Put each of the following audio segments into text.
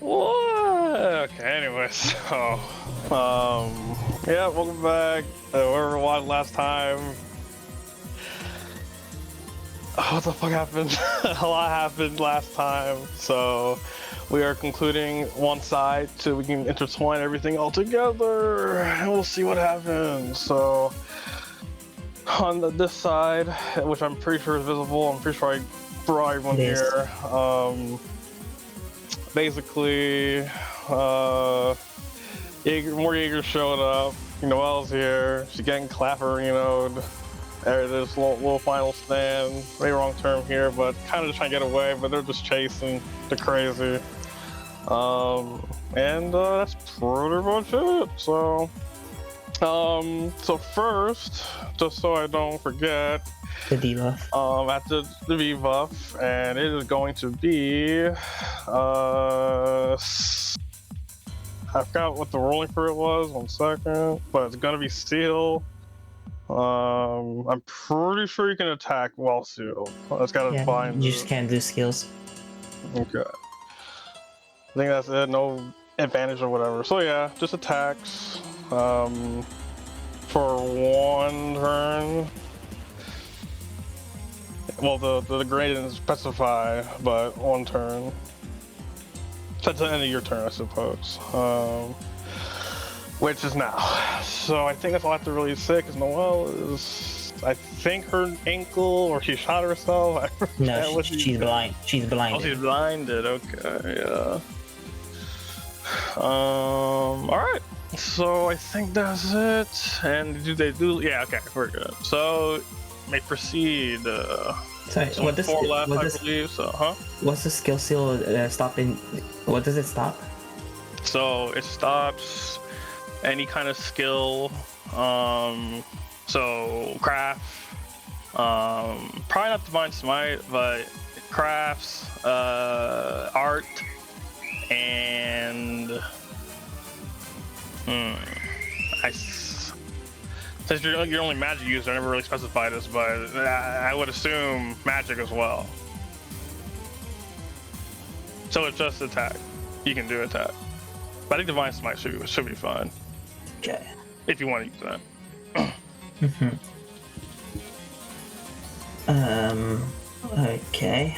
What? Okay, anyway, so, yeah, welcome back. Whoever watched last time. What the fuck happened? A lot happened last time, so we are concluding one side so we can intertwine everything all together, and we'll see what happens. So, on this side, which I'm pretty sure is visible, I'm pretty sure I brought everyone here. Basically, more Jaeger showed up. Noelle's here. She's getting clapperinoed. There's a little final stand. Maybe wrong term here, but kind of just trying to get away. But they're just chasing. They're crazy. And that's pretty much it. So first, just so I don't forget, the debuff. At the debuff, and it is going to be I forgot what the rolling for it was. 1 second, but it's gonna be steel. I'm pretty sure you can attack while sealed. That's gotta find. You just can't do skills. Okay. I think that's it. No advantage or whatever. So yeah, just attacks. For 1 turn. Well, the grade didn't specify, but 1 turn. That's the end of your turn, I suppose. Which is now. So I think that's all I have to really say, because Noelle is, I think, her ankle, or she shot herself. No, she's blind. She's blinded. Oh, she's blinded. Okay, yeah. Alright. So I think that's it. And do they do? Yeah, okay, we're good. So may proceed. Sorry, what does 4 left, I believe. So, what's the skill seal stopping? What does it stop? So it stops any kind of skill. So craft. Probably not divine smite, but crafts, art, and since you're only magic user, I never really specified this, but I would assume magic as well. So it's just attack. You can do attack. But I think divine smite should be fine. Okay. If you want to use that. Okay.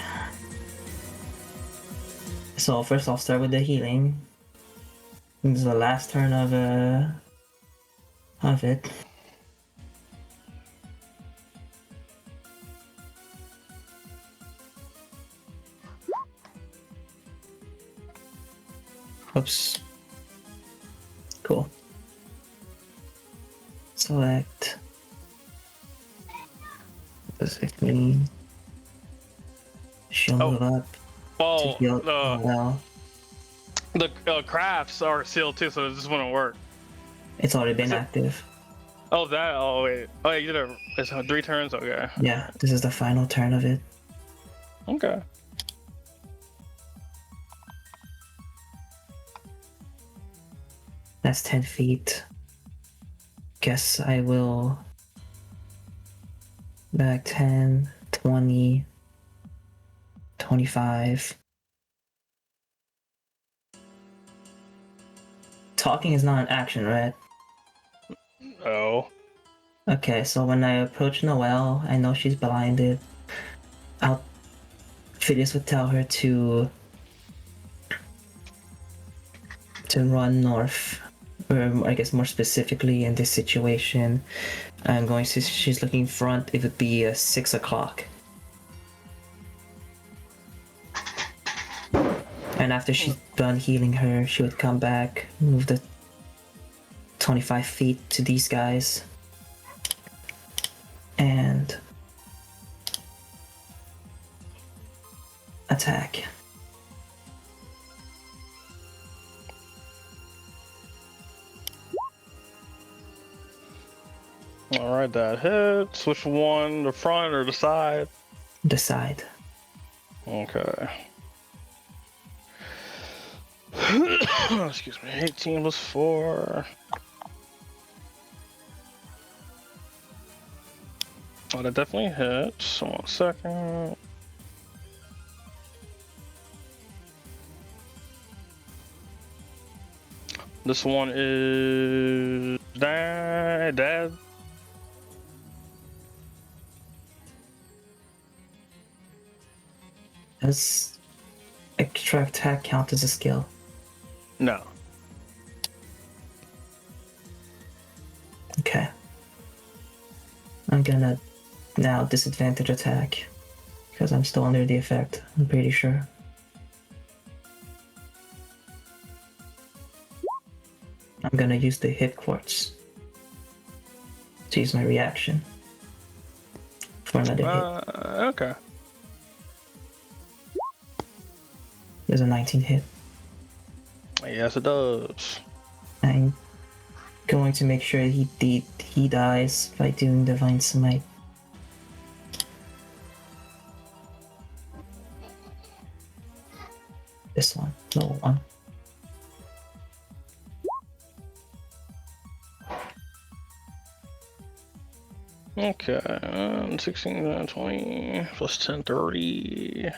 So first I'll start with the healing. This is the last turn of it. Oops. Cool. Select. Basically. She'll move up. Well, well. The crafts are sealed too, so this wouldn't work. It's already been active. Oh, that? Oh, wait. Oh, you did it. It's 3 turns? Okay. Yeah, this is the final turn of it. Okay. That's 10 feet. Guess I will back 10, 20, 25. Talking is not an action, right? Oh. Okay, so when I approach Noelle, I know she's blinded. Phidias would tell her to run north. Or I guess more specifically in this situation, I'm going to, she's looking front, it would be 6 o'clock. And after she's done healing her, she would come back, move the 25 feet to these guys, and attack. Alright, that hits. Which one? The front or the side? The side. Okay. Excuse me. 18 plus 4. Oh, that definitely hits. 1 second. This one is dead. Does extra attack count as a skill? No. Okay. I'm gonna now disadvantage attack because I'm still under the effect, I'm pretty sure. I'm gonna use the hit quartz to use my reaction for another hit. Okay. There's a 19 hit. Yes, it does. I'm going to make sure he dies by doing Divine Smite. This one, low one. Okay, 16, 20, plus 10, 30.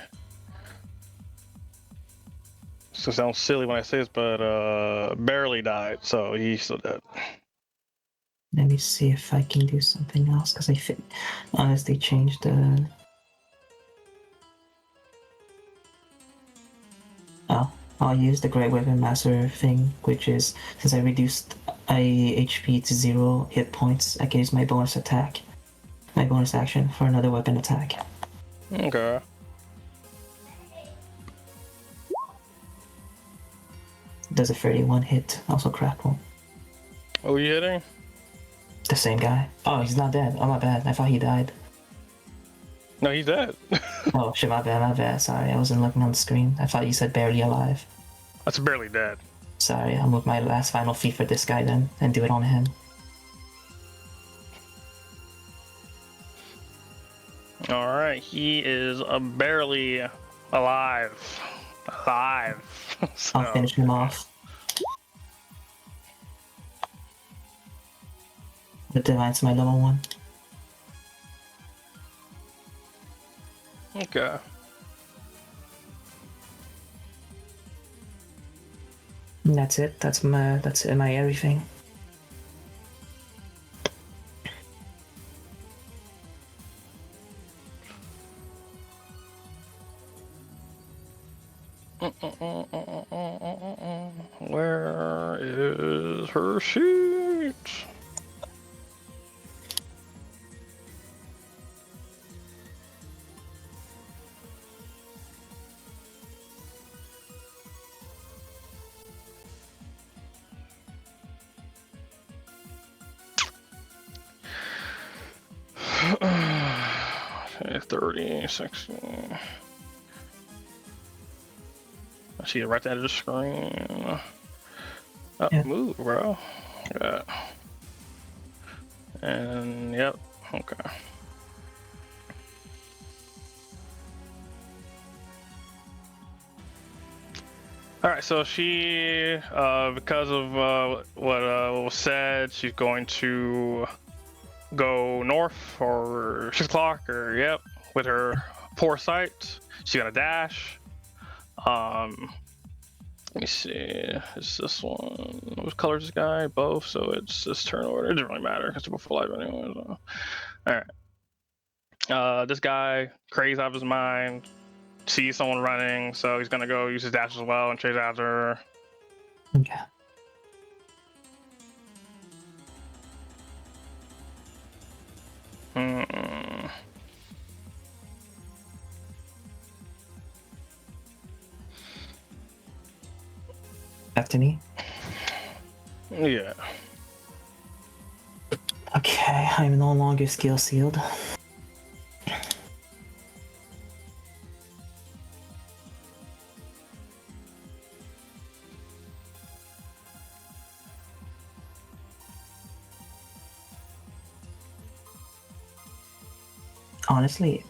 So it sounds silly when I say this, but barely died, so he's still dead. Let me see if I can do something else, because I honestly changed the... Oh, I'll use the Great Weapon Master thing, which is, since I reduced HP to 0 hit points, I can use my bonus action for another weapon attack. Okay. Does a 31 hit, also crackle. What were you hitting? The same guy. Oh, he's not dead. Oh, my bad. I thought he died. No, he's dead. Oh, shit, my bad. Sorry, I wasn't looking on the screen. I thought you said barely alive. That's barely dead. Sorry, I'll move my last final feat for this guy then, and do it on him. Alright, he is barely alive. So, I'll finish him off. The Divine's my level 1. Okay. And that's it. That's my everything. Where is her sheet? Okay, 30, 60. I see it right at the screen. Oh, Yeah. move, bro. Yeah. And, yep, okay. Alright, so she, because of what was said, she's going to go north or 6 o'clock, or yep, with her poor sight. She's gonna dash. Let me see. Is this one? What color is this guy? Both. So it's this turn order. It doesn't really matter because they're both alive anyway. So. All right. This guy, crazy out of his mind, sees someone running, so he's gonna go use his dash as well and chase after her. Okay. After me? Yeah. Okay, I'm no longer skill sealed. Honestly,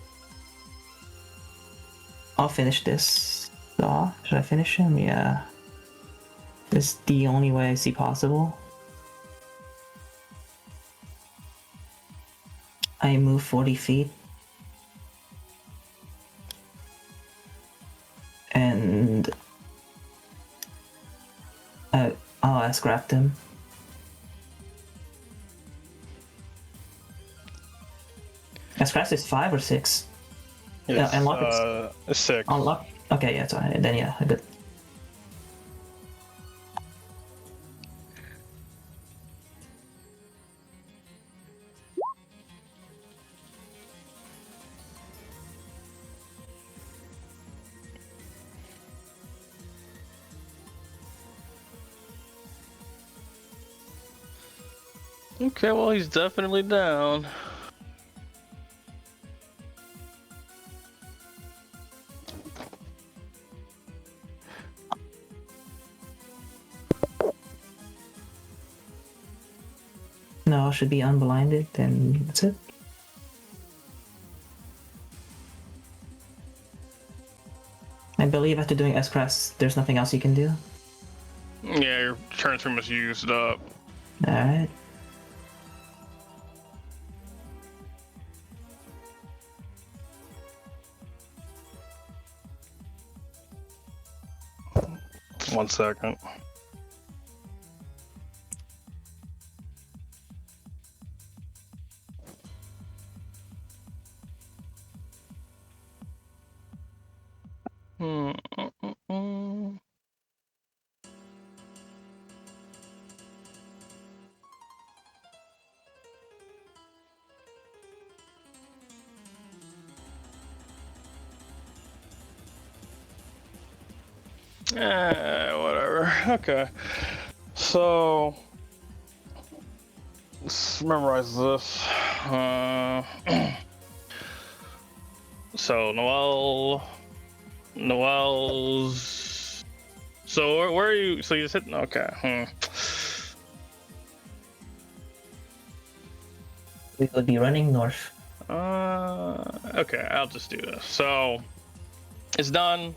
I'll finish this. Should I finish him? Yeah. This is the only way I see possible. I move 40 feet. And Oh, I scrapped him. I scrapped is 5 or 6. It's Unlock it's 6. unlock. Okay, yeah, sorry. Then yeah, good. Okay, well he's definitely down. No, should be unblinded, then that's it. I believe after doing S-Crass, there's nothing else you can do. Yeah, your turn's pretty much used up. Alright. One second. Whatever. Okay. So let's memorize this. So Noel's. So where are you? So you just hit. Okay. We will be running north. Okay, I'll just do this. So it's done.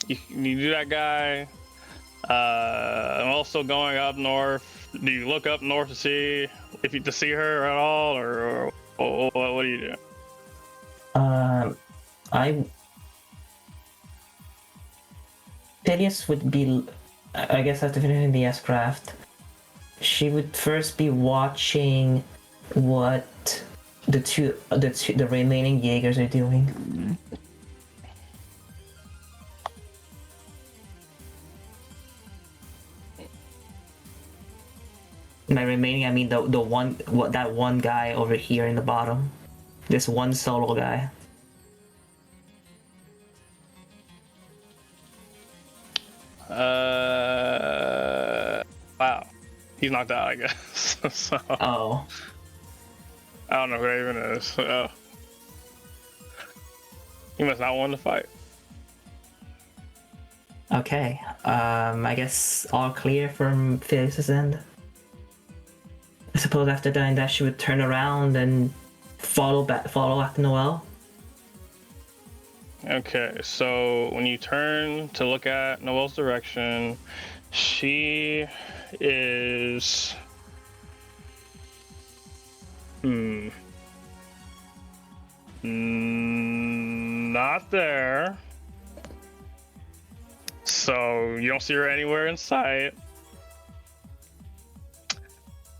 You do that guy. I'm also going up north. Do you look up north to see if you to see her at all, or what do you do? Telius would be, I guess, after finishing the S-Craft, she would first be watching what the remaining Jaegers are doing. By remaining, I mean that one guy over here in the bottom. This one solo guy. Wow, he's knocked out, I guess. So Oh. I don't know who that even is. He must not want to fight. Okay. I guess all clear from Felix's end. I suppose after doing that, she would turn around and follow after Noel. Okay, so when you turn to look at Noel's direction, she is not there. So you don't see her anywhere in sight.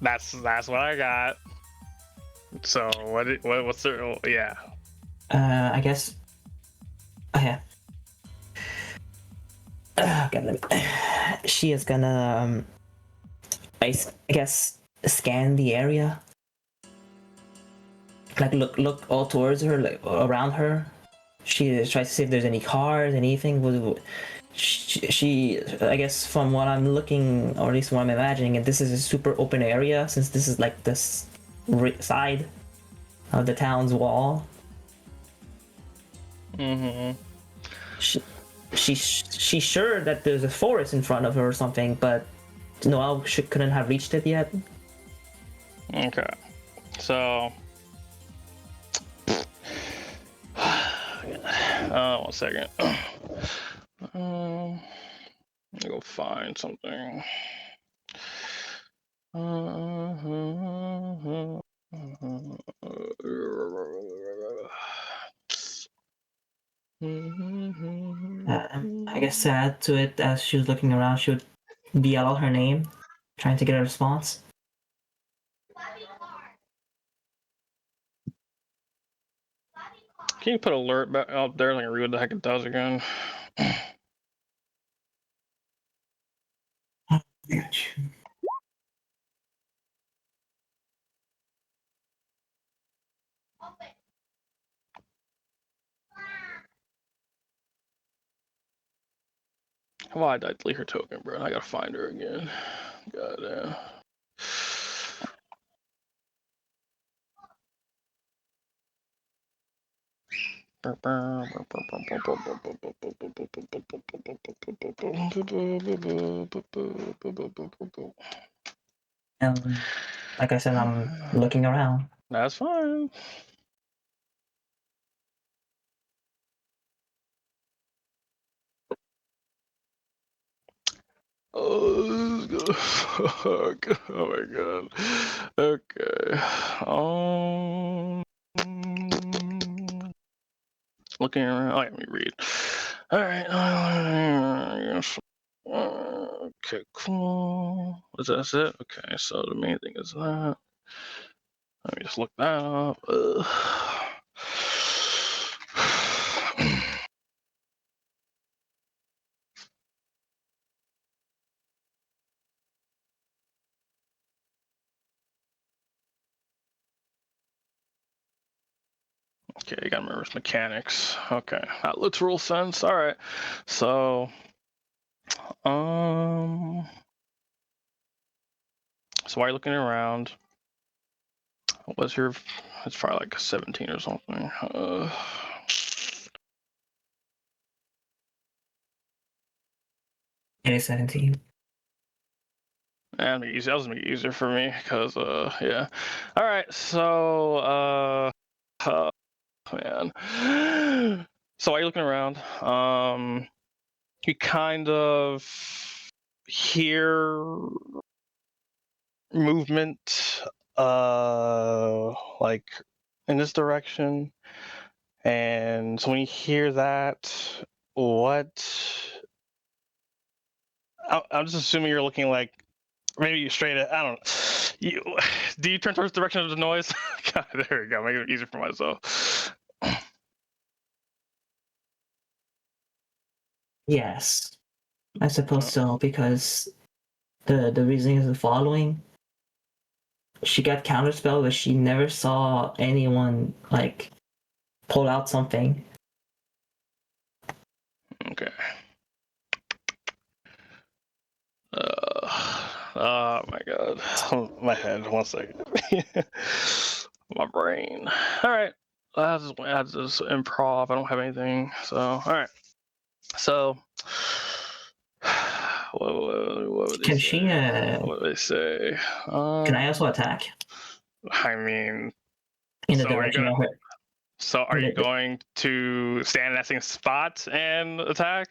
That's what I got. So what's the yeah? I guess. Oh, yeah. She is gonna, I guess, scan the area. Like look all towards her, like around her. She tries to see if there's any cars, anything. She, I guess, from what I'm looking, or at least what I'm imagining, and this is a super open area since this is like this side of the town's wall. She's sure that there's a forest in front of her or something, but Noel couldn't have reached it yet. Okay, so 1 second. Let me go find something. I guess to add to it, as she was looking around, she would yell out her name. trying to get a response. Can you put alert back up there? Like, read what the heck it does again. Why did I delete her token, bro? I gotta find her again. Goddamn. Like I said, I'm looking around. That's fine. Oh, this is gonna fuck. Oh my god. Okay. Looking around. Oh, let me read. Alright. Okay, cool. That's it? Okay, so the main thing is that. Let me just look that up. Okay, you gotta remember its mechanics. Okay, that literal sense. All right, so so while you're looking around, what's your? It's probably like a 17 or something. It is 17. And easy. That was make it easier for me because yeah. All right, so man. So while you're looking around, you kind of hear movement like in this direction, and so when you hear that, what I'm just assuming you're looking like maybe straight at, I don't know, do you turn towards the direction of the noise? God, there you go, make it easier for myself. Yes, I suppose so, because the reason is the following. She got counterspell, but she never saw anyone like pull out something. Okay. Oh my god. My head, 1 second. My brain. Alright. I just improv. I don't have anything. So, alright. So, what would they Can say? she? What would they say? Can I also attack I mean, in the so are you direction gonna? of her? So are you going to stand in that same spot and attack?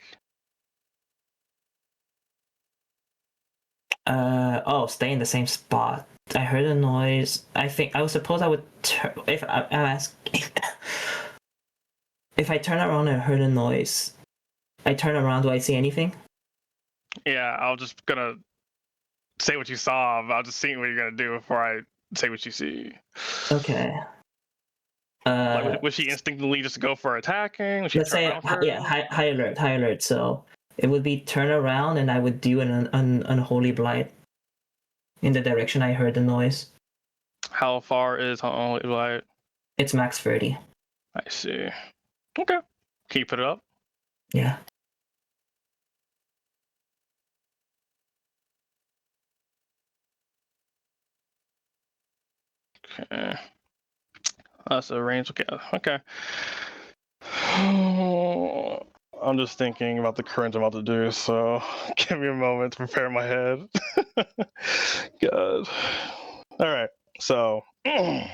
Stay in the same spot. I heard a noise. I think I would suppose I would if I ask if I turn around and heard a noise. I turn around. Do I see anything? Yeah, I was just gonna say what you saw. But I'll just see what you're gonna do before I say what you see. Okay. Like, was she instinctively just go for attacking? Was she Let's turn say around for? yeah, high alert, high alert. So it would be turn around, and I would do an unholy blight in the direction I heard the noise. How far is like? It's max 30. I see. Okay. Can you put it up? Yeah. Okay. That's a range. Okay. Okay. I'm just thinking about the cringe I'm about to do, so give me a moment to prepare my head. God. All right. So, it's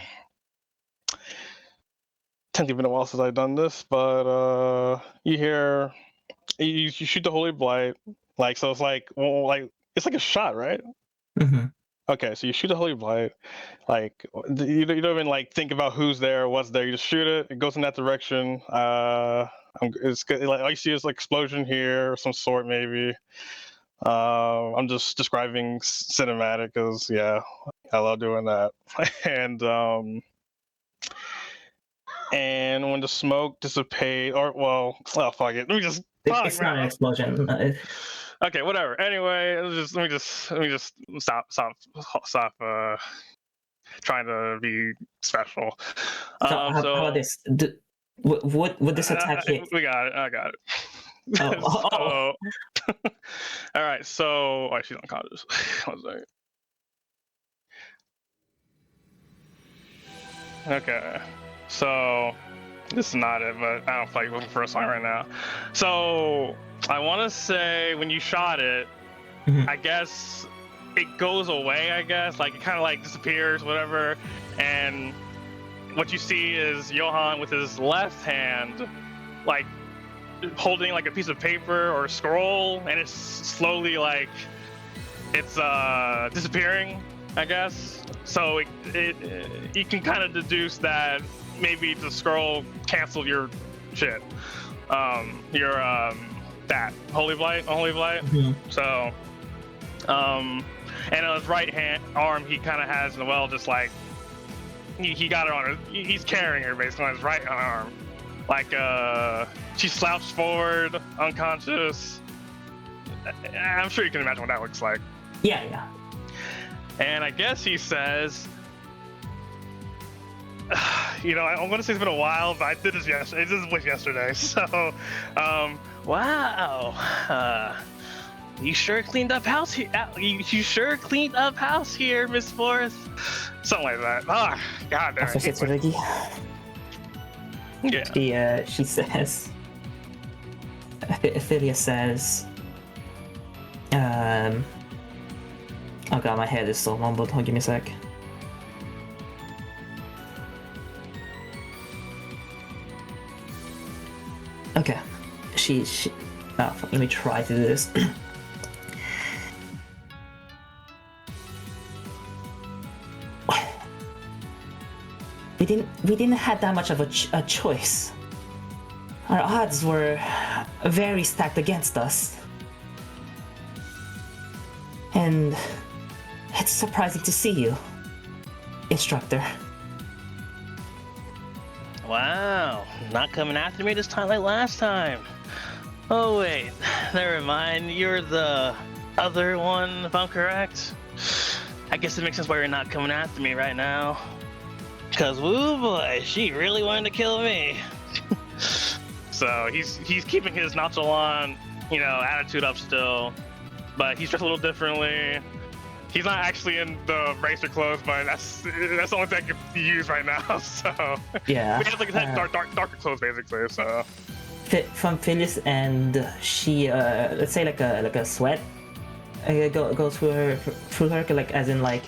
been a while since I've done this, but you hear you shoot the holy blight, like so. It's like it's like a shot, right? Mm-hmm. Okay, so you shoot the holy blight, like you don't even like think about who's there, what's there. You just shoot it. It goes in that direction. It's like all you see is like explosion here, of some sort maybe. I'm just describing cinematic because yeah, I love doing that. And when the smoke dissipates, or well, oh fuck it, let me just. It's not an explosion. Okay, whatever. Anyway, let me just stop trying to be special. How about this? Would this attack hit? We got it. I got it. Oh, So, all right. So, oh, she's unconscious. One second. Okay. So, this is not it, but I don't feel like looking for a song right now. So, I want to say when you shot it, I guess it goes away. I guess like it kind of like disappears, whatever, and what you see is Johan with his left hand, like holding like a piece of paper or a scroll, and it's slowly like it's disappearing, I guess. So you can kind of deduce that maybe the scroll canceled your shit, your that holy blight. So and on his right hand arm he kind of has Noelle just like he got it on her, he's carrying her basically on his right arm, like she slouched forward unconscious. I'm sure you can imagine what that looks like. Yeah. And I guess he says, you know, I'm gonna say it's been a while, but I did this yesterday. This was yesterday, so wow. You sure cleaned up house here. You sure cleaned up house here, Miss Forrest. Something like that. Ah, God damn it. Yeah. She says. Ophelia says. Oh god, my head is so mumbled. Hold, give me a sec. Okay. She. Oh, let me try to do this. We didn't have that much of a choice. Our odds were very stacked against us. And it's surprising to see you, instructor. Wow, not coming after me this time like last time. Oh wait, never mind, you're the other one, if I'm correct. I guess it makes sense why you're not coming after me right now. Cause woo boy, she really wanted to kill me. So he's keeping his nonchalant, you know, attitude up still, but he's dressed a little differently. He's not actually in the racer clothes, but that's the only thing I can use right now. So yeah, he has like darker clothes basically. So from Phyllis, and she let's say like a sweat goes through her like as in like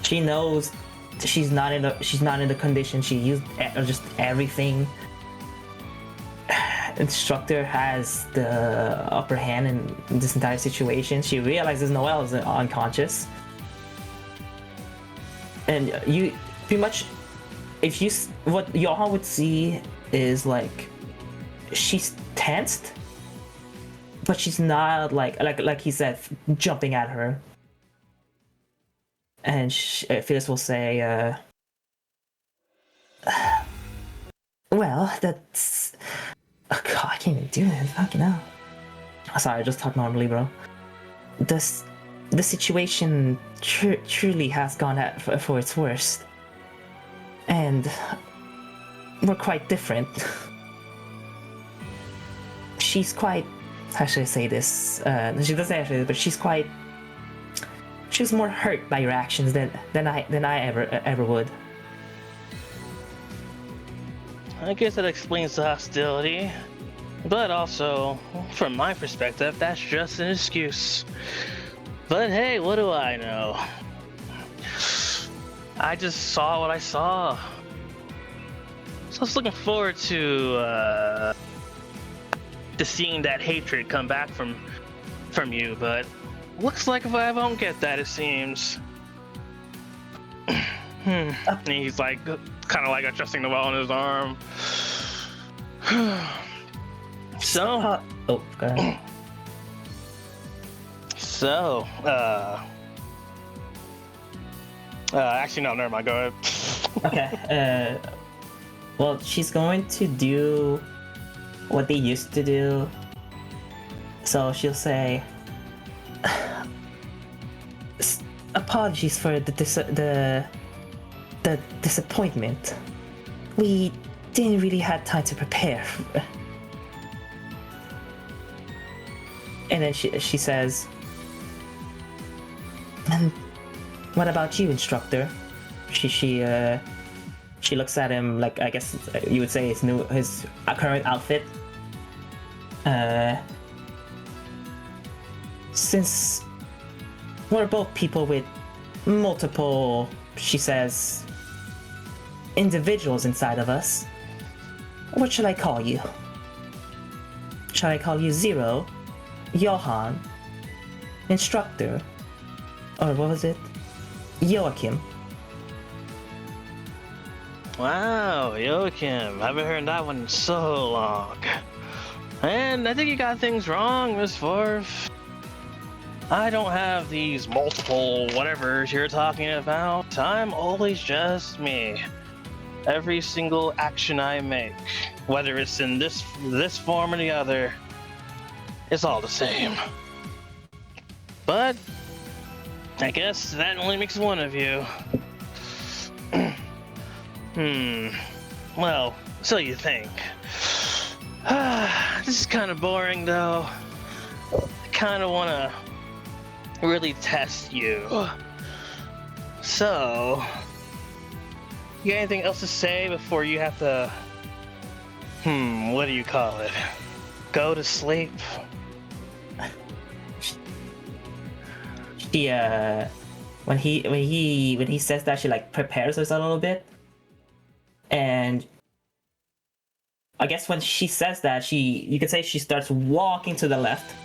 she knows she's not in the condition. She used just everything. Instructor has the upper hand in this entire situation. She realizes Noelle is unconscious, and you pretty much, if you what Johan would see is like she's tensed, but she's not like he said jumping at her. And Phyllis will say, well, that's... Oh god, I can't even do it. Fucking hell. Sorry, I just talk normally, bro. The situation truly has gone for its worst. And we're quite different. She's quite... How should I say this? She doesn't actually, but she's more hurt by your actions than I ever would. I guess that explains the hostility, but also, from my perspective, that's just an excuse. But hey, what do I know? I just saw what I saw. So I was looking forward to seeing that hatred come back from you, but looks like I won't get that, it seems. And he's like, kind of like adjusting the well on his arm. Oh, go ahead. So, actually, no, never mind. Go ahead. Okay. Well, she's going to do what they used to do. So she'll say, "Apologies for the disappointment. We didn't really have time to prepare." And then she says, "And what about you, instructor?" She looks at him like, I guess you would say his current outfit. Since we're both people with multiple, she says, individuals inside of us, what should I call you? Shall I call you Zero, Johan, Instructor, or what was it? Joachim? Wow, Joachim. Haven't heard that one in so long. And I think you got things wrong, Miss Forth. I don't have these multiple whatevers you're talking about. I'm always just me. Every single action I make, whether it's in this form or the other, it's all the same. But I guess that only makes one of you. Well, so you think. This is kind of boring, though. I kind of want to really test you. So, you got anything else to say before you have to, what do you call it? Go to sleep? She when he says that, she like prepares herself a little bit, and I guess when she says that, you could say she starts walking to the left,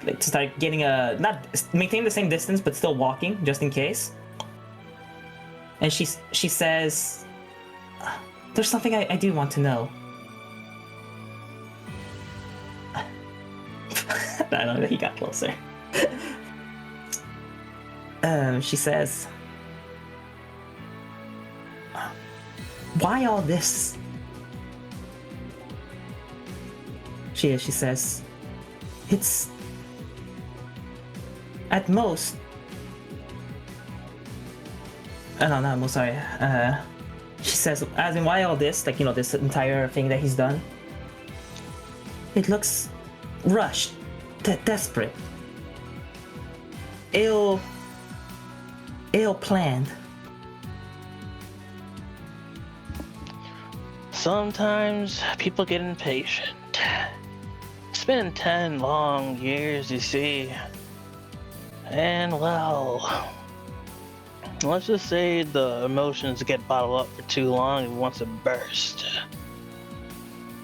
like to start getting not maintaining the same distance but still walking just in case. And she says, "There's something I do want to know." I don't know, he got closer. She says, "Why all this?" She says, "It's at most." No, not most. Sorry. She says, "As in, why all this? Like, you know, this entire thing that he's done. It looks rushed, desperate, ill planned." Sometimes people get impatient. It's been 10 long years, you see. And well, let's just say the emotions get bottled up for too long and wants to burst.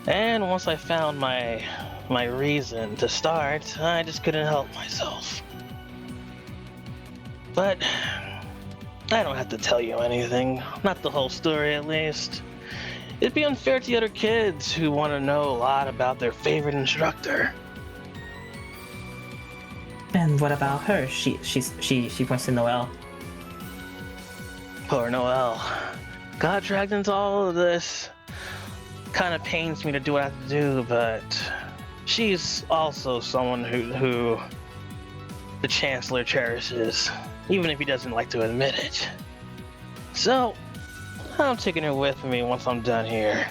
And once I found my reason to start, I just couldn't help myself. But I don't have to tell you anything, not the whole story at least. It'd be unfair to the other kids who want to know a lot about their favorite instructor. And what about her? She points to Noelle. Poor Noelle. Got dragged into all of this. Kind of pains me to do what I have to do, but she's also someone who the Chancellor cherishes, even if he doesn't like to admit it. So, I'm taking her with me once I'm done here.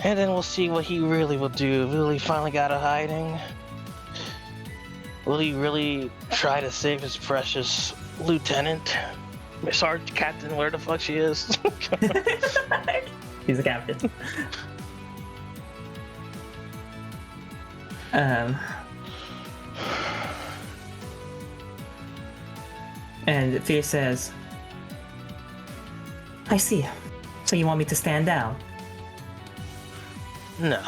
And then we'll see what he really will do. Will he finally get out of hiding? Will he really try to save his precious lieutenant? Sergeant Captain, where the fuck she is? He's a captain. And Fear says, "I see. So you want me to stand down?" No.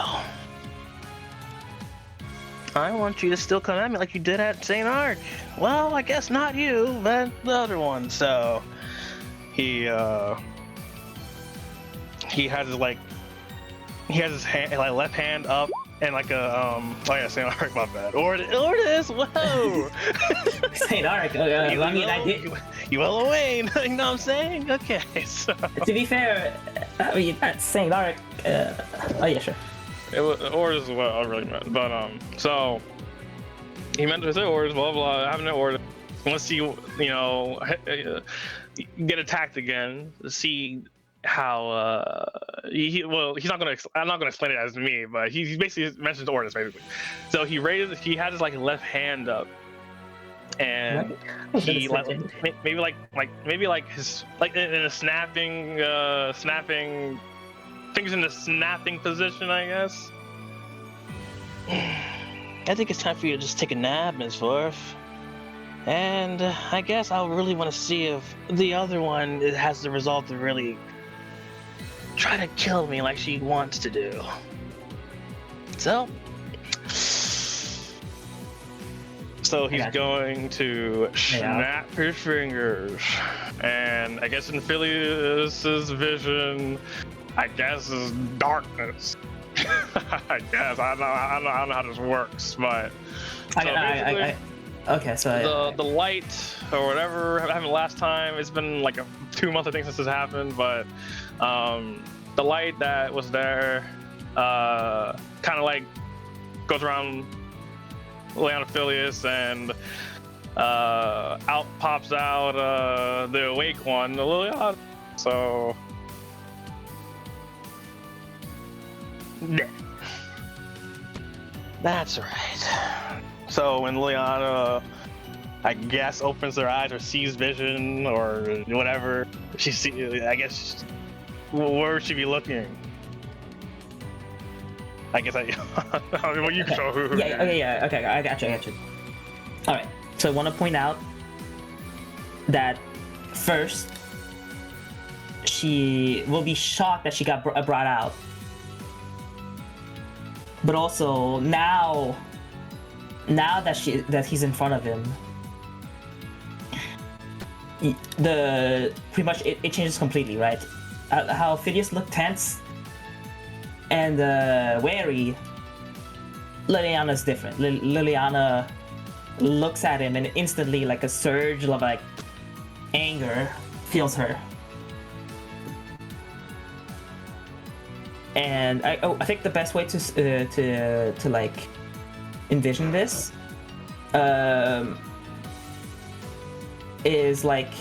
I want you to still come at me like you did at St. Arc. Well, I guess not you, but the other one. So he has his hand, like left hand up and like a oh yeah, Saint Arc, my bad. Ordis, whoa. Saint Arc. I mean, I did. You well away. You know what I'm saying? Okay, so To be fair, I mean, that's Saint Arc. Oh yeah, sure. it was Ordis is what I really meant. But so he meant to say Ordis, blah blah. Having an Ordis. Once you know get attacked again, see how he's not gonna I'm not gonna explain it as me, but he basically mentions Ordis basically. So he had his like left hand up, and he like maybe like his like in a snapping fingers in the snapping position, I guess. I think it's time for you to just take a nap, Ms. Vorf. And I guess I'll really want to see if the other one has the resolve to really try to kill me like she wants to do. So he's going to snap his fingers, and I guess in Phileas's vision, I guess is darkness. I guess I don't know how this works, but okay, so the light or whatever happened last time. It's been like 2 months I think since this happened, but the light that was there kind of like goes around Leon Phileas, and out pops out the awake one, the Liliana. So that's right. So when Liliana, I guess, opens her eyes or sees vision or whatever, I guess, where would she be looking? I guess I mean, well, you can show who. Okay, I got you. All right, so I want to point out that first, she will be shocked that she got brought out, but also now that he's in front of him, pretty much it changes completely, right? How Phileas looked tense and wary, Liliana's different. Liliana looks at him and instantly, like a surge of like anger fills her. And I think the best way to like envision this is like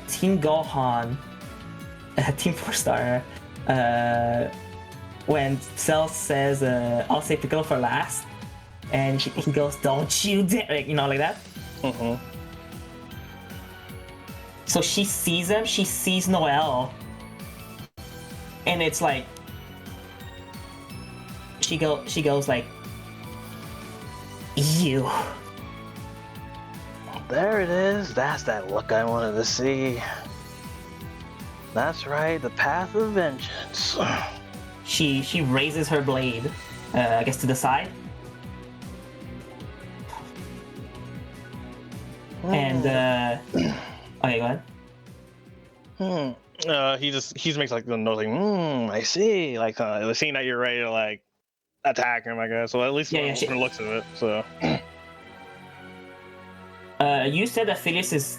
Team Gohan, Team 4-Star, when Cell says I'll save Piccolo for last, and he goes, don't you dare, you know, like that. So she sees him, she sees Noelle, and it's like she goes like, you. There it is. That's that look I wanted to see. That's right, the path of vengeance. She raises her blade, I guess, to the side, and okay, go ahead. He just makes like the nose like, I see, like the scene that you're ready to like attack him, I guess. So at least from the looks of it. So you said that Phileas is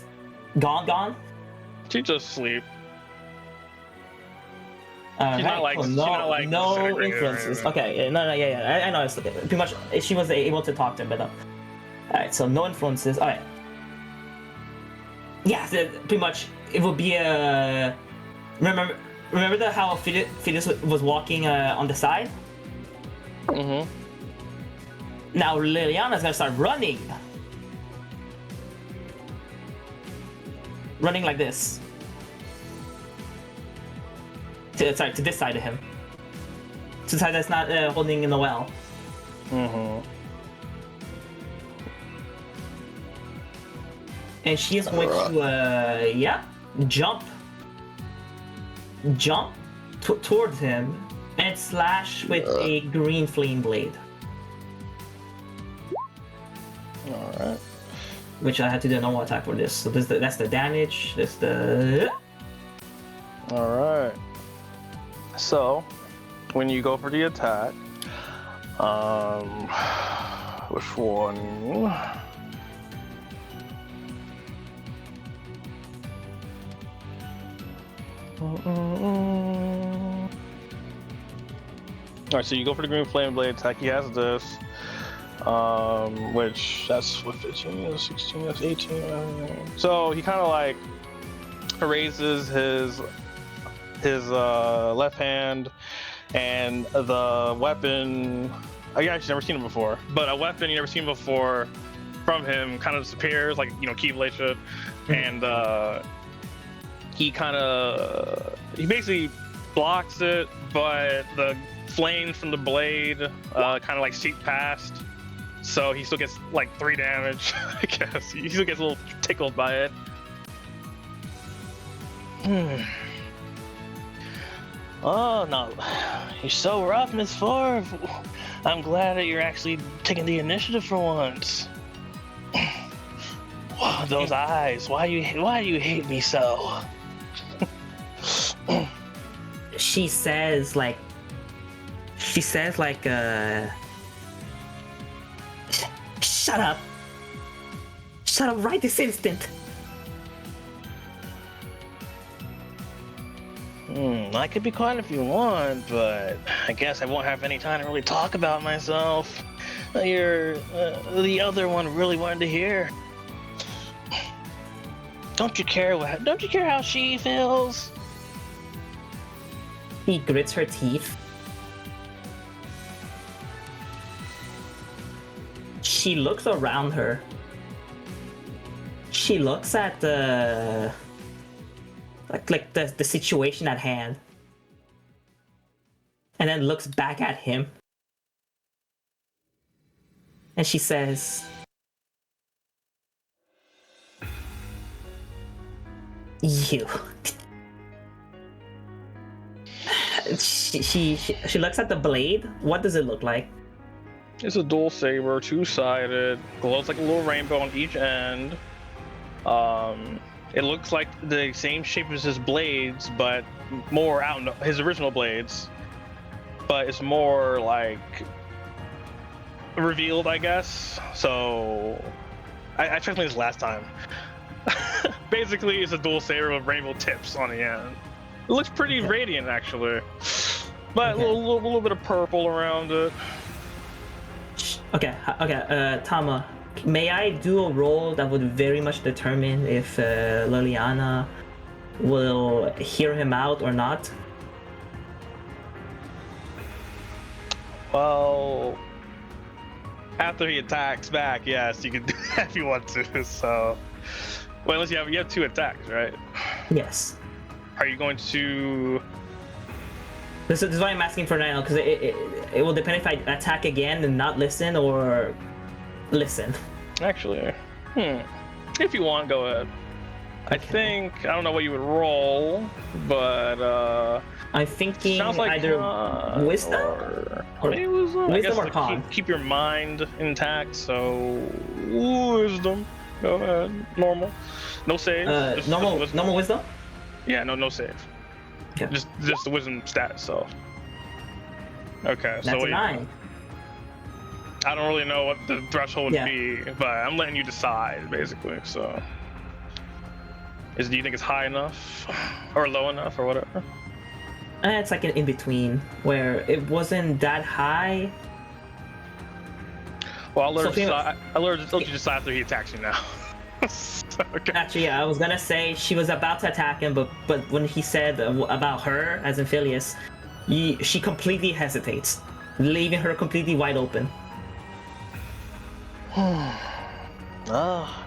gone? She just sleep. She's not like no influences. Okay, no, yeah. I know. It's pretty much she was able to talk to him, but no. All right, so no influences. All right. Yeah, so pretty much it would be a. Remember how Phileas was walking on the side? Mm-hmm. Now Liliana's gonna start running. Running like this. To this side of him. To the side that's not holding in the well. Mm-hmm. And she is going to, jump towards him and slash with a green flame blade. Alright. Which I had to do a normal attack for this. So that's the damage. That's the... Alright. So, when you go for the attack, Which one? Alright, so you go for the green flame blade attack. He has this. Which that's what 15, 16, that's 18. So he kind of like raises his left hand, and the weapon. I actually never seen him before, but a weapon you never seen before from him kind of disappears, like Keyblade should, and he basically blocks it, but the flames from the blade kind of like seep past. So he still gets like 3 damage, I guess. He still gets a little tickled by it. Oh no, you're so rough, Miss Four. I'm glad that you're actually taking the initiative for once. Wow, those eyes. Why do you hate me so? She says like, shut up right this instant. I could be quiet if you want, but I guess I won't have any time to really talk about myself. You're the other one really wanted to hear. Don't you care how she feels? He grits her teeth. She looks around her. She looks at the the situation at hand, and then looks back at him, and she says, "You." She looks at the blade. What does it look like? It's a dual saber, 2-sided, glows like a little rainbow on each end. It looks like the same shape as his blades, but more out his original blades. But it's more like revealed, I guess. So I tried to play this last time. Basically, it's a dual saber with rainbow tips on the end. It looks pretty radiant, actually, but Okay. a little bit of purple around it. Okay. Tama, may I do a roll that would very much determine if Liliana will hear him out or not? Well, after he attacks back, yes, you can do that if you want to. So, well, unless you have 2 attacks, right? Yes. Are you going to? This is why I'm asking for now, because it will depend if I attack again and not listen, or listen. Actually, if you want, go ahead. I think I don't know what you would roll, but I'm thinking sounds like either wisdom or maybe wisdom. I guess or to con. keep your mind intact. So wisdom. Go ahead. Normal. No save. Just normal wisdom. Yeah, no save. Okay. Just the wisdom stat. So. Okay. That's a 9. I don't really know what the threshold would Yeah. be, but I'm letting you decide, basically. So, do you think it's high enough, or low enough, or whatever? It's like an in between where it wasn't that high. Well, I'll let, So I'll let you decide after he attacks you now. So, okay. Actually, yeah, I was gonna say she was about to attack him, but when he said about her, as in Phileas, she completely hesitates, leaving her completely wide open. Oh.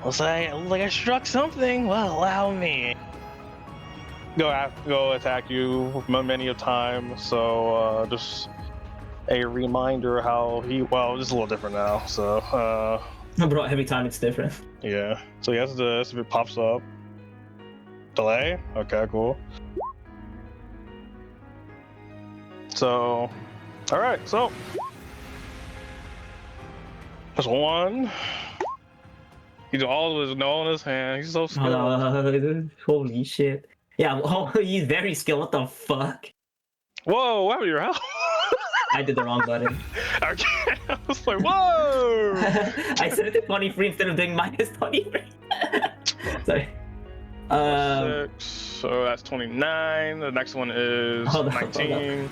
Looks like I struck something. Well, allow me. Go attack you many a time. So just a reminder how he. Well, it's a little different now. So Bro, every time it's different. yeah. So he has this. If it pops up, delay. Okay, cool. So, all right. So. That's 1. He's all of his know in his hand. He's so skilled. Holy shit. Yeah, he's very skilled. What the fuck? Whoa, what happened to your health? I did the wrong button. Okay, I was like, whoa! I set it to 23 instead of doing minus 23. Sorry. 6, so that's 29. The next one is Hold on, 19.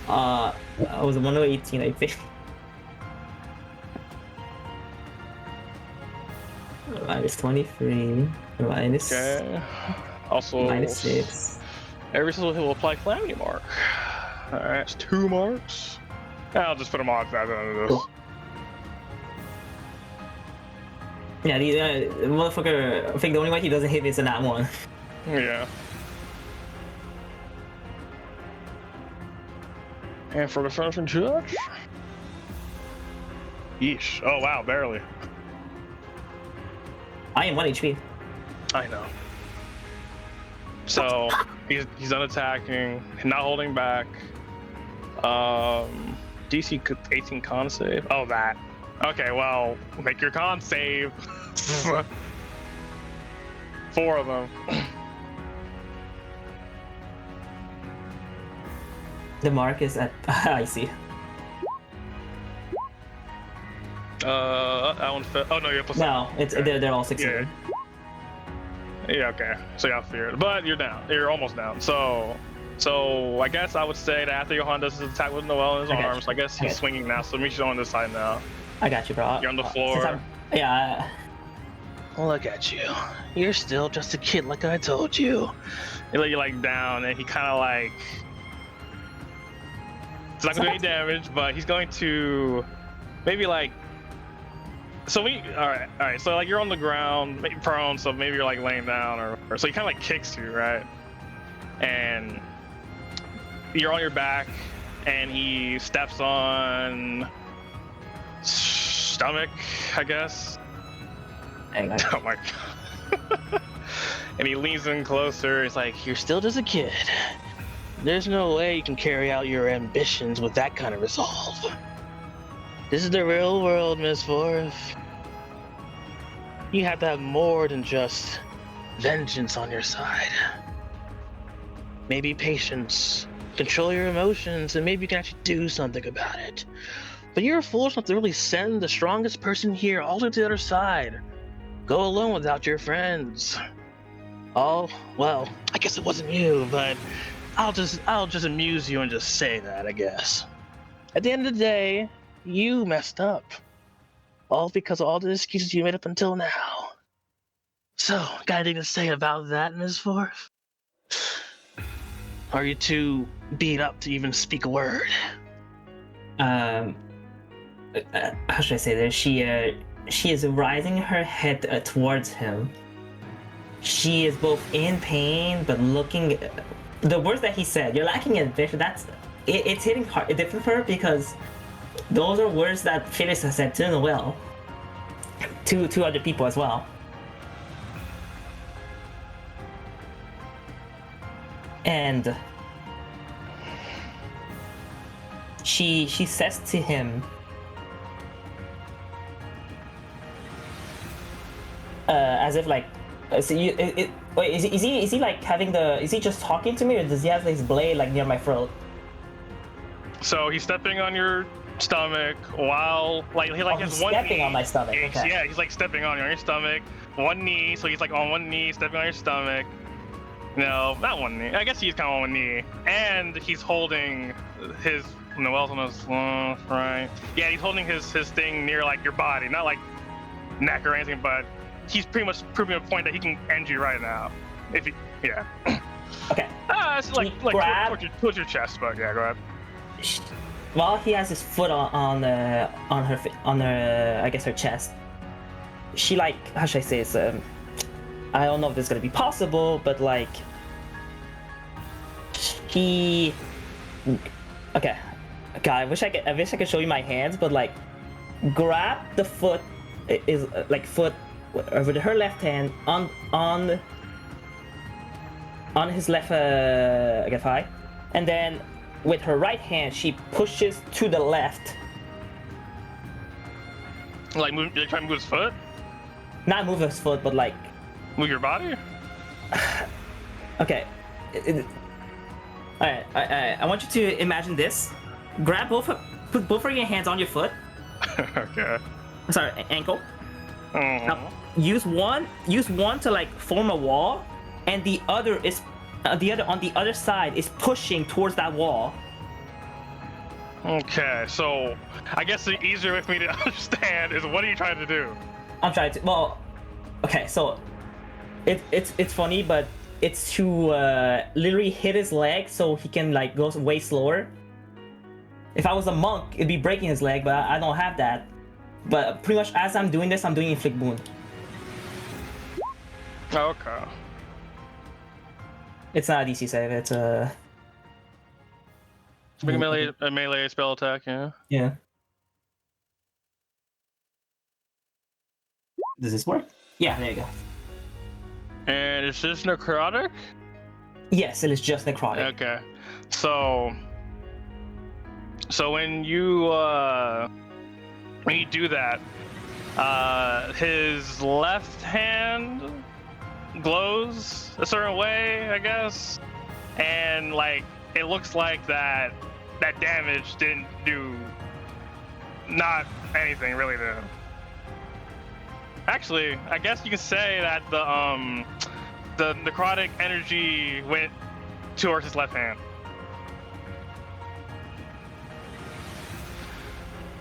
I was 118, I think. Minus 23. Minus. Okay. Also, Minus 6. every single hit will apply Calamity Mark. Alright, that's 2 marks. I'll just put them on at the end of this. Cool. Yeah, the motherfucker. I think the only way he doesn't hit is in that one. Yeah. And for the first judge? Yeesh. Oh wow, barely. I am 1 HP. I know. So he's unattacking, not holding back. DC 18 con save. Oh that. Okay, well, make your con save. 4 of them. The mark is at. I see. That one fit. Oh no, you're plus. No, it's okay. they're all 16. Yeah, okay. So you have fear, but you're down. You're almost down. So I guess I would say that after Johan does his attack with Noel in his arms, I guess he's swinging now. So Misha's on this side now. I got you, bro. You're on the floor. Yeah. Look at you. You're still just a kid, like I told you. You're like down, and he kind of like. It's not gonna do any damage, but he's going to maybe like. So all right. So like you're on the ground, maybe prone. So maybe you're like laying down, or so he kind of like kicks you, right? And you're on your back, and he steps on stomach, I guess. Oh my god. And he leans in closer. He's like, You're still just a kid. There's no way you can carry out your ambitions with that kind of resolve. This is the real world, Miss Forth. You have to have more than just vengeance on your side. Maybe patience, control your emotions, and maybe you can actually do something about it. But you're foolish enough to really send the strongest person here all the way to the other side. Go alone without your friends. Oh, well, I guess it wasn't you, but I'll just amuse you and just say that, I guess. At the end of the day, you messed up. All because of all the excuses you made up until now. So, got anything to say about that, Ms. Forth? Are you too beat up to even speak a word? How should I say this? She is rising her head towards him. She is both in pain, but looking. The words that he said, "You're lacking ambition." It's hitting hard, different for her because those are words that Felix has said to Noel, to other people as well. And she says to him, as if like, so wait, is he like having is he just talking to me, or does he have his blade like near my throat? so he's stepping on your stomach while like he like has one stepping knee. on my stomach. Okay. Yeah, he's like stepping on your stomach, one knee. So he's like on one knee, stepping on your stomach. No, not one knee. I guess he's kind of on one knee, and he's holding his Noel's on his left, right. Yeah, he's holding his thing near like your body, not like neck or anything, but he's pretty much proving a point that he can end you right now. If he, yeah. Okay. It's like towards your chest, but yeah, go ahead. While he has his foot on her I guess her chest, she like, how should I say this? I don't know if this is gonna be possible, but like he. Okay, I wish I could show you my hands, but like grab the foot is like foot with her left hand on his left I guess thigh, and then with her right hand she pushes to the left. Like you're trying to move his foot? Not move his foot, but like move your body? Okay. Alright, I want you to imagine this. grab put both of your hands on your foot. Okay. Sorry, ankle. Mhm. Now, use one to like form a wall, and the other is on the other side is pushing towards that wall. Okay, so I guess the easier way for me to understand is what are you trying to do? I'm trying to. Well, okay, so it's funny, but it's to literally hit his leg so he can like go way slower. If I was a monk, it'd be breaking his leg, but I don't have that. But pretty much as I'm doing this, I'm doing inflict wound. Okay. It's not a DC save. It's a Make a melee spell attack, yeah. yeah. Does this work? Yeah, there you go. And is this necrotic? Yes, it is just necrotic. Okay. So when you do that, his left hand glows a certain way, I guess, and like it looks like that damage didn't do not anything really to him. Actually, I guess you can say that the necrotic energy went towards his left hand.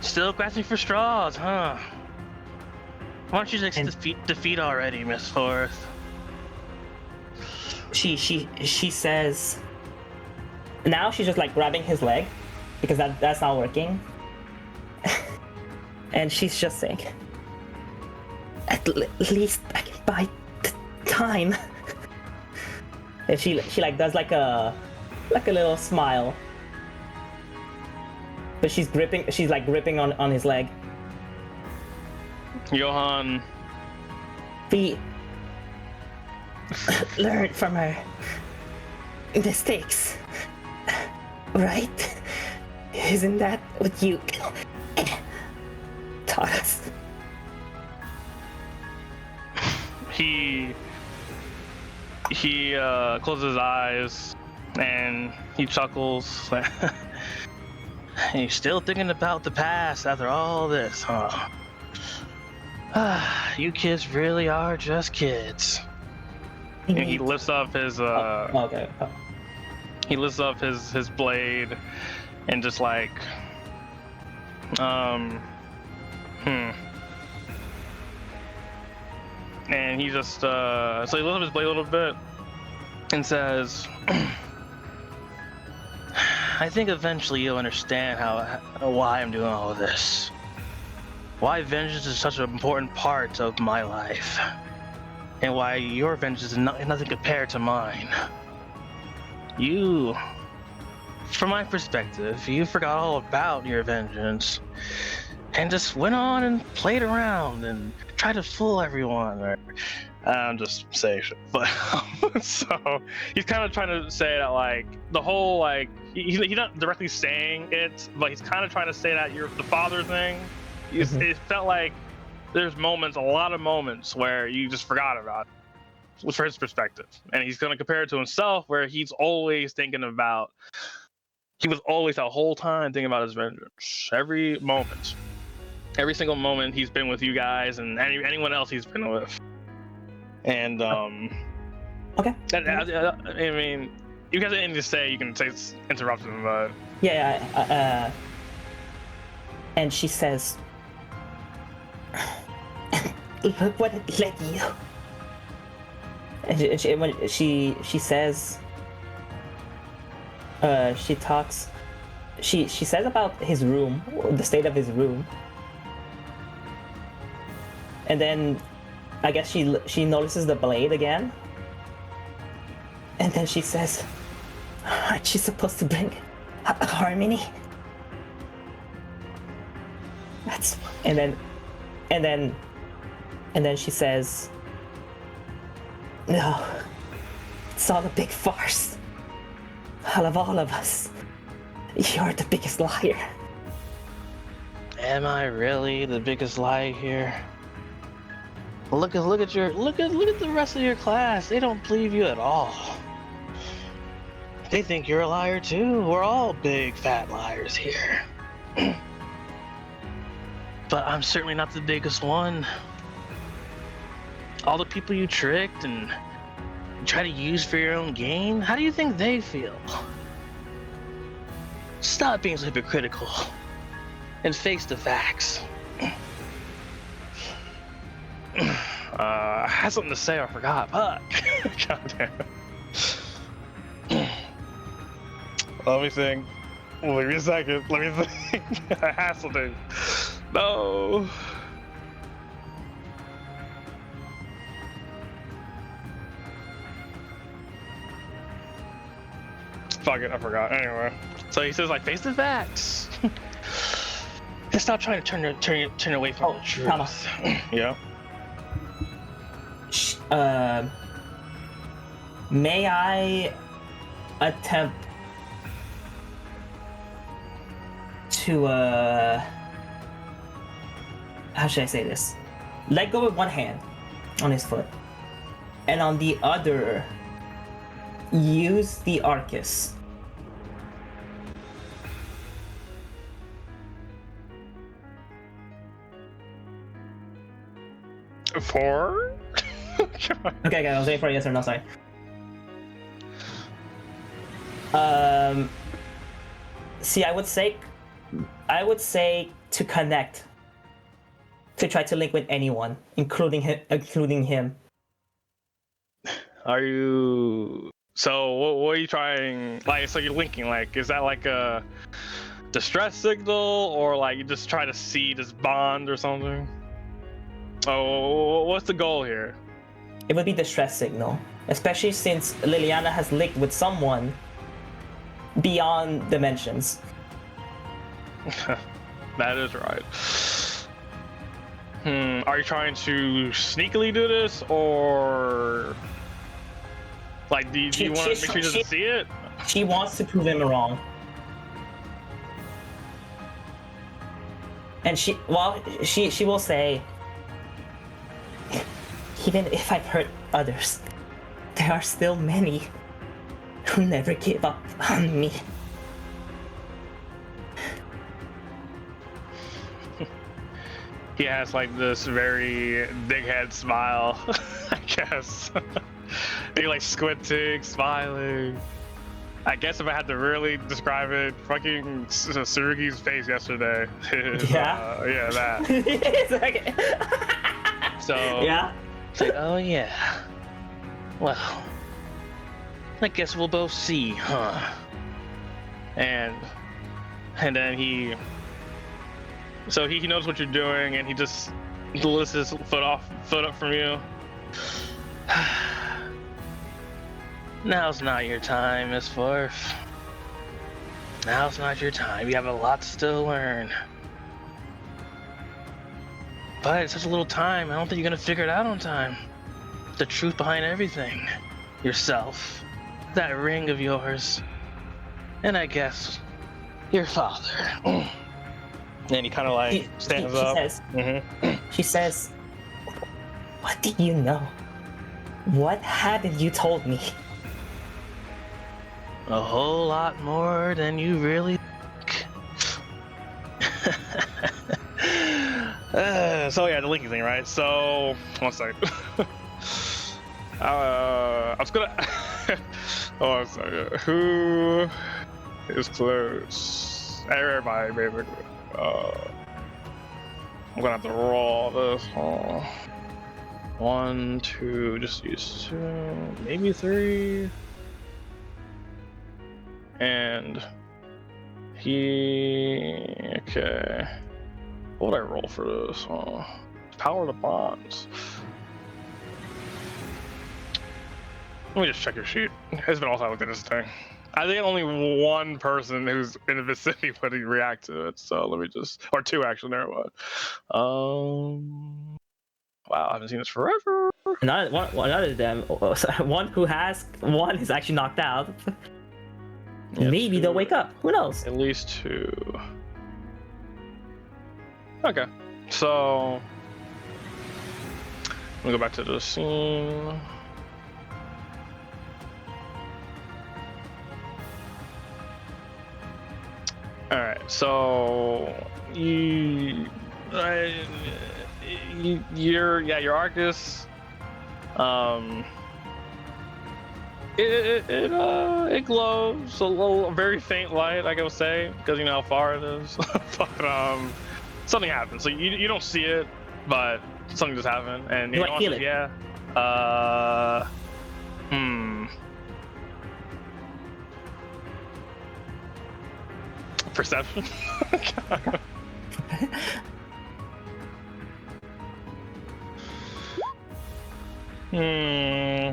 Still grasping for straws, huh? Why don't you just defeat already, Miss Forth? She says. Now she's just like grabbing his leg, because that's not working. And she's just saying, at least I can buy time. And she like does like a little smile. But she's like gripping on his leg. Johan. We learn from our mistakes, right? Isn't that what you taught us? He closes his eyes and he chuckles. You're still thinking about the past after all this, huh? You kids really are just kids. And he lifts up his Okay. he lifts up his blade and just like and he just so he lifts up his blade a little bit and says, I think eventually you'll understand why I'm doing all of this. Why vengeance is such an important part of my life. And why your vengeance is nothing compared to mine. You, from my perspective, you forgot all about your vengeance and just went on and played around and tried to fool everyone. Or I'm just saying shit, but so he's kind of trying to say that like the whole like he's not directly saying it, but he's kind of trying to say that you're the father thing. It felt like there's a lot of moments where you just forgot about it for his perspective, and he's going to compare it to himself, where he was always that whole time thinking about his vengeance. Every single moment he's been with you guys and anyone else he's been with. And Okay. I mean, you guys have anything to say, you can say interrupt him, but Yeah. And she says, look what it led you. And when she says, she talks, she says about his room, the state of his room. And then I guess she notices the blade again. And then she says, aren't you supposed to bring harmony? And then she says, no, it's all a big farce. Out of all of us, you're the biggest liar. Am I really the biggest liar here? Look at the rest of your class. They don't believe you at all. they think you're a liar too. We're all big fat liars here. But I'm certainly not the biggest one. All the people you tricked and try to use for your own gain, how do you think they feel? Stop being so hypocritical and face the facts. I had something to say, I forgot. Fuck. God damn. Let me think. Wait me a second. Let me think. I have something. No. Fuck it, I forgot. Anyway. So he says, like, face the facts. And stop trying to turn away from the truth. Thomas. Yeah. May I attempt to how should I say this? Let go with one hand on his foot, and on the other, use the Arcus. Four? Okay, I was waiting for a yes or no, sorry. See, I would say to connect, to try to link with anyone, including him. Are you... So, what are you trying... Like, so you're linking, like, is that like a distress signal, or like you just try to see this bond or something? Oh, what's the goal here? It would be distress signal, especially since Liliana has linked with someone beyond dimensions. That is right. Are you trying to sneakily do this, or like do you want to make sure he doesn't see it? She wants to prove him wrong. And she will say, even if I've hurt others, there are still many who never give up on me. He has like this very big head smile, I guess. He like squinting, smiling. I guess if I had to really describe it, fucking Tsurugi's face yesterday. Yeah? Yeah, that. Okay. So Yeah? It's like, oh yeah. Well, I guess we'll both see, huh? and then he knows what you're doing, and he just lifts his foot up from you. Now's not your time, Miss Forth. Now's not your time. You have a lot still to learn. But it's such a little time, I don't think you're gonna figure it out on time. The truth behind everything. Yourself. That ring of yours. And I guess your father. And he kind of like stands up. She says, what did you know? What haven't you told me? A whole lot more than you really think. So yeah, the linking thing, right? So one second. I was gonna. Oh, I'm sorry. Who is close? Everybody, basically. I'm gonna have to roll this. 1, 2, just use 2, maybe 3. And okay. What would I roll for this? Power the bonds. Let me just check your sheet. It's been all time I looked at this thing. I think only one person who's in the vicinity would react to it. So let me just, or 2 actually. Never mind. Wow, I haven't seen this forever. None of them. One is actually knocked out. Yeah, Maybe 2. they'll wake up. Who knows? At least 2. Okay, so we'll go back to the scene. So your Arcus. It glows a little, very faint light, I gotta say, because you know how far it is. But something happens. So you don't see it, but something just happened, and Do you I know feel what? it? Yeah. Perception. Hmm.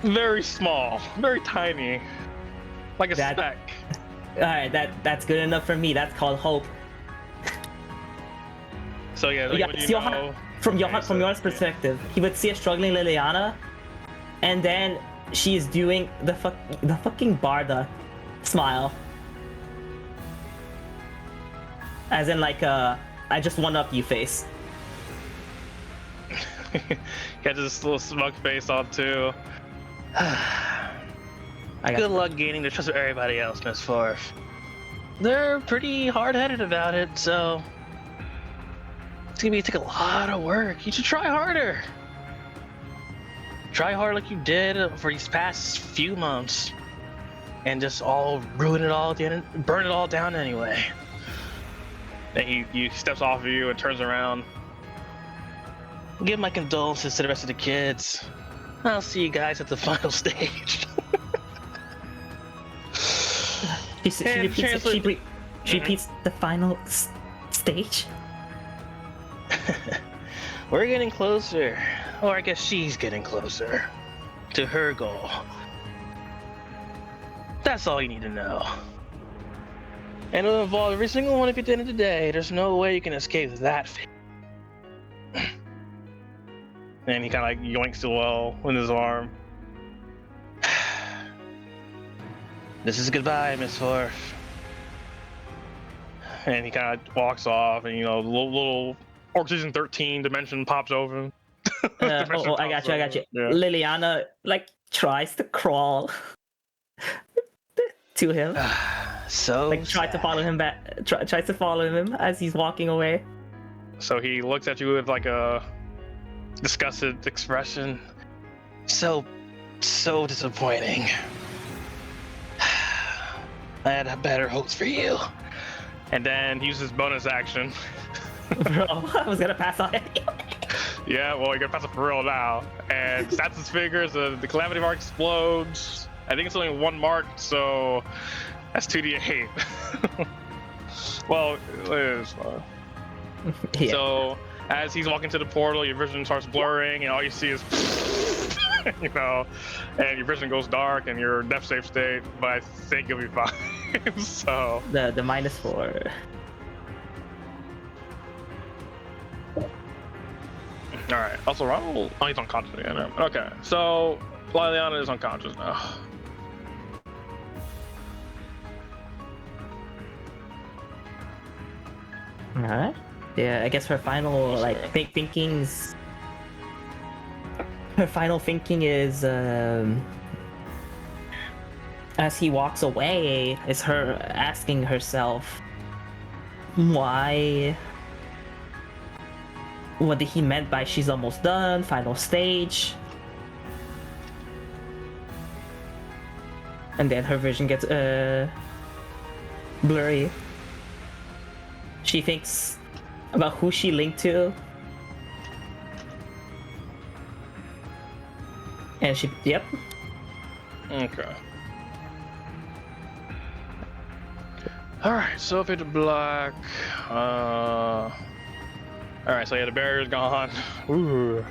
Very small, very tiny, like a That- speck. All right, that's good enough for me. That's called hope. So yeah, like, Yeah, what do you Johan, know? from Okay, Johan, from so- Johan's perspective, he would see a struggling Liliana, and then she's doing the fucking Barda smile, as in like I just one up you face. Got this little smug face on too. I got Good luck gaining the trust of everybody else, Miss Forth. They're pretty hard-headed about it, so it's gonna take a lot of work. You should try harder. Try hard like you did for these past few months, and just all ruin it all, burn it all down anyway. Then he steps off of you and turns around. Give my condolences to the rest of the kids. I'll see you guys at the final stage. She And repeats, translate- she repeats the final stage. We're getting closer, or I guess she's getting closer to her goal. That's all you need to know. And it'll involve every single one of you at the end of the day. There's no way you can escape that fate. And he kind of like yoinks the well with his arm. This is goodbye, Miss Forth. And he kind of walks off, and you know, the little Orc Season 13 dimension pops open. Dimension I got pops you. I got you. open. Yeah. Liliana like tries to crawl to him, So like tries to follow him back. Tries to follow him as he's walking away. So he looks at you with like a disgusted expression. so disappointing. I had better hopes for you. And then he uses bonus action. Bro, I was gonna pass on it. Yeah, well, you're gonna pass it for real now. And snaps his fingers, the calamity mark explodes. I think it's only one mark, so that's 2d8. Well, it is. Yeah. So as he's walking to the portal, your vision starts blurring, and all you see is, you know, and your vision goes dark, and you're death safe state. But I think you'll be fine. So the -4. all right. Also, Ronald, oh, he's unconscious again. Okay, so Liliana is unconscious now. Alright. Yeah, I guess her final like thinkings. Her final thinking is as he walks away, is her asking herself why. What he meant by she's almost done, final stage. And then her vision gets blurry. She thinks about who she linked to. And she, yep. Okay. All right. So fade to black. All right. So yeah, the barrier's gone. Ooh.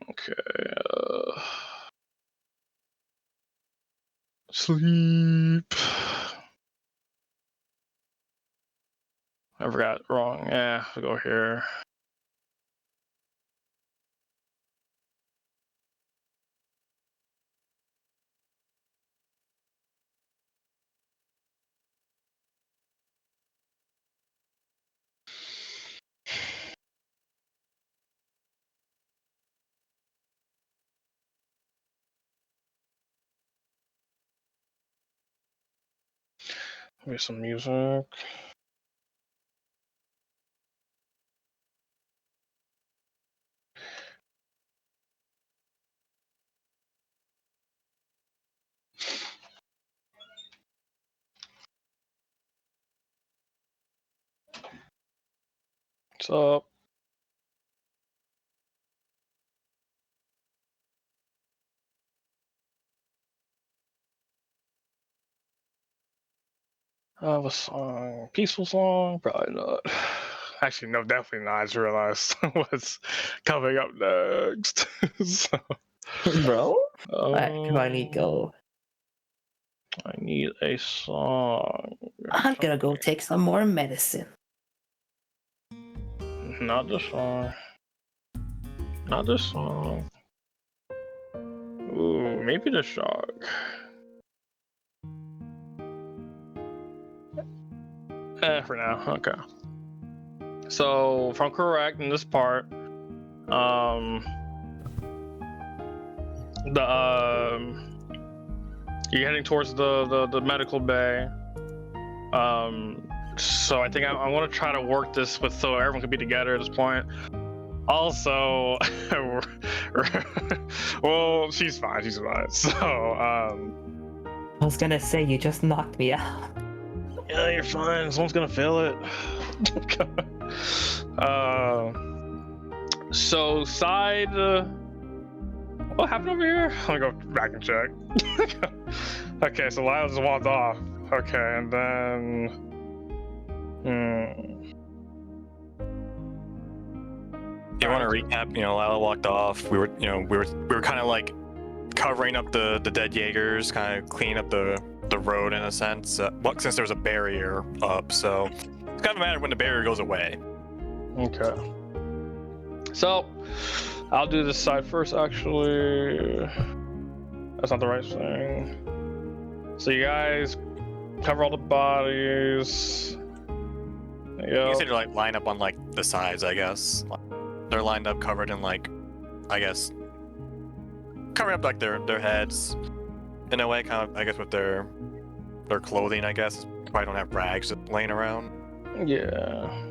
Okay. Sleep. I forgot. Wrong. Yeah. I'll go here. Maybe some music. What's up? I have a song. Peaceful song? Probably not. Actually, no, definitely not. I just realized what's coming up next. So, Bro? Alright, come on, um, Nico. I need a song. I'm gonna go take some more medicine. Not this song. Not this song. Ooh, maybe the shark. For now, okay. So, if I'm correct in this part, you're heading towards the medical bay. So I think I'm gonna try to work this with so everyone can be together at this point. Also, well, she's fine. She's fine. So, I was gonna say, you just knocked me out. yeah, you're fine. Someone's gonna feel it. So side. What happened over here? Let me go back and check. Okay, so Lyle just walked off. Okay, and then. You want to recap? You know, Lila walked off. We were kind of like covering up the dead Jaegers, kind of cleaning up the road in a sense. Since there was a barrier up, so it's kind of a matter when the barrier goes away. Okay. So, I'll do this side first, actually. That's not the right thing. So you guys cover all the bodies. There you You go. can say they're like lined up on like the sides, I guess. They're lined up, covered in like, I guess, covering up like their heads in a way, kind of, I guess, with their clothing, I guess. Probably don't have rags laying around. Yeah.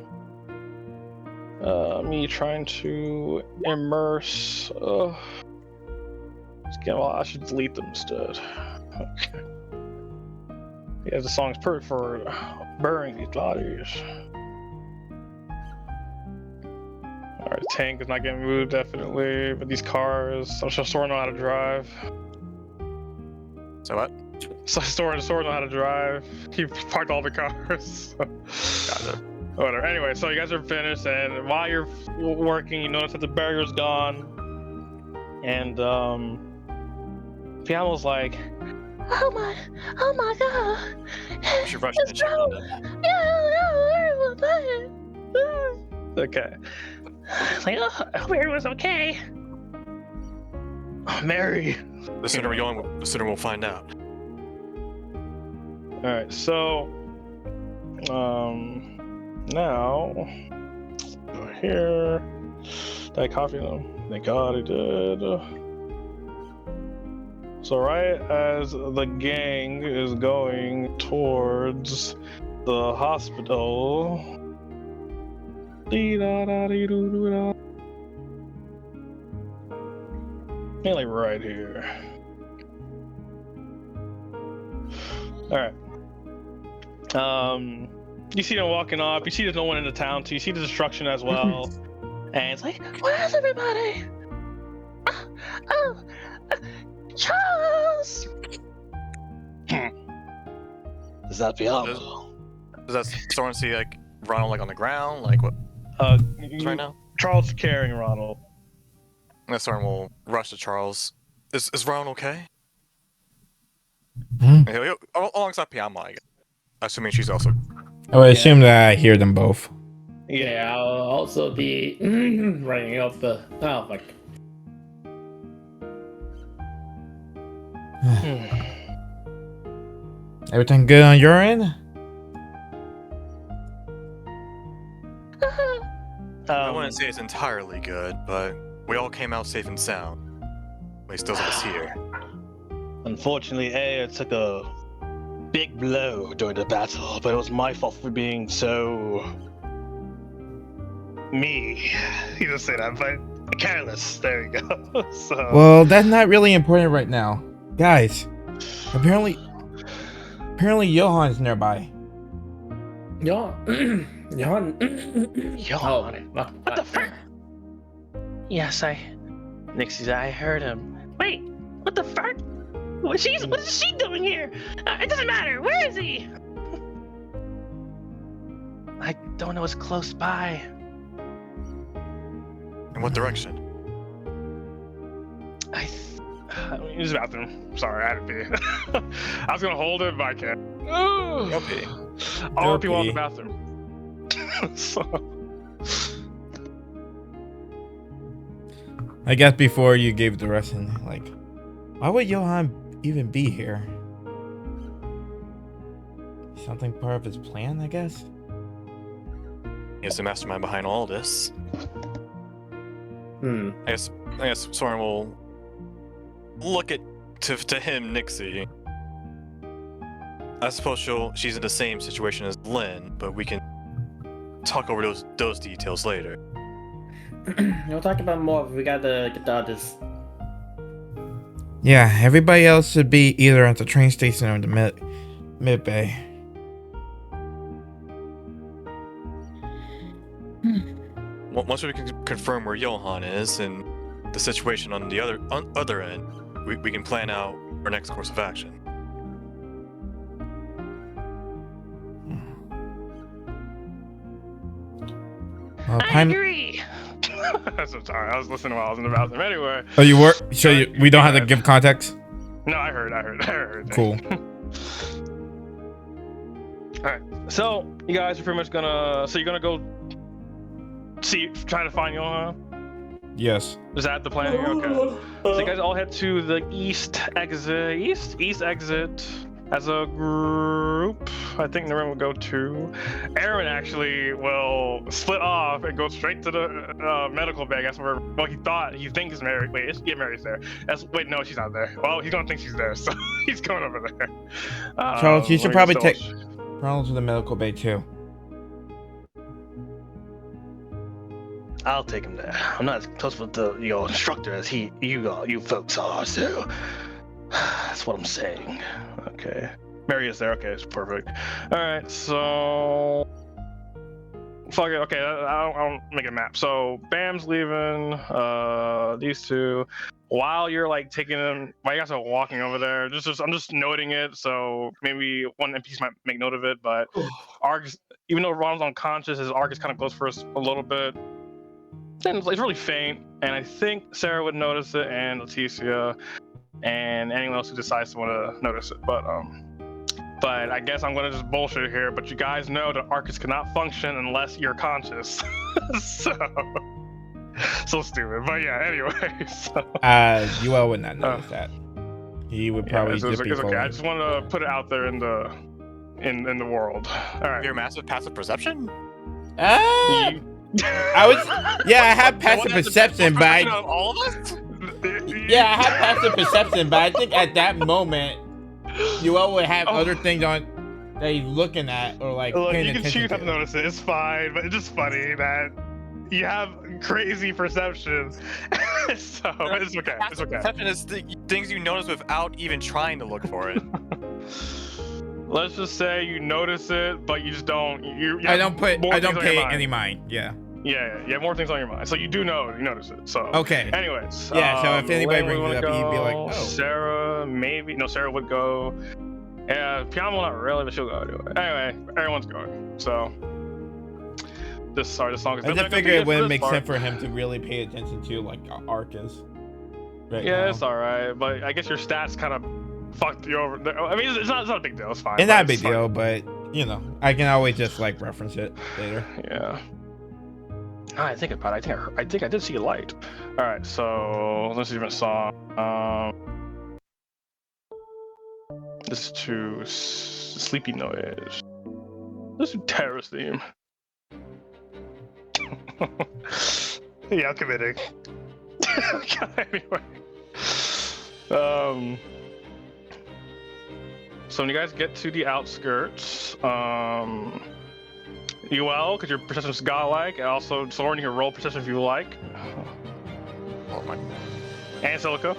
Me trying to immerse. I should delete them instead. Okay. Yeah, the song's perfect for burying these bodies. Alright, the tank is not getting moved, definitely. But these cars, I'm sure Sora know how to drive. So what? So Sora know how to drive. He parked all the cars. Got it. Whatever. Anyway, so you guys are finished, and while you're working, you notice that the barrier's gone. And Piano's like, Oh my god! You should rush It's and check on that. okay. It's like, oh, I hope everyone's okay. Oh, Mary. The sooner we go, the sooner we'll find out. Alright, so now go here. Did I copy them? Thank God I did. So right as the gang is going towards the hospital, mainly right here. All right. You see them walking up. You see there's no one in the town, so you see the destruction as well. And it's like, Where's everybody? Charles! is that Bianco? Does that starting to see like Ronald like on the ground? Like what? Right now? Charles is carrying Ronald. That Soren will rush to Charles. Is Ronald okay? Alongside Piama, I guess. Assuming she's also. I would assume that I hear them both. Yeah, I'll also be running up the. Oh, fuck. Everything good on your end? I wouldn't say it's entirely good, but we all came out safe and sound. At least those of us here. Unfortunately, it took a big blow during the battle, but it was my fault for being so me. You don't say that, but careless. There you go. So Well, that's not really important right now, guys. Apparently Johan's nearby. Johan. Johan. Johan? Oh, What the fuck? Yes, Nixie, I heard him. Wait, what the fuck? What is she doing here? It doesn't matter. Where is he? I don't know. It's close by. In what direction? use the bathroom. Sorry, I had to pee. I was gonna hold it, but I can't. Go pee. I'll Go RP in the pee. bathroom. So. I guess before you gave the rest, like, why would Johan even be here? Something part of his plan, I guess? He's the mastermind behind all this. Hmm. I guess Soren will look at to him, Nixie. I suppose she's in the same situation as Lynn, but we can talk over those details later. We'll talk about more if we gotta get the others. Yeah, everybody else should be either at the train station or in the mid bay. Once we can confirm where Johan is and the situation on the other end, we can plan out our next course of action. Well, I time. agree. I'm so sorry. I was listening while I was in the bathroom. Anyway. Oh, you were. So we don't have to give context. No, I heard. Cool. Alright, so you guys are pretty much gonna. So you're gonna go trying to find Johan? Yes. Is that the plan? Okay. So you guys all head to the east exit as a group. I think Narim will go too. Aaron actually will split off and go straight to the medical bay. That's where he thinks Mary. Wait, yeah, Mary's there. Wait, no, she's not there. Well, he's gonna think she's there, so he's going over there. Charles, you should probably take take Ronald to the medical bay too. I'll take him there. I'm not as close with your instructor as you folks are, so that's what I'm saying. Okay. Mary is there. Okay, it's perfect. All right, so fuck it. Okay, I'll make a map. So Bam's leaving. These two. While you're like taking them, while you guys are walking over there, I'm just noting it. So maybe one NPC might make note of it. But Argus, even though Ron's unconscious, his arc is kind of close for us a little bit. And it's really faint, and I think Sarah would notice it, and Leticia, and anyone else who decides to want to notice it. But I guess I'm gonna just bullshit here. But you guys know that Arcus cannot function unless you're conscious. So stupid. But yeah, anyway. So. UL would not notice that. He would probably it's just be okay. I following. just want to put it out there in the world. All right. Your massive passive perception? I had passive perception, but I all of us? had passive perception, but I think at that moment, UL would have other things on that he's looking at or like Look, paying you can attention choose not to. to notice it. It's fine, but it's just funny that you have crazy perception. So it's okay. It's okay. Perception is the things you notice without even trying to look for it. Let's just say you notice it, but you just don't. I don't more things on your pay mind. any mind. Yeah. Yeah, you have more things on your mind. So you do know, you notice it. So Okay. anyways. Yeah, so if anybody Lane brings would it up, he'd be like, go, oh. Sarah, maybe. No, Sarah would go. Yeah, Piamo not really, but she'll go do it. Anyway, everyone's going. So. This song is I definitely just gonna figured be it good wouldn't this make part. sense for him to really pay attention to like Arcus. Right Yeah, now. it's alright, but I guess your stats kind of fucked you over. I mean, it's not a big deal. It's fine. It's but not a big fine. deal, but you know, I can always just like reference it later. Yeah. I think about it. I think I did see a light. All right, so let's even song. This is to Sleepy Noise. Let's do Terrorist theme. Yeah, I'm committing. Anyway. So when you guys get to the outskirts, UL, because your perception is godlike, and also Soren, you can roll perception if you like. Oh my. And Silica.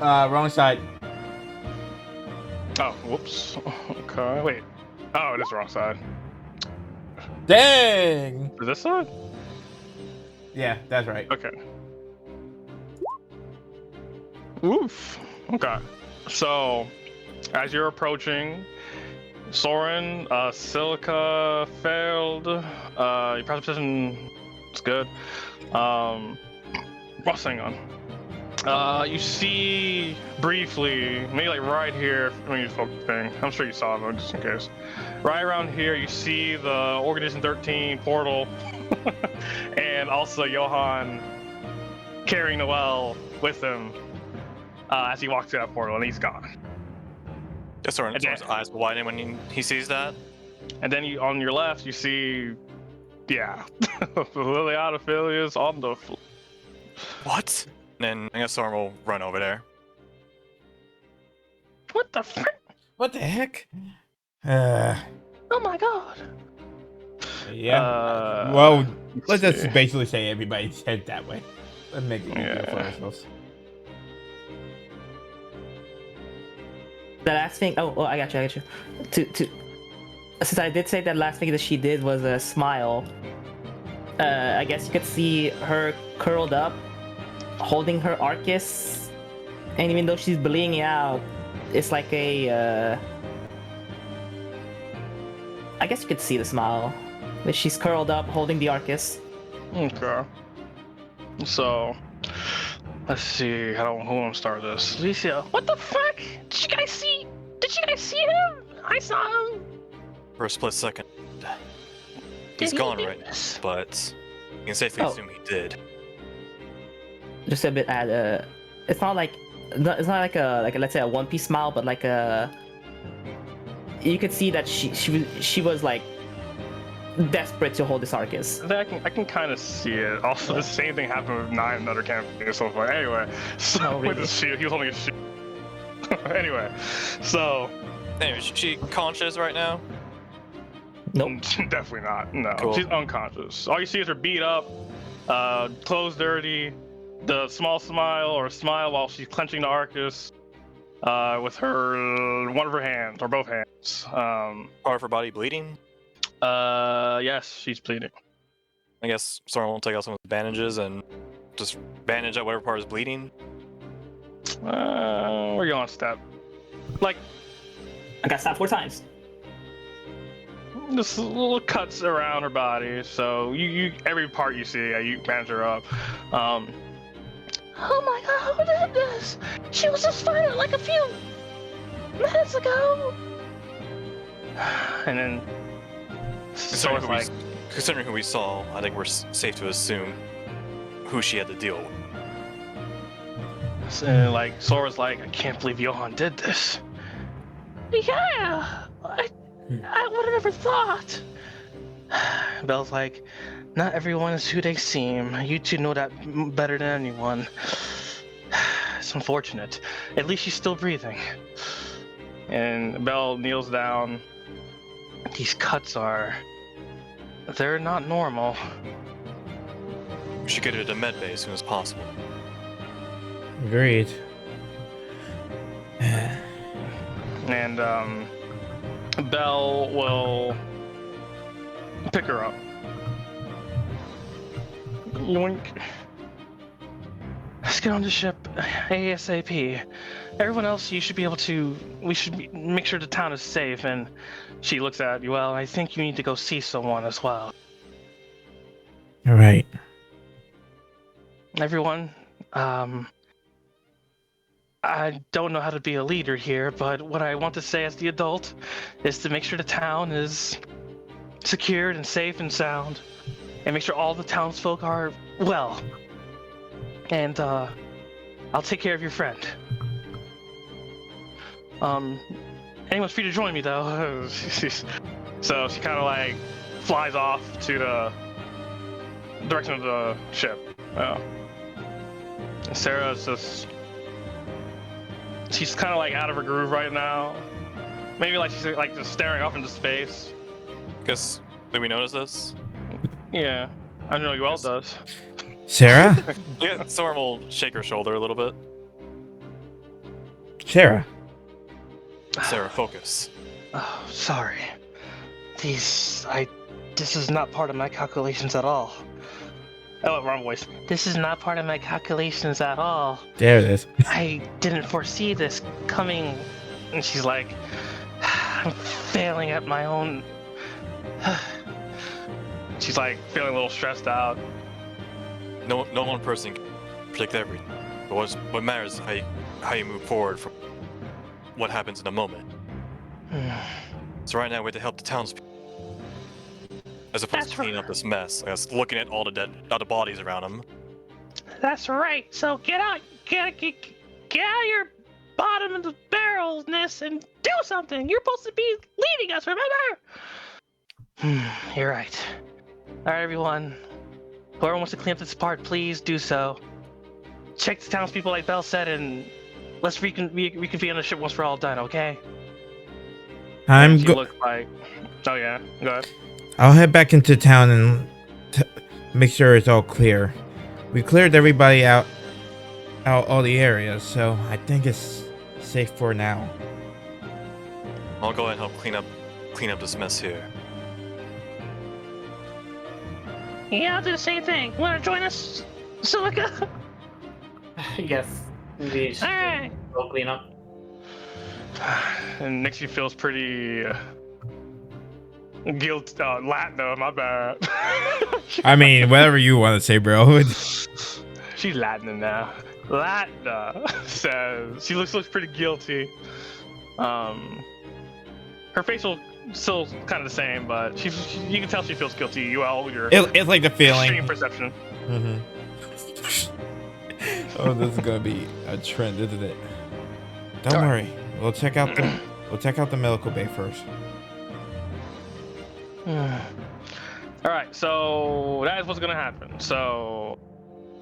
Wrong side. Oh, whoops. Okay, wait. Oh, it is the wrong side. Dang. Is this side? Yeah, that's right. Okay. Oof. Okay. So, as you're approaching, Soren, Silica failed. Your perception is good. What's going on? You see briefly, maybe like right here, when you focus thing. I'm sure you saw them, just in case. Right around here, you see the Organization 13 portal, and also Johan carrying Noel with him as he walks through that portal, and he's gone. Just Soren's eyes widen when he sees that. And then on your left, you see, yeah, Liliana Philius on the floor. What? And then I guess Soren will run over there. What the frick? What the heck? Oh my god. Yeah. Well, let's see. just basically say everybody's head that way. Let's make it easier for ourselves. The last thing. Oh, I got you. Since I did say that last thing that she did was a smile. I guess you could see her curled up, holding her Arcus, and even though she's bleeding out, it's like a. I guess you could see the smile, but she's curled up, holding the Arcus. Okay. So, let's see. Who wants to start this? Alicia, what the fuck? Did you guys see him? I saw him. For a split second. He's Did he gone do right this? now, but you can safely assume he did. Just a bit at it's not like a let's say a One Piece smile, but like a. You could see that she was like desperate to hold this Arcus. I can kind of see it. Also, the same thing happened with 9 and other campaigns so far. Anyway, so Oh, really? with his shield, he was holding his shield. Anyway, so. Anyway, is she conscious right now? Nope. Definitely not. No, Cool. She's unconscious. All you see is her beat up, clothes dirty, the small smile or smile while she's clenching the Arcus with one of her hands or both hands. Part of her body bleeding? Yes, she's bleeding. I guess Soren will take out some of the bandages and just bandage up whatever part is bleeding. Where you on step? Like, I got stabbed 4 times. just little cuts around her body. So you every part you see, you bandage her up. Oh my god, who did this? She was just fine like a few minutes ago. And then sort of like, Considering who we saw, I think we're safe to assume who she had to deal with. like Sora's like, I can't believe Johan did this. Yeah, I would have never thought. Belle's like, not everyone is who they seem. You two know that better than anyone. It's unfortunate. At least she's still breathing. And Belle kneels down. These cuts they're not normal. We should get her to medbay as soon as possible. Agreed. And Belle will pick her up. Yoink. Let's get on the ship ASAP. Everyone else, we should make sure the town is safe. And She looks at you. well, I think you need to go see someone as well. All right. Everyone, I don't know how to be a leader here, but what I want to say as the adult is to make sure the town is secured and safe and sound, and make sure all the townsfolk are well. And I'll take care of your friend. Anyone's free to join me though. So she kind of like flies off to direction of the ship. Oh. Sarah's she's kind of like out of her groove right now. Maybe like she's like just staring off into space. Guess, did we notice this? Yeah, I know you all does. Sarah? Yeah, Soren will shake her shoulder a little bit. Sarah. Sarah, focus. Oh, sorry. This is not part of my calculations at all. Oh, wrong voice. This is not part of my calculations at all. There it is. I didn't foresee this coming. And she's like, I'm failing at my own. she's like feeling a little stressed out. No one person can predict everything. But what matters is how you move forward from what happens in a moment. So right now we have to help the townspeople. As opposed That's to cleaning up this mess. I was looking at all the bodies around them. That's right. So get out your bottom of the barrelness and do something. You're supposed to be leading us, remember? You're right. All right, everyone. Whoever wants to clean up this part, please do so. Check the townspeople, like Belle said, and let's reconvene on the ship once we're all done. Okay? She looked like. Oh yeah. Go ahead. I'll head back into town and make sure it's all clear. We cleared everybody out all the areas, so I think it's safe for now. I'll go ahead and help clean up this mess here. Yeah, I'll do the same thing. Want to join us, Silica? Yes. We should Alright. go clean up. And Nixie feels pretty guilt. Latin, my bad. I mean, whatever you want to say, bro. She's Latin now. Latin says she looks pretty guilty. Her facial still kind of the same, but you can tell she feels guilty. You all with your It's like the extreme feeling. perception. Mm-hmm. Oh, this is gonna be a trend, isn't it? Don't All worry. We'll check out the medical bay first. All right, so that is what's gonna happen. So,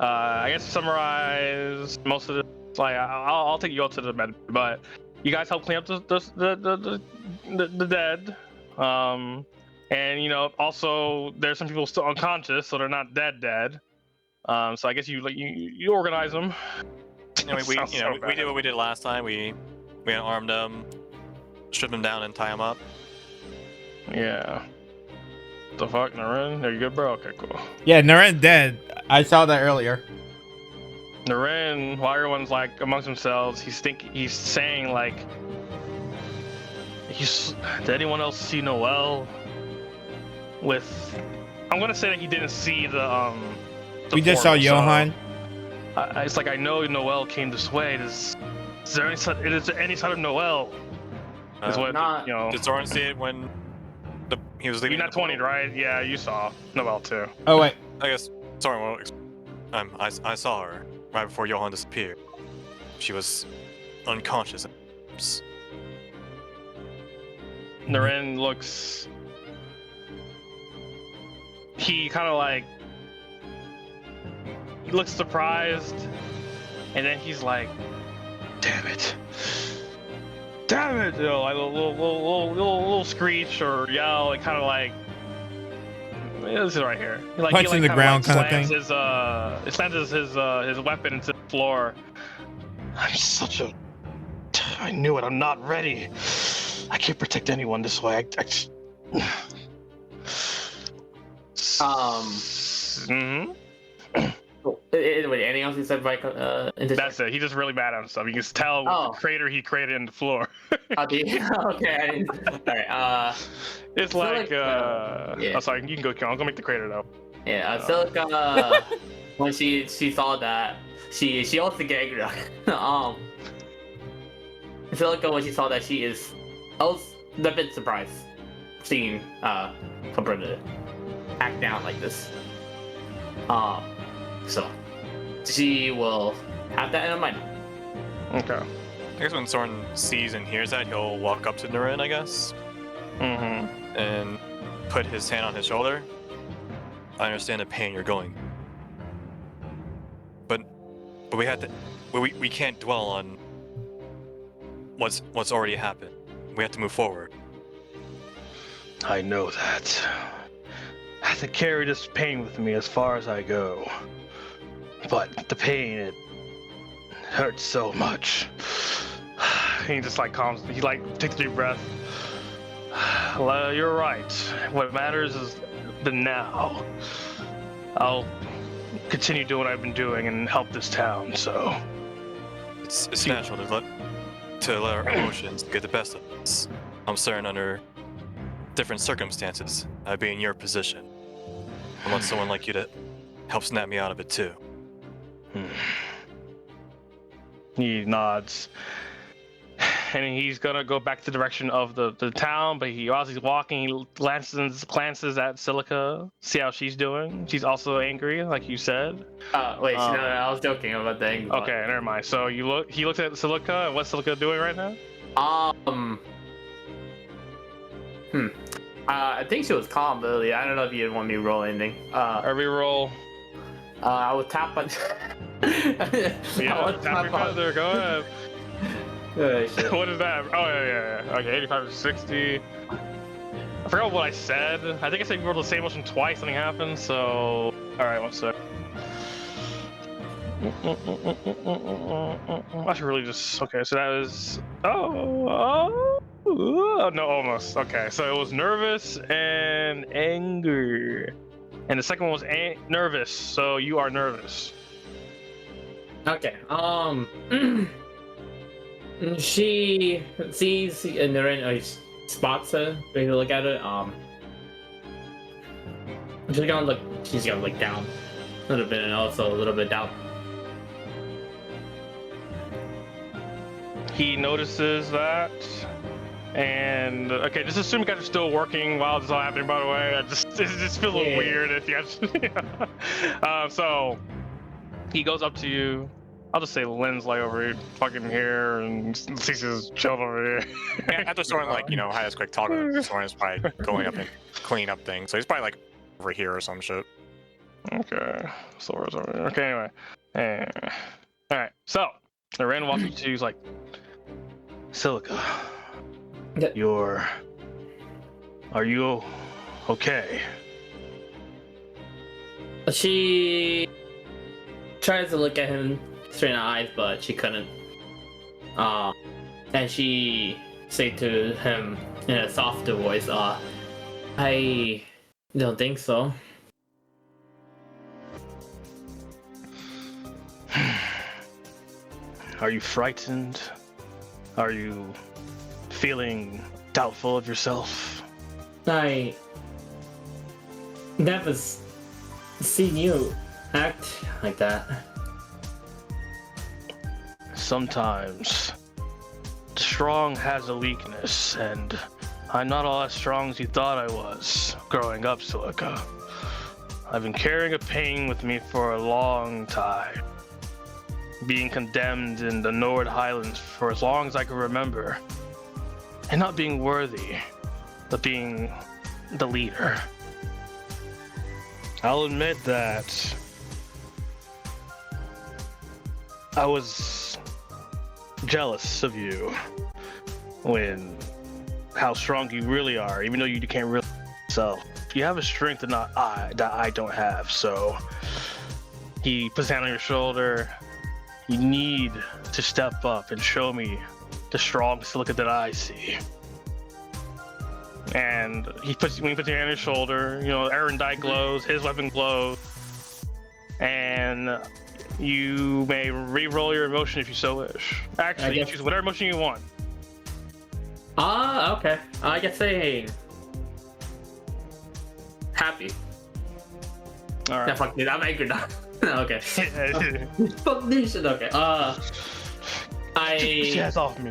I guess to summarize most of this, like I'll take you all to the med, but you guys help clean up the dead, and you know also there's some people still unconscious, so they're not dead. So I guess you organize them. You know, we did what we did last time. We unarmed them, strip them down, and tie them up. Yeah. The fuck, Naren? Are you good, bro? Okay, cool. Yeah, Naren's dead. I saw that earlier. Naren, while everyone's like amongst themselves, he's saying like, did anyone else see Noel? I'm gonna say that he didn't see the We just saw portal, so Johan. it's like I know Noel came this way. Is there any side of Noel? Is what not- you know? Did Soren see it when he was leaving? You're not 20, right? Yeah, you saw Noel too. Oh wait. I guess Soren will. I saw her right before Johan disappeared. She was unconscious. Naren looks. He kind of like. He looks surprised, and then he's like, "Damn it! Damn it!" You know, like a little screech or yell, like kind of like. This is right here. Like, Punch in the ground kind of thing. It slams his weapon into the floor. I'm such a. I knew it. I'm not ready. I can't protect anyone this way. Mm-hmm. Wait, anything else you said by That's it. He's just really bad at himself. You can just tell the crater he created in the floor. Okay, I didn't. Alright, It's so like, yeah. Oh, sorry, you can go, I'll go make the crater though. Yeah, Silica, when she saw that, she also get angry. Silica, when she saw that, I was a bit surprised seeing Comprende act down like this. So she will have that in her mind. Okay. I guess when Soren sees and hears that, he'll walk up to Naren, I guess, Mm-hmm. and put his hand on his shoulder. I understand the pain you're going. But we had to. We can't dwell on what's already happened. We have to move forward. I know that. I have to carry this pain with me as far as I go. But the pain, it hurts so much. He just like calms. He like takes a deep breath. Well, you're right. What matters is the now. I'll continue doing what I've been doing and help this town. So It's natural to let our emotions get the best of us. I'm certain under different circumstances, I'd be in your position. I want someone like you to help snap me out of it too. He nods. And he's gonna go back to the direction of the town, but while he's walking, he glances at Silica, see how she's doing. She's also angry, like you said. Wait, no, I was joking about the angry one. Okay, never mind. So he looks at Silica, and what's Silica doing right now? I think she was calm earlier. I don't know if you want me to roll anything. Every roll. I would tap on. Yeah, tap your feather. Go ahead. Shit. What is that? Oh yeah. Okay, 85 to 60. I forgot what I said. I think I said we rolled the same motion twice. Something happened. So, all right, one sec. I should really just. Okay, so that was. Oh, no, almost. Okay, so it was nervous and anger, and the second one was nervous. So you are nervous. Okay. She sees Naren, spots her. If you look at it, she's gonna look down a little bit, and also a little bit down. He notices that, and okay, just assume you guys are still working while this is all happening. By the way, it just feels a little weird if you guys. So he goes up to you. I'll just say Lynn's like over here, fucking here, and Cece's chilling over here. Yeah, after Soren had this quick talk with him, Soren is probably going up and cleaning up things. So he's probably like over here or some shit. Okay, Sora's over here. Okay, anyway. All right, so Ren walks up to you. He's like, Silica, Yeah. Are you okay? She tries to look at him straight in the eyes, but she couldn't. And she said to him in a softer voice, I don't think so. Are you frightened? Are you feeling doubtful of yourself? I never seen you act like that. Sometimes the strong has a weakness, and I'm not all as strong as you thought I was growing up, Silica. I've been carrying a pain with me for a long time, being condemned in the Nord Highlands for as long as I can remember, and not being worthy of being the leader. I'll admit that I was jealous of you when how strong you really are, even though you can't really yourself. You have a strength that I don't have. So he puts his hand on your shoulder. You need to step up and show me the strong Silica that I see. And when he puts your hand on his shoulder, Erendite glows, his weapon glows, and you may re-roll your emotion if you so wish. Actually, you choose whatever emotion you want. Okay. I guess say happy. All right. Yeah, fuck it. I'm angry now. Okay. Fuck this shit. Okay. Get your ass off me.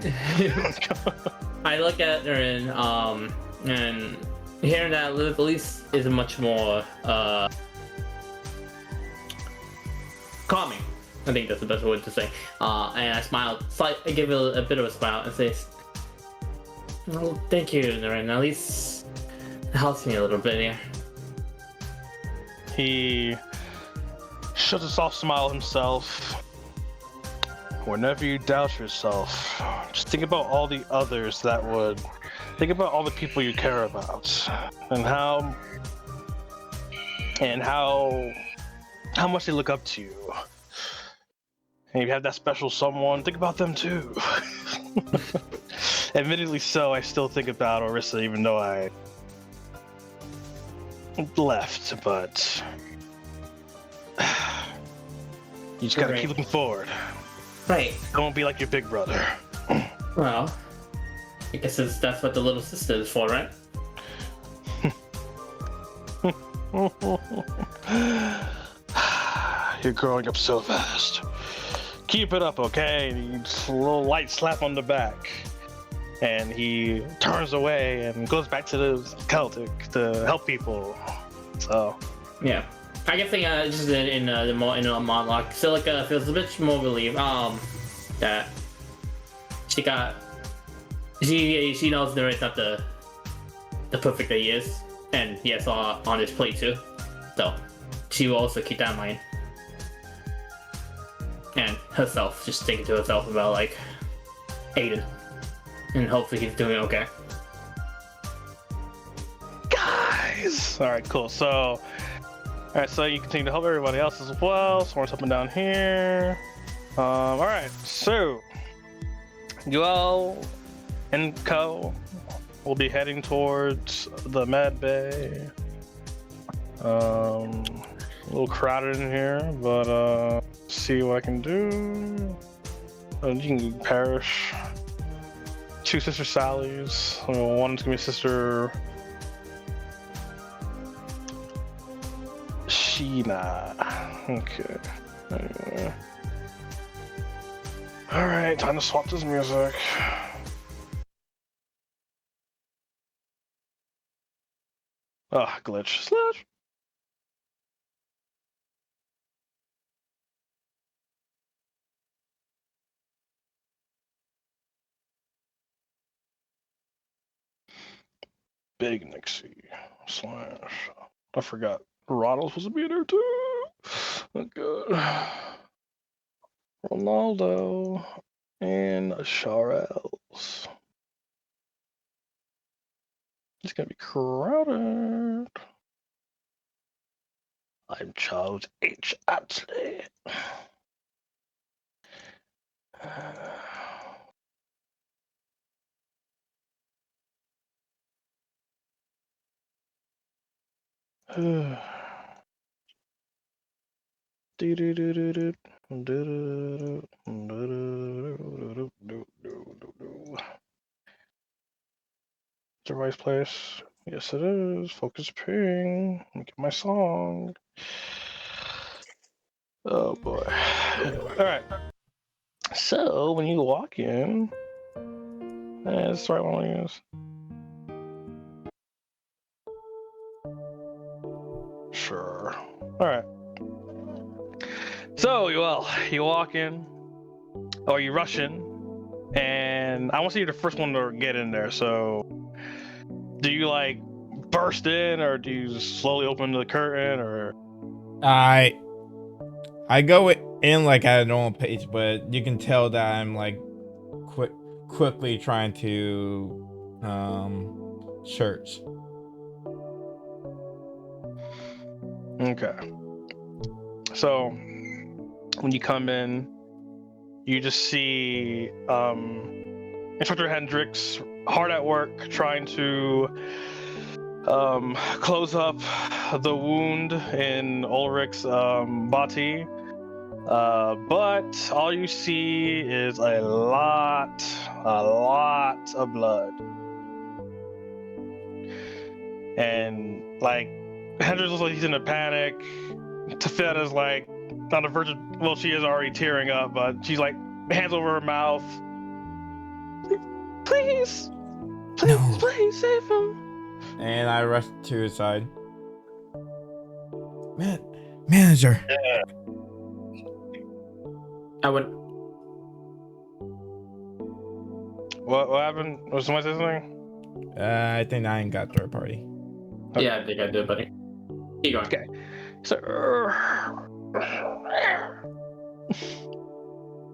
I look at her and hearing that at least is much more calming. I think that's the best word to say. And I smile. I give it a bit of a smile and say, "Well, thank you, Naren. At least it helps me a little bit here." He shows a soft smile himself. Whenever you doubt yourself, just think about all the others that would. Think about all the people you care about, and how much they look up to you. And you have that special someone. Think about them too. Admittedly, so I still think about Orisa, even though I left. But you just gotta Right. keep looking forward. Right. Don't be like your big brother. Well, I guess that's what the little sister is for, right? You're growing up so fast. Keep it up, okay? And he just a little light slap on the back. And he turns away and goes back to the Celtic to help people. So Yeah. I guess just in a monologue, Silica feels a bit more relieved. That she knows there is not the perfect that he is, and he has on his plate too. So she will also keep that in mind, and herself just thinking to herself about like Aiden, and hopefully he's doing okay. guys. All right, cool. So you continue to help everybody else as well. Someone's up and down here. All right, so Joel and Co will be heading towards the med bay. A little crowded in here, but see what I can do. You can Parish. 2 Sister Sallys. One's gonna be Sister Sheena. Okay. Anyway. Alright, time to swap this music. Ah, glitch. Slash. Big Nixie. Slash. I forgot. Ronald's supposed to be there too. Okay. Ronaldo and Charles. It's gonna be crowded. I'm Charles H. Atlee. It's a right place. Yes, it is. Focus ping. Let me get my song. Oh boy. Alright. So, when you walk in, that's the right one to use. Sure. Alright. So, you walk in, or you rush in, and I want to see you're the first one to get in there, so do you like burst in, or do you just slowly open the curtain, or? I go in like at a normal pace, but you can tell that I'm like quickly trying to search. Okay. So when you come in, you just see Instructor Hendricks hard at work trying to close up the wound in Ulrich's body. But all you see is a lot of blood. And like Hendricks looks like he's in a panic. Tafetta's like on the verge of, well, she is already tearing up, but she's like hands over her mouth. Please, No. please save him. And I rush to his side. Manager. I would. What happened? Was somebody say something? I think I ain't got third party. Yeah, I think I did, buddy. Keep going. Okay. He's like,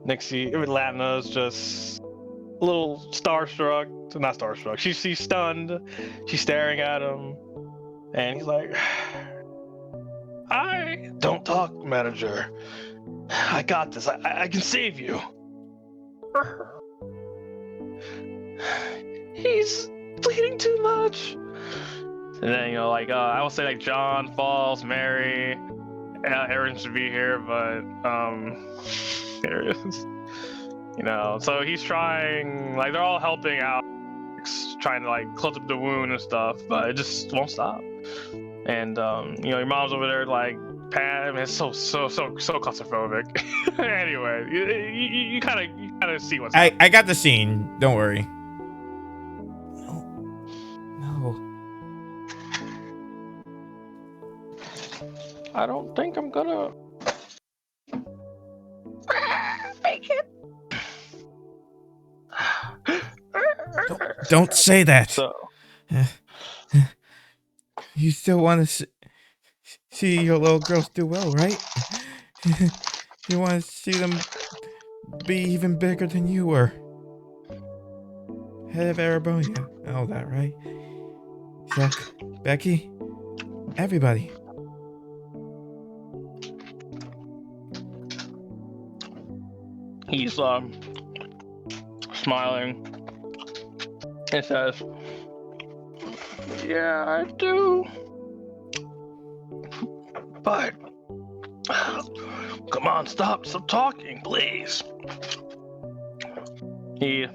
Nixie, Latna's just a little starstruck. Not starstruck. She's stunned. She's staring at him. And he's like, I don't talk, manager. I got this. I can save you. He's bleeding too much. And then, I will say, like, John, Falls, Mary, Aaron should be here, but, there it is. So he's trying, like, they're all helping out, trying to, like, close up the wound and stuff, but it just won't stop. And, your mom's over there, like, Pam, it's so claustrophobic. Anyway, you kind of see what's happening. I got the scene. Don't worry. No. I don't think I'm gonna make it. Don't say that. So, You still want to see your little girls do well, right? You want to see them be even bigger than you were. Head of Arabonia. All that, right? Chuck, Becky, everybody. he's smiling and says, yeah, I do. But come on, stop talking, please. He's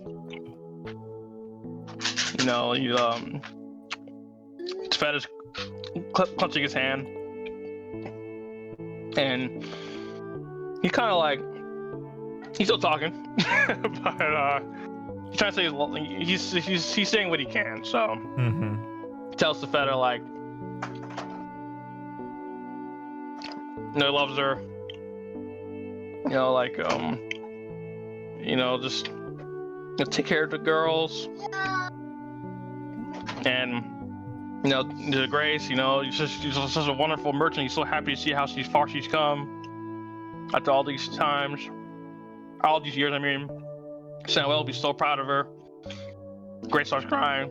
Fed is clenching his hand, and he's kind of like, he's still talking, but he's trying to say he's saying what he can. So he tells the Feta, like, he loves her, just take care of the girls, and to Grace, she's such a wonderful merchant. He's so happy to see how far she's come after all these times, all these years. I mean, Samuel will be so proud of her. Grace starts crying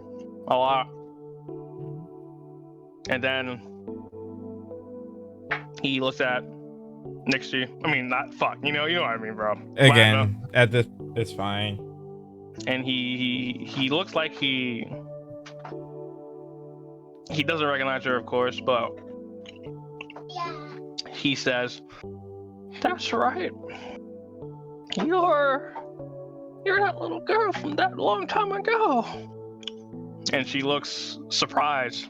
a lot, and then he looks at Nixie. I mean, not fuck. You know what I mean, bro. Again, it's fine. And he looks like he doesn't recognize her, of course, but he says, "That's right. You're that little girl from that long time ago." And she looks surprised.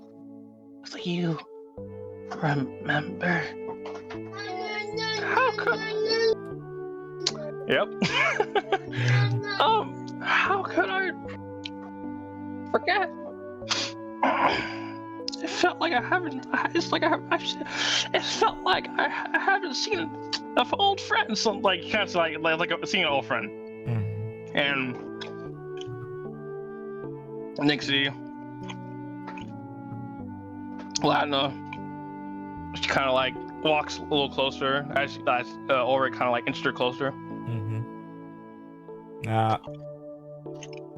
It's like, you remember? How could? Yep. How could I forget? It felt like I haven't. It's like it felt like I haven't seen an old friend. So like, kind of like seeing an old friend. And Nixie, Latna, she kind of like walks a little closer as Ulrich kind of like inched her closer.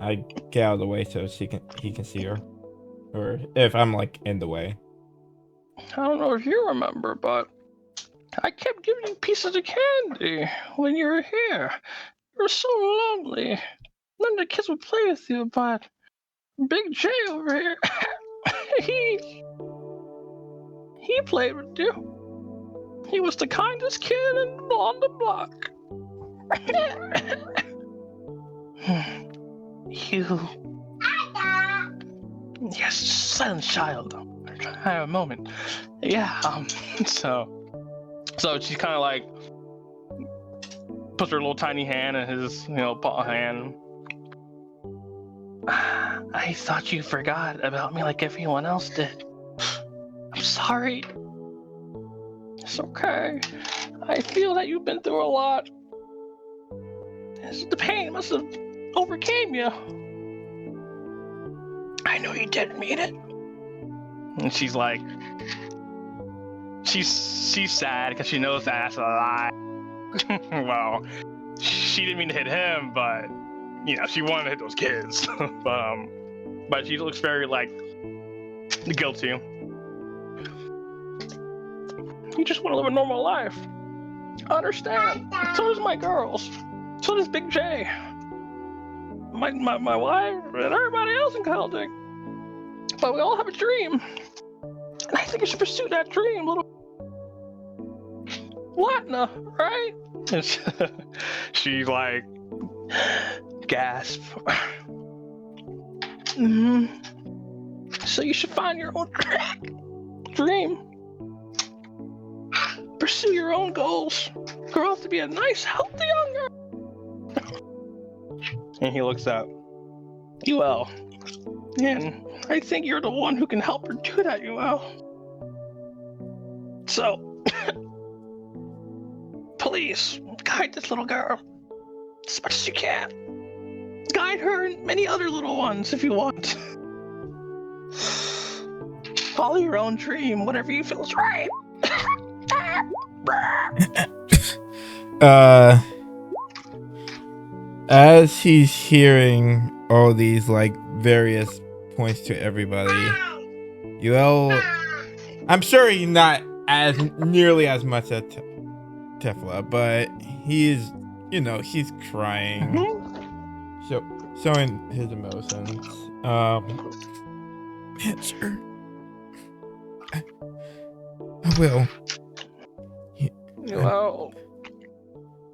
I get out of the way so he can see her, or if I'm like in the way. I don't know if you remember, but I kept giving you pieces of candy when you were here. You were so lonely. None of the kids would play with you, but Big J over here, he played with you. He was the kindest kid on the block. You. Yes, silent child. I have a moment. Yeah. So she kind of like puts her little tiny hand in his, paw hand. I thought you forgot about me like everyone else did. I'm sorry. It's okay. I feel that you've been through a lot. The pain must have overcame you. I know you didn't mean it. And she's she's sad because she knows that's a lie. Well, she didn't mean to hit him, but you know she wanted to hit those kids. But she looks very like guilty. You just want to live a normal life. I understand. So does my girls. So does Big J. My wife and everybody else in Celtic. But we all have a dream. And I think you should pursue that dream, little Latna, right? She like gasp. So you should find your own dream. Pursue your own goals. Grow up to be a nice, healthy young girl. And he looks up. UL. And I think you're the one who can help her do that, UL. So, please, guide this little girl as much as you can. Guide her and many other little ones if you want. Follow your own dream, whatever you feel is right. As he's hearing all these like various points to everybody, Yuel, I'm sure he's not as nearly as much as Tefla, but he's, you know, he's crying, showing his emotions. Sure, I will. Well,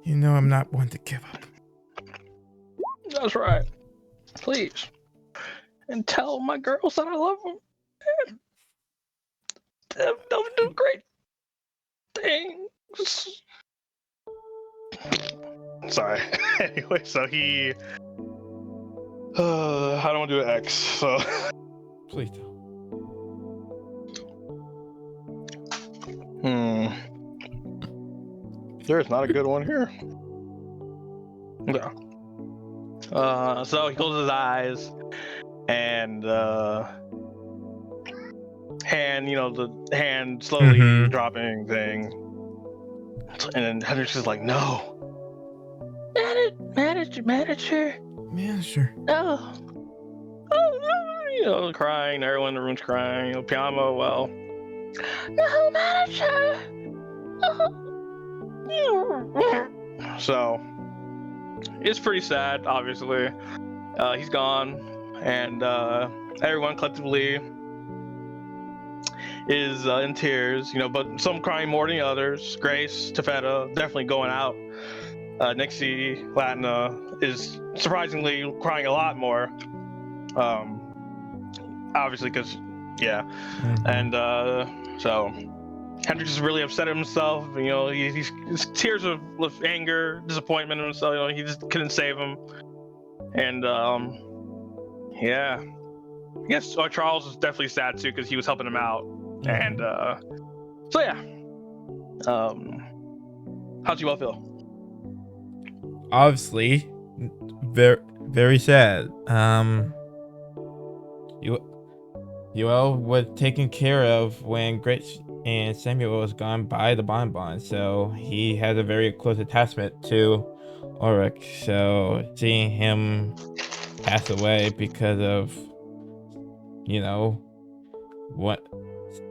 You know I'm not one to give up. that's right. Please. And tell my girls that I love them. They'll do great things. Sorry. Anyway, so he... I don't want to do an X, so... Please don't. There's not a good one here. No. So he closes his eyes, and hand, you know, the hand slowly dropping thing, and then Hendrix is like, "No, manager, no, oh no," you know, crying. Everyone in the room's crying. You know, Piamo, well, no, manager. So it's pretty sad, obviously. He's gone, and everyone collectively is in tears, you know, but some crying more than others. Grace, Tefeta, definitely going out. Nixie, Latina is surprisingly crying a lot more. Obviously, because, yeah. And so Hendrix is really upset at himself. You know, he's tears of anger, disappointment in himself. You know, he just couldn't save him. And yeah, I guess Charles was definitely sad too because he was helping him out. And so yeah, how'd you all feel? Obviously, very very sad. Yuel was taken care of when Grace and Samuel was gone by the Bonbon, so he had a very close attachment to Ulrich. So seeing him pass away because of, you know, what,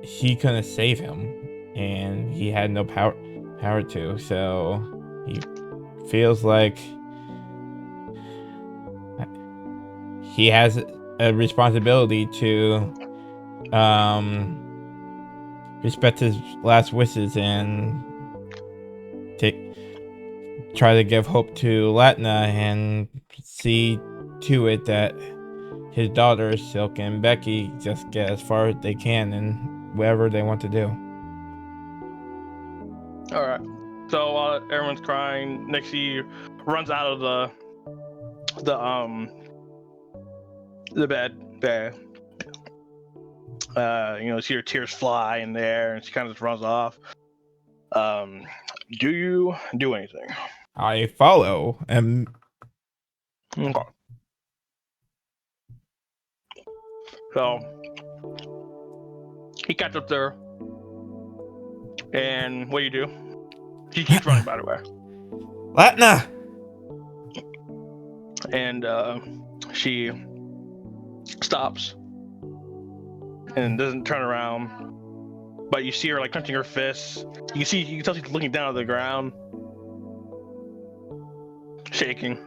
he couldn't save him, and he had no power to. So he feels like he has a responsibility to respect his last wishes and try to give hope to Latina and see to it that his daughters, Silk and Becky, just get as far as they can in whatever they want to do. All right. So while everyone's crying, Nixie runs out of the bed. You know, see her tears fly in there, and she kind of just runs off. Do you do anything? I follow, and Okay. So he catches up there, And what do? She keeps running, by the way. Latna! And she stops and doesn't turn around. But you see her like clenching her fists. You can tell she's looking down at the ground, shaking.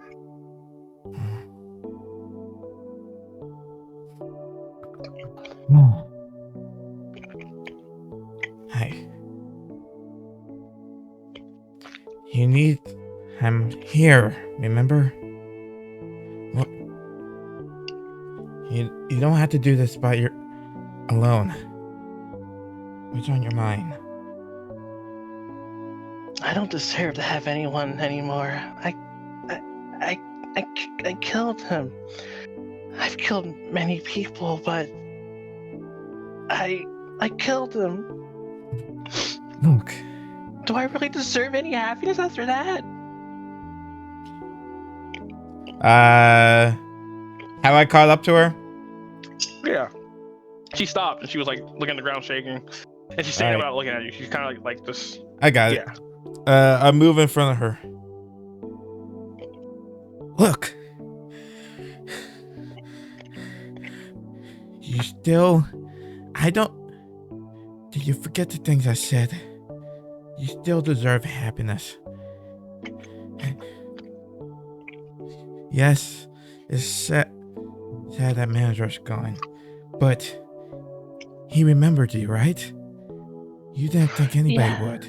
Hey. You need... I'm here, remember? What? You don't have to do this by your... alone. What's on your mind? I don't deserve to have anyone anymore. I killed him. I've killed many people, but I killed him. Look. Do I really deserve any happiness after that? Have I caught up to her? Yeah. She stopped and she was like looking at the ground, shaking, and she's standing about looking at you. She's kind of like this. I got it. I move in front of her. Look. You still... I don't... Did you forget the things I said? You still deserve happiness. Yes, it's sad that manager's gone, but he remembered you, right? You didn't think anybody would.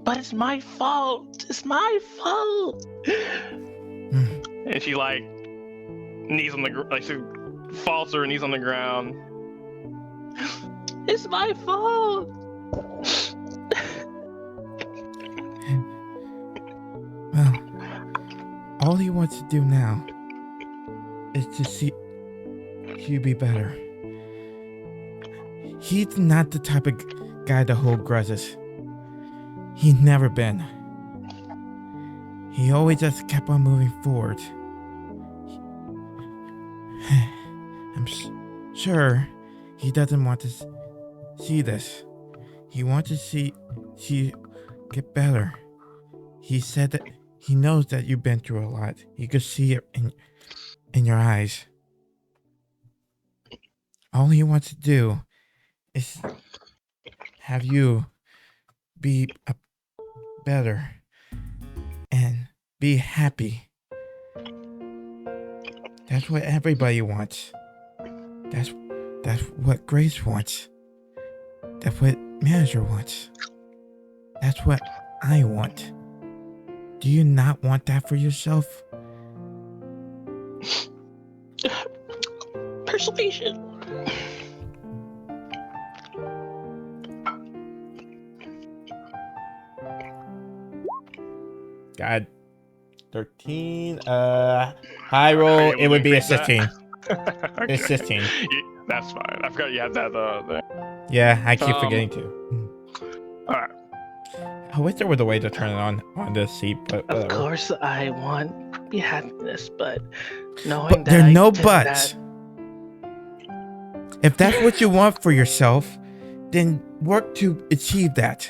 But it's my fault. It's my fault. And she like knees on the like she falls to her knees on the ground. It's my fault. Well, all he wants to do now is to see you be better. He's not the type of guy to hold grudges. He's never been. He always just kept on moving forward. I'm sure he doesn't want to see this. He wants to see you get better. He said that he knows that you've been through a lot. You could see it in your eyes. All he wants to do is have you be better and be happy. That's what everybody wants. That's what Grace wants. That's what manager wants. That's what I want. Do you not want that for yourself? Persuasion. God. 13. High roll, it would be a 16. Okay. It's 16. Yeah, that's fine. I forgot you had that there. Yeah, I keep forgetting to. Alright. I wish there was a way to turn it on this seat, but whatever. Of course, I want happiness, but knowing But that there are I no did buts. that- If that's what you want for yourself, then work to achieve that.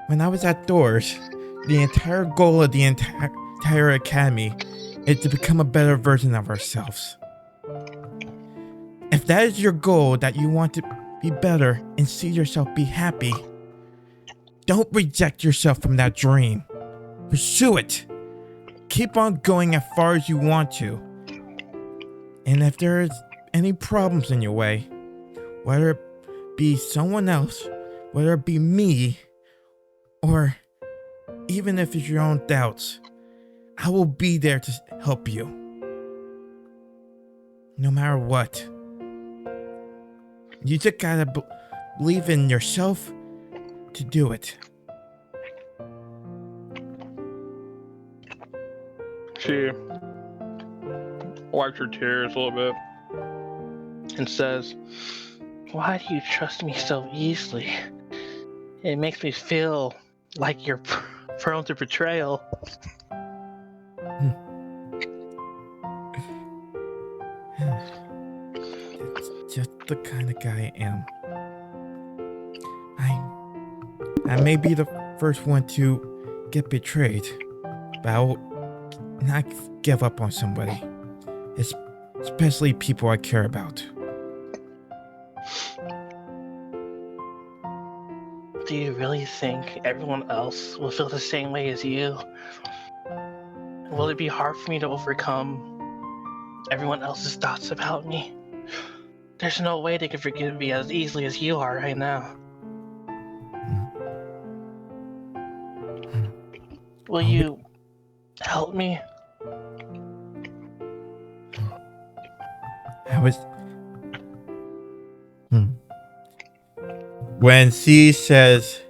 When I was at Doors, the entire goal of the entire academy is to become a better version of ourselves. If that is your goal, that you want to be better and see yourself be happy, don't reject yourself from that dream. Pursue it. Keep on going as far as you want to. And if there is any problems in your way, whether it be someone else, whether it be me, or even if it's your own doubts, I will be there to help you. No matter what. You just gotta believe in yourself to do it. She wipes her tears a little bit and says, Why do you trust me so easily? It makes me feel like you're prone to betrayal. the kind of guy I am. I may be the first one to get betrayed, but I will not give up on somebody, especially people I care about. Do you really think everyone else will feel the same way as you? Will it be hard for me to overcome everyone else's thoughts about me? There's no way they can forgive me as easily as you are right now. Will you help me? I was. When she says,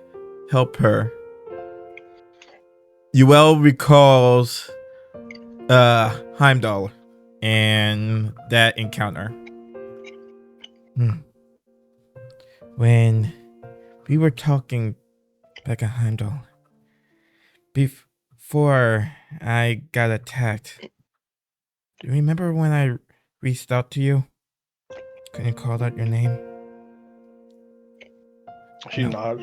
help her, Yuel recalls Heimdall and that encounter. When we were talking back at Heimdall, before I got attacked, do you remember when I reached out to you? Couldn't call out your name? She nods.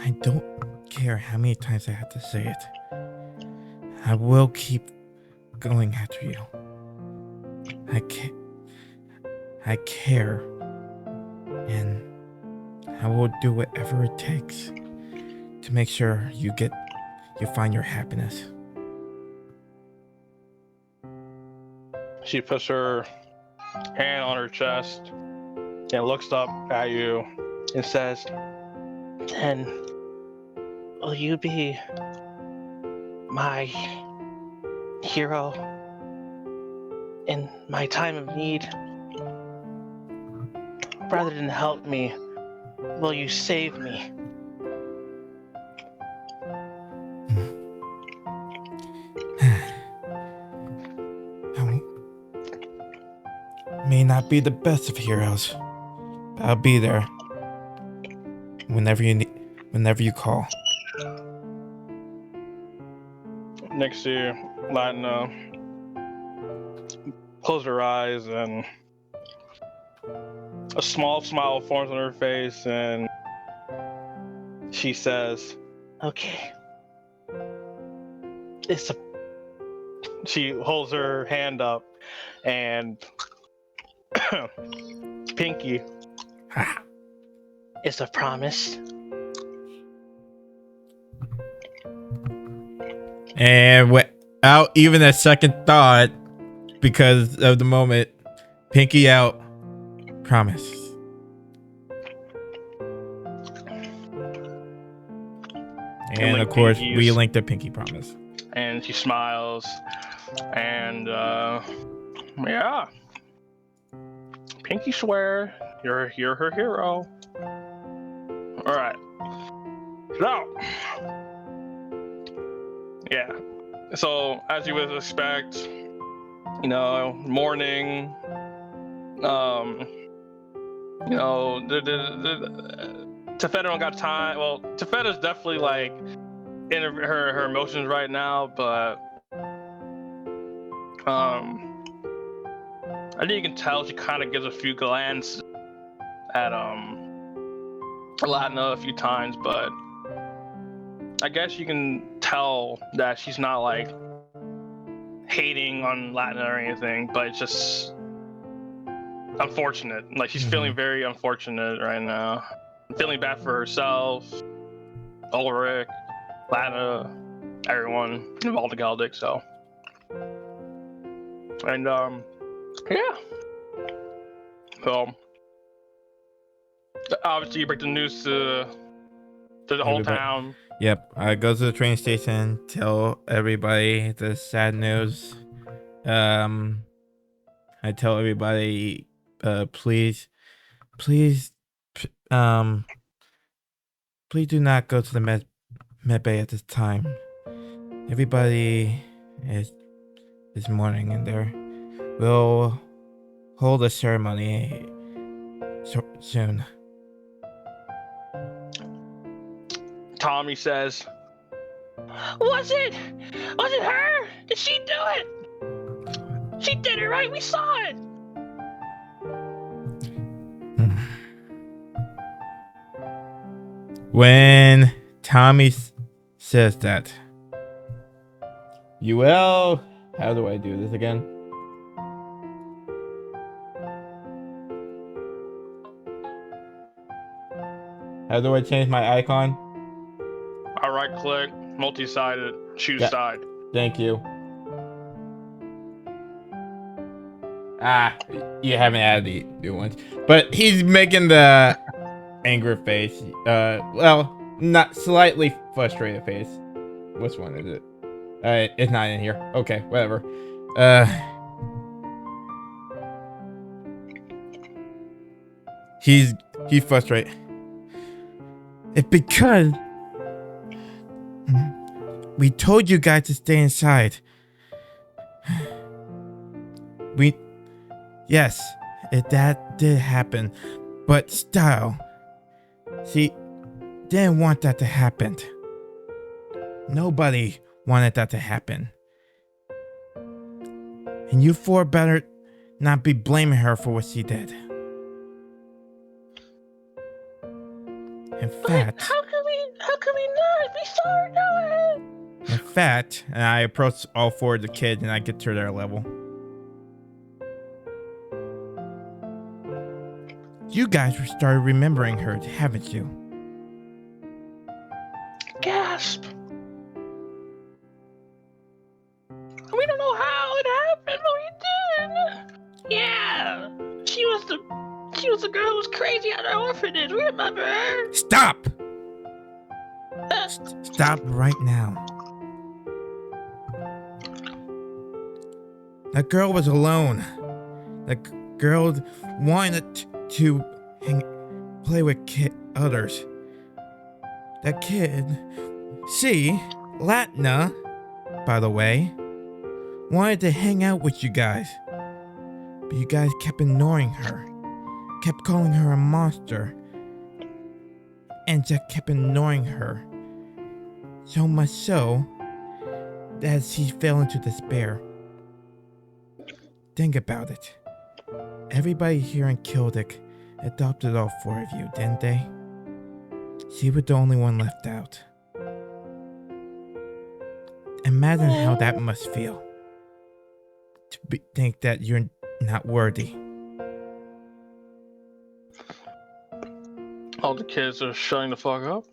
I don't care how many times I have to say it. I will keep going after you. I care. And I will do whatever it takes to make sure you find your happiness. She puts her hand on her chest and looks up at you and says, Then, will you be my hero in my time of need? Rather than help me, will you save me? May not be the best of heroes, but I'll be there whenever you call. next to you, Latina closed her eyes and a small smile forms on her face, and she says, Okay. she holds her hand up and Pinky. It's a promise. And without even a second thought, because of the moment, Pinky out. Promise. And of course, we linked the Pinky promise. And she smiles, and yeah, Pinky swear you're her hero. All right, so yeah, so as you would expect, morning, Tefeta don't got time. Well, Tefeta's definitely like in her emotions right now, but I think you can tell she kind of gives a few glances at Latina a few times, but I guess you can tell that she's not like hating on Latina or anything, but it's just unfortunate. Like she's feeling very unfortunate right now, feeling bad for herself, Ulrich, Latina, everyone involved in Galdic. So, and yeah. So obviously you break the news to the whole town. Yep, I go to the train station, tell everybody the sad news. I tell everybody, please do not go to the med bay at this time. Everybody is mourning, and there we'll hold a ceremony soon. Tommy says, Was it her? Did she do it? She did it, right? We saw it. When Tommy says that, Yuel, how do I do this again? How do I change my icon? I right click, multi-sided, choose Yeah. side. Thank you. You haven't added the new ones. But he's making the anger face. Well, not slightly frustrated face. Which one is it? It's not in here. Okay, whatever. He's frustrated. It's because we told you guys to stay inside. Yes, that did happen, but still, she didn't want that to happen. Nobody wanted that to happen. And you four better not be blaming her for what she did. In fact, How can we not? We saw her do it. in fact, and I approach all four of the kids and I get to their level. You guys started remembering her, haven't you? Gasp. We don't know how it happened, but we did. Yeah. She was the girl who was crazy at our orphanage. We remember her. Stop! Stop right now. That girl was alone. That girl wanted to play with others. That kid, Latna, by the way, wanted to hang out with you guys. But you guys kept ignoring her. Kept calling her a monster. And just kept ignoring her. So much so that she fell into despair. Think about it. Everybody here in Kildick adopted all four of you, didn't they? She was the only one left out. Imagine how that must feel. To think that you're not worthy. All the kids are shutting the fuck up.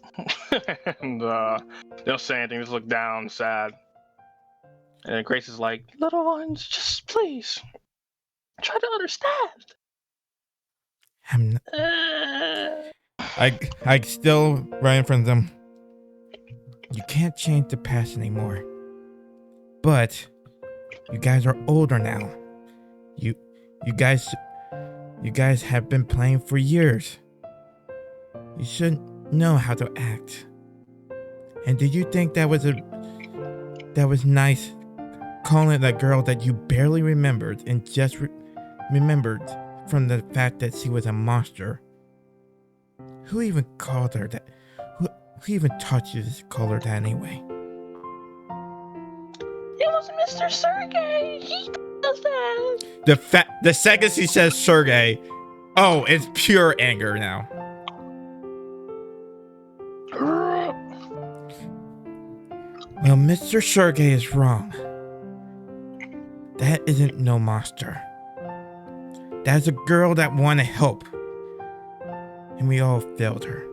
And they don't say anything, just look down, sad. And Grace is like, little ones, just please try to understand. I'm I still running from them. You can't change the past anymore. But you guys are older now. You guys have been playing for years. You should know how to act. And did you think that was nice, calling that girl that you barely remembered and just remembered from the fact that she was a monster? Who even called her that? Who even taught you to call her that anyway? It was Mr. Sergey. He does that. The second she says Sergey, oh, it's pure anger now. Well, Mr. Sergey is wrong. That isn't no monster. That's a girl that wanted help. And we all failed her.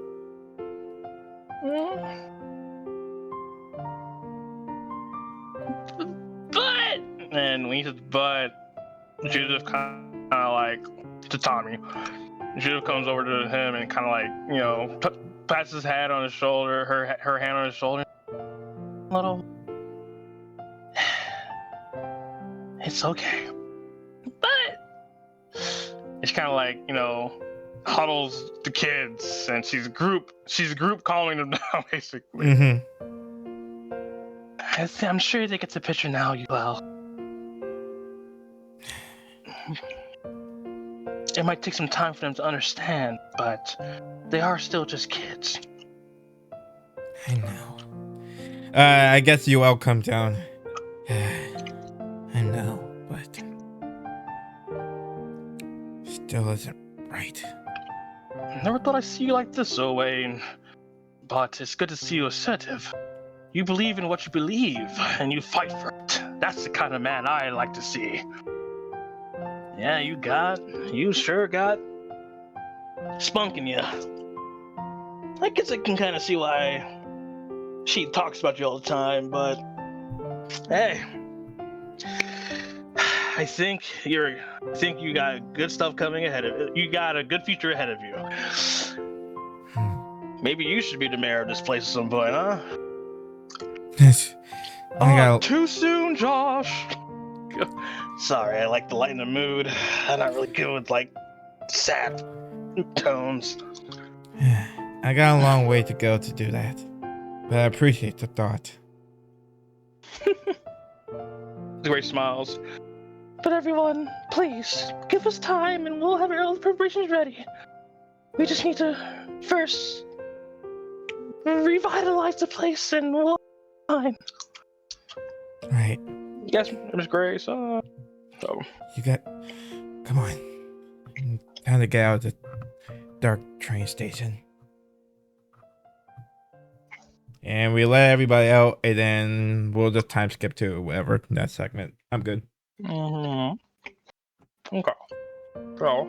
But And when he says but, Judith kind of like, to Tommy, Judith comes over to him and kind of like, pats his head on his shoulder, her hand on his shoulder. Little. It's okay. but It's kind of like, huddles the kids, and she's group calming them down, basically. Mm-hmm. I'm sure they get the picture now. You well. It might take some time for them to understand, but they are still just kids. I know. I guess you all come down. I know, but still isn't right. Never thought I'd see you like this, Owain. But it's good to see you assertive. You believe in what you believe, and you fight for it. That's the kind of man I like to see. Yeah, you sure got spunk in you. I guess I can kind of see why she talks about you all the time, but hey, I think you got good stuff coming ahead of you. You got a good future ahead of you. Maybe you should be the mayor of this place at some point, huh? Too soon, Josh. Sorry, I like to lighten the mood. I'm not really good with like sad tones. I got a long way to go to do that, but I appreciate the thought. Great smiles. But everyone, please, give us time and we'll have all the preparations ready. We just need to first revitalize the place and we'll be fine. Right. Yes, Miss Grace. You got... Come on. Time to get out of the dark train station. And we let everybody out, and then we'll just time skip to whatever next segment. I'm good. Mm-hmm. Okay. So.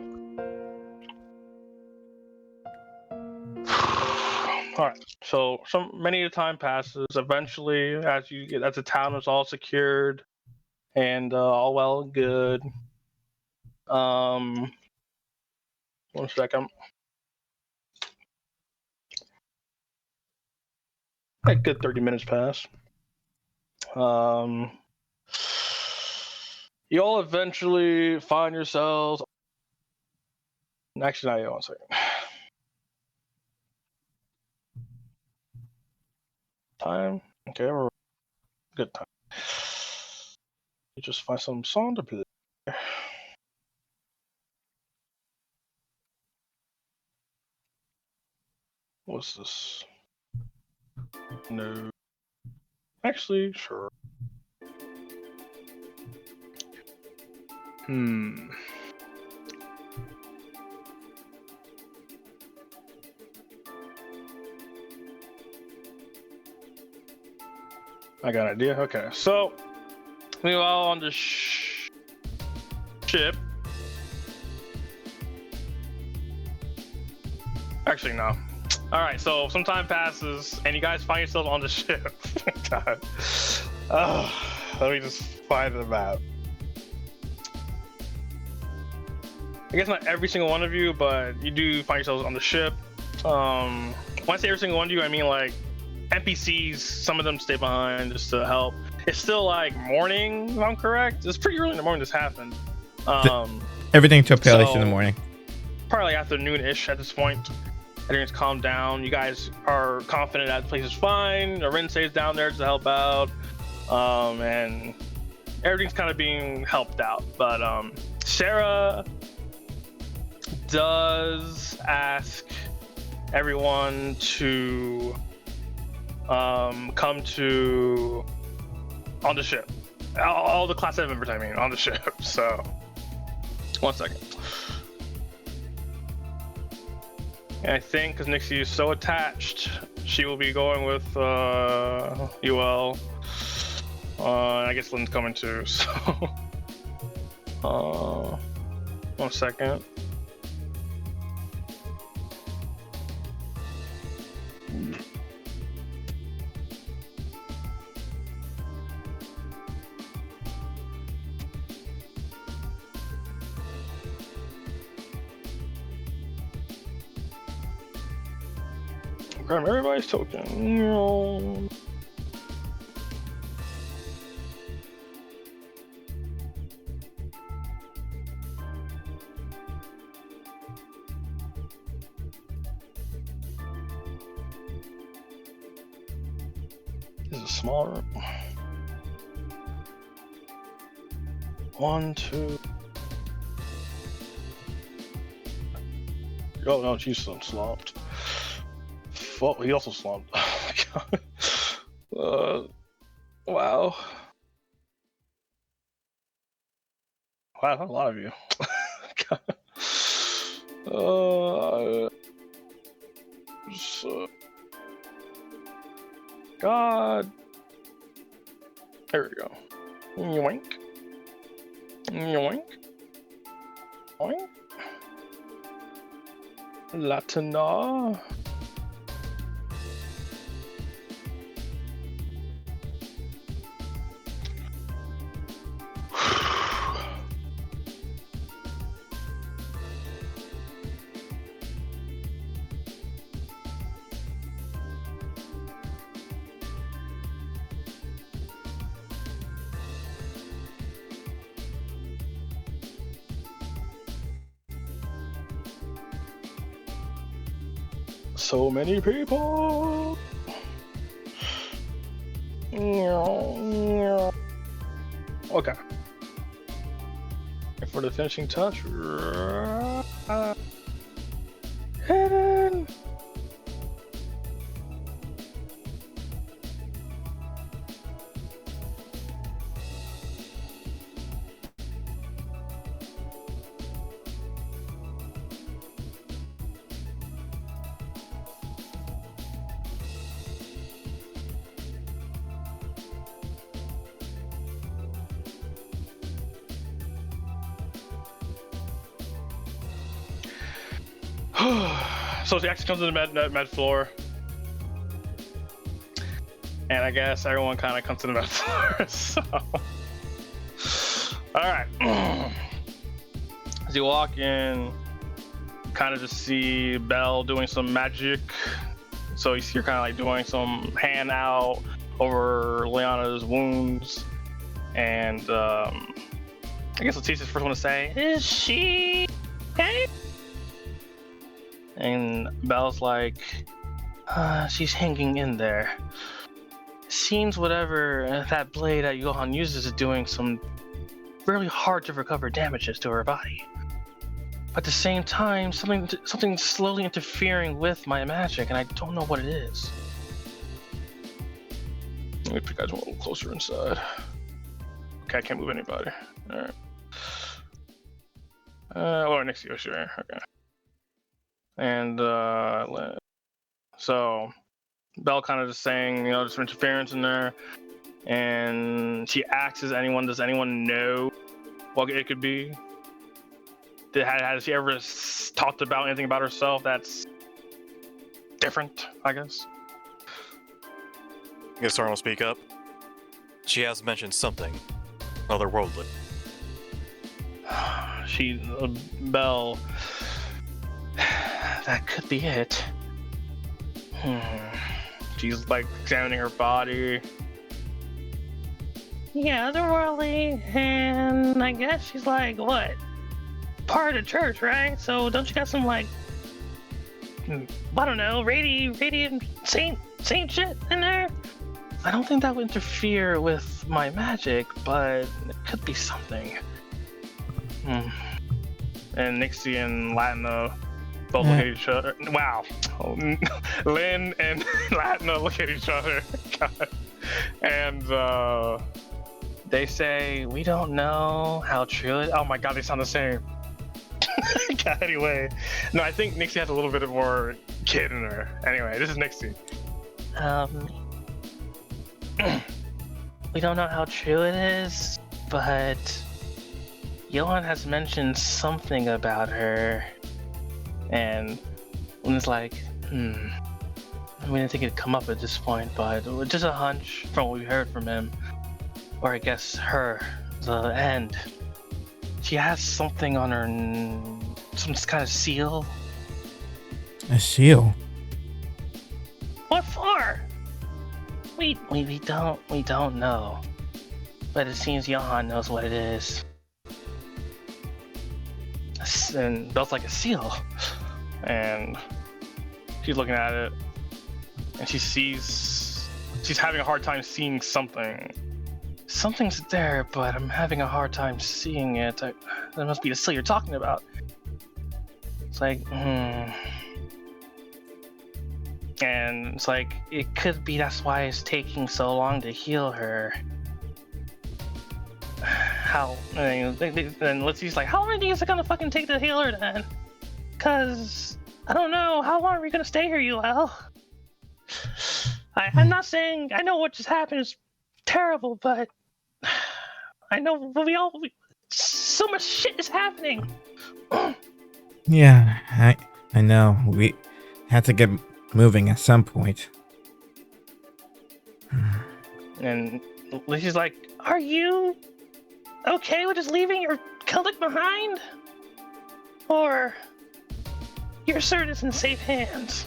Alright. So many time passes. Eventually, as the town is all secured and all well and good. 1 second. A good 30 minutes pass. You all eventually find yourselves. Actually, not 1 second. Time. Okay, we're good time. You just find some song to play. What's this? No. Actually, sure. I got an idea. Okay, so we all on the ship. Actually, no. All right, so some time passes, and you guys find yourselves on the ship. God. Let me just find the map. I guess not every single one of you, but you do find yourselves on the ship. When I say every single one of you, I mean like NPCs. Some of them stay behind just to help. It's still like morning, if I'm correct. It's pretty early in the morning this happened. Everything took place in the morning. Probably afternoon-ish at this point. Everything's calmed down. You guys are confident that the place is fine. Arinse's down there to help out. And everything's kind of being helped out. But Sarah does ask everyone to come to on the ship. All the Class 7 members, I mean, on the ship. So, 1 second. And I think because Nixie is so attached, she will be going with UL. I guess Lynn's coming too, so. 1 second. Grab everybody's token. This is a small room. 1, 2. Oh no, she's so slumped. Well, he also slumped. Oh my god. Wow. Wow, a lot of you. god. There we go. Yoink. Yoink. Yoink. Latina. So many people. Okay. And for the finishing touch, hidden. So she actually comes to the med floor, and I guess everyone kind of comes to the med floor. So, all right. As you walk in, kind of just see Belle doing some magic. So you're kind of like doing some hand out over Liana's wounds, and I guess Letitia's first one to say, "Is she okay?" And Belle's like, she's hanging in there. Seems whatever that blade that Johan uses is doing some really hard to recover damages to her body. But at the same time, something slowly interfering with my magic, and I don't know what it is. Let me put you guys a little closer inside. Okay, I can't move anybody. Alright. Next to you, sure. Okay. And so Belle kind of just saying, there's some interference in there, and she asks, does anyone know what it could be? Has she ever talked about anything about herself that's different, I guess? I guess Soren will speak up. She has mentioned something otherworldly. Belle, that could be it. She's like examining her body. Yeah, otherworldly, and I guess she's like, what? Part of the church, right? So don't you got some like, I don't know, radiant saint shit in there? I don't think that would interfere with my magic, but it could be something. And Nixie and Latina both look at each other. Wow. Lynn and Latina look at each other. God. And they say, we don't know how true it. Oh my god, they sound the same. God, anyway. No, I think Nixie has a little bit more kid in her. Anyway, this is Nixie. We don't know how true it is, but Johan has mentioned something about her, and it's like, we didn't think it'd come up at this point, but just a hunch from what we heard from him, or I guess her, the end. She has something on her, some kind of seal. A seal? What for? We don't know, but it seems Johan knows what it is. And Belle's like, a seal, and she's looking at it, and she's having a hard time seeing something. Something's there, but I'm having a hard time seeing it. That must be the seal you're talking about. It's like, And it's like, it could be that's why it's taking so long to heal her. How? And Letsy's like, how long do you think it's gonna fucking take to heal her then? Cause, I don't know, how long are we gonna stay here, UL? I'm not saying I know what just happened is terrible, but I know so much shit is happening. Yeah, I know. We had to get moving at some point. And Lucy's like, "Are you okay with just leaving your colleague behind, or you're certain it's in safe hands?"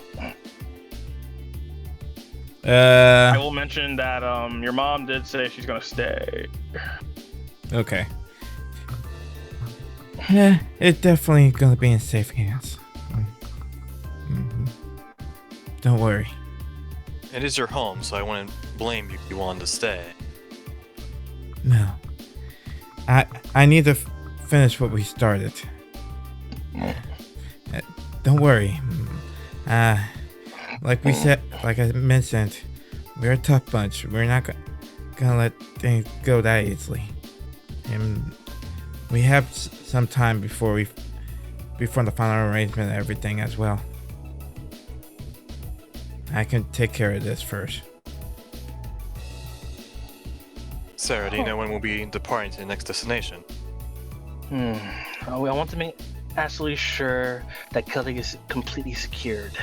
I will mention that your mom did say she's gonna stay. Okay. Yeah, it's definitely gonna be in safe hands. Don't worry. It is your home, so I wouldn't blame you if you wanted to stay. No. I need to finish what we started. Don't worry. Like we said, like I mentioned, we're a tough bunch. We're not gonna let things go that easily. And we have some time before the final arrangement and everything as well. I can take care of this first. Sarah, do you know when we'll be departing to the next destination? I want to make absolutely sure that Kiseki is completely secured.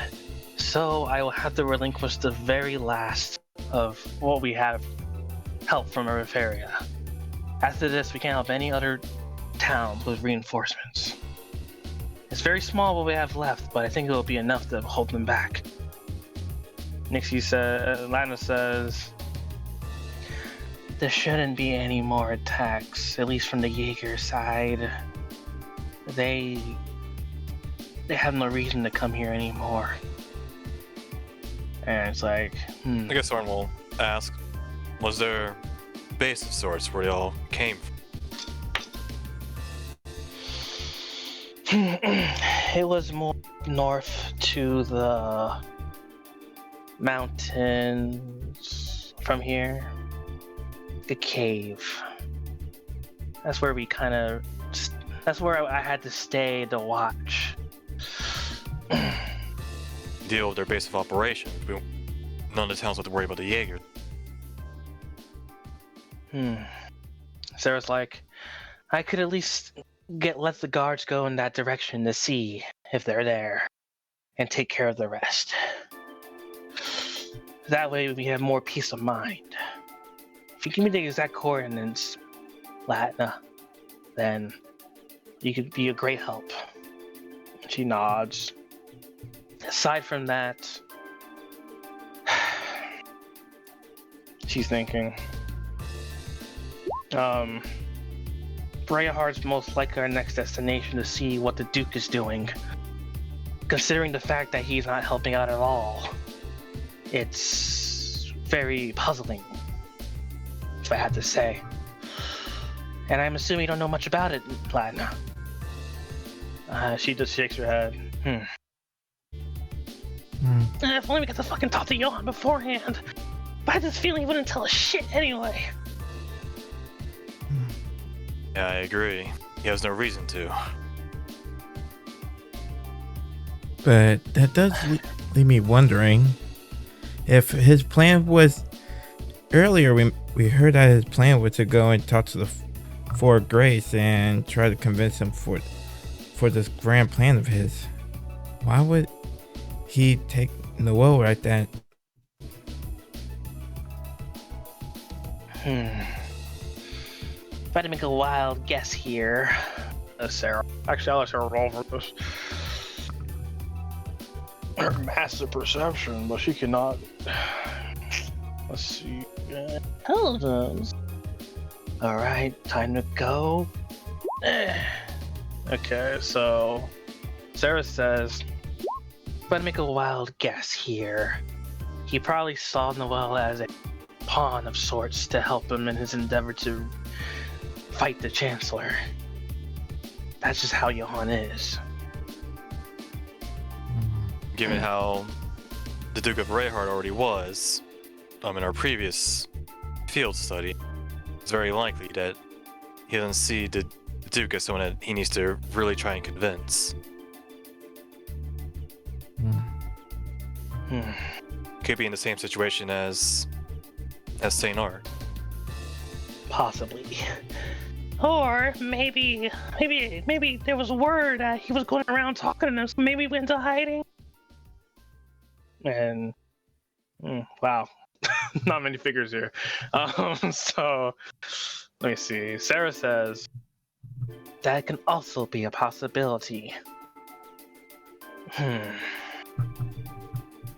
So I will have to relinquish the very last of what we have help from Erytheria. After this, we can't help any other towns with reinforcements. It's very small what we have left, but I think it will be enough to hold them back. Lana says, there shouldn't be any more attacks, at least from the Jaeger side. They have no reason to come here anymore. And it's like, I guess Soren will ask, was there a base of sorts where they all came from? It was more north to the mountains from here. The cave. That's where that's where I had to stay to watch. Deal with their base of operations. None of the towns have to worry about the Jaeger. Sarah's like, I could at least let the guards go in that direction to see if they're there and take care of the rest. That way we have more peace of mind. If you give me the exact coordinates, Latna, then you could be a great help. She nods. Aside from that, she's thinking. Brayhard's most likely our next destination to see what the Duke is doing. Considering the fact that he's not helping out at all, it's very puzzling, if I had to say. And I'm assuming you don't know much about it, Latna. She just shakes her head. If only we got to fucking talk to Johan beforehand. But I had this feeling he wouldn't tell us shit anyway. Yeah, I agree. He has no reason to. But that does leave me wondering if his plan was... Earlier we heard that his plan was to go and talk to the Four Grace and try to convince him for this grand plan of his. Why would he take Noel like that? If I had to make a wild guess here, Sarah. Actually, I'll let Sarah roll for this. Her massive perception, but she cannot. Let's see. Hold on. All right, time to go. Okay, so Sarah says, if I had to make a wild guess here, he probably saw Noel as a pawn of sorts to help him in his endeavor to fight the Chancellor. That's just how Johan is. Given how the Duke of Rayhard already was, in our previous field study, it's very likely that he doesn't see the Duke as someone that he needs to really try and convince. could be in the same situation as Saint Art. Possibly. Or maybe there was word that he was going around talking to us. Maybe he went into hiding. And wow, not many figures here. So let me see. Sarah says that can also be a possibility.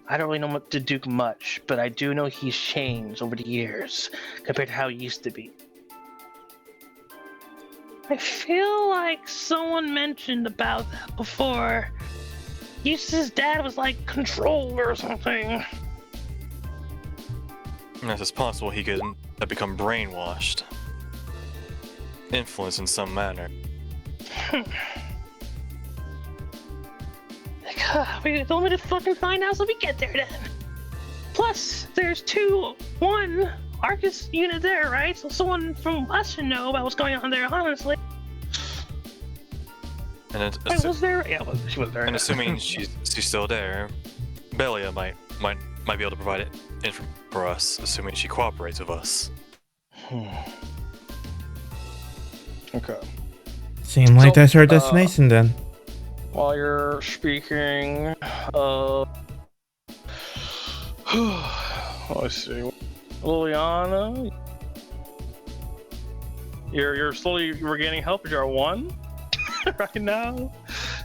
I don't really know what to do much, but I do know he's changed over the years compared to how he used to be. I feel like someone mentioned about that before. His dad was like controlled or something. Yes, it's possible he could have become brainwashed, influenced in some manner. We told me to fucking find out so we get there then. Plus, there's one Arcus unit there, right? So someone from us should know about what's going on there, honestly. And Wait, was there? Yeah, she was there. And assuming she's still there, Belia might be able to provide it info for us, assuming she cooperates with us. Okay. Seemed like So, that's our destination then. While you're speaking, let's see, Liliana, you're slowly regaining health, but you're at 1 right now.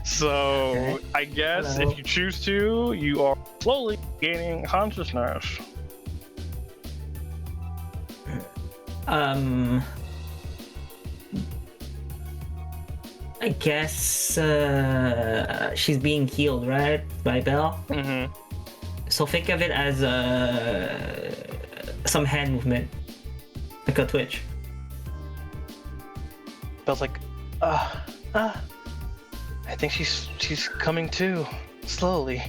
So Okay. I guess Hello. if you choose to, you are slowly gaining consciousness. I guess she's being healed, right, by Belle. Mm-hmm. So think of it as some hand movement, like a twitch. Belle's like, I think she's coming to, slowly.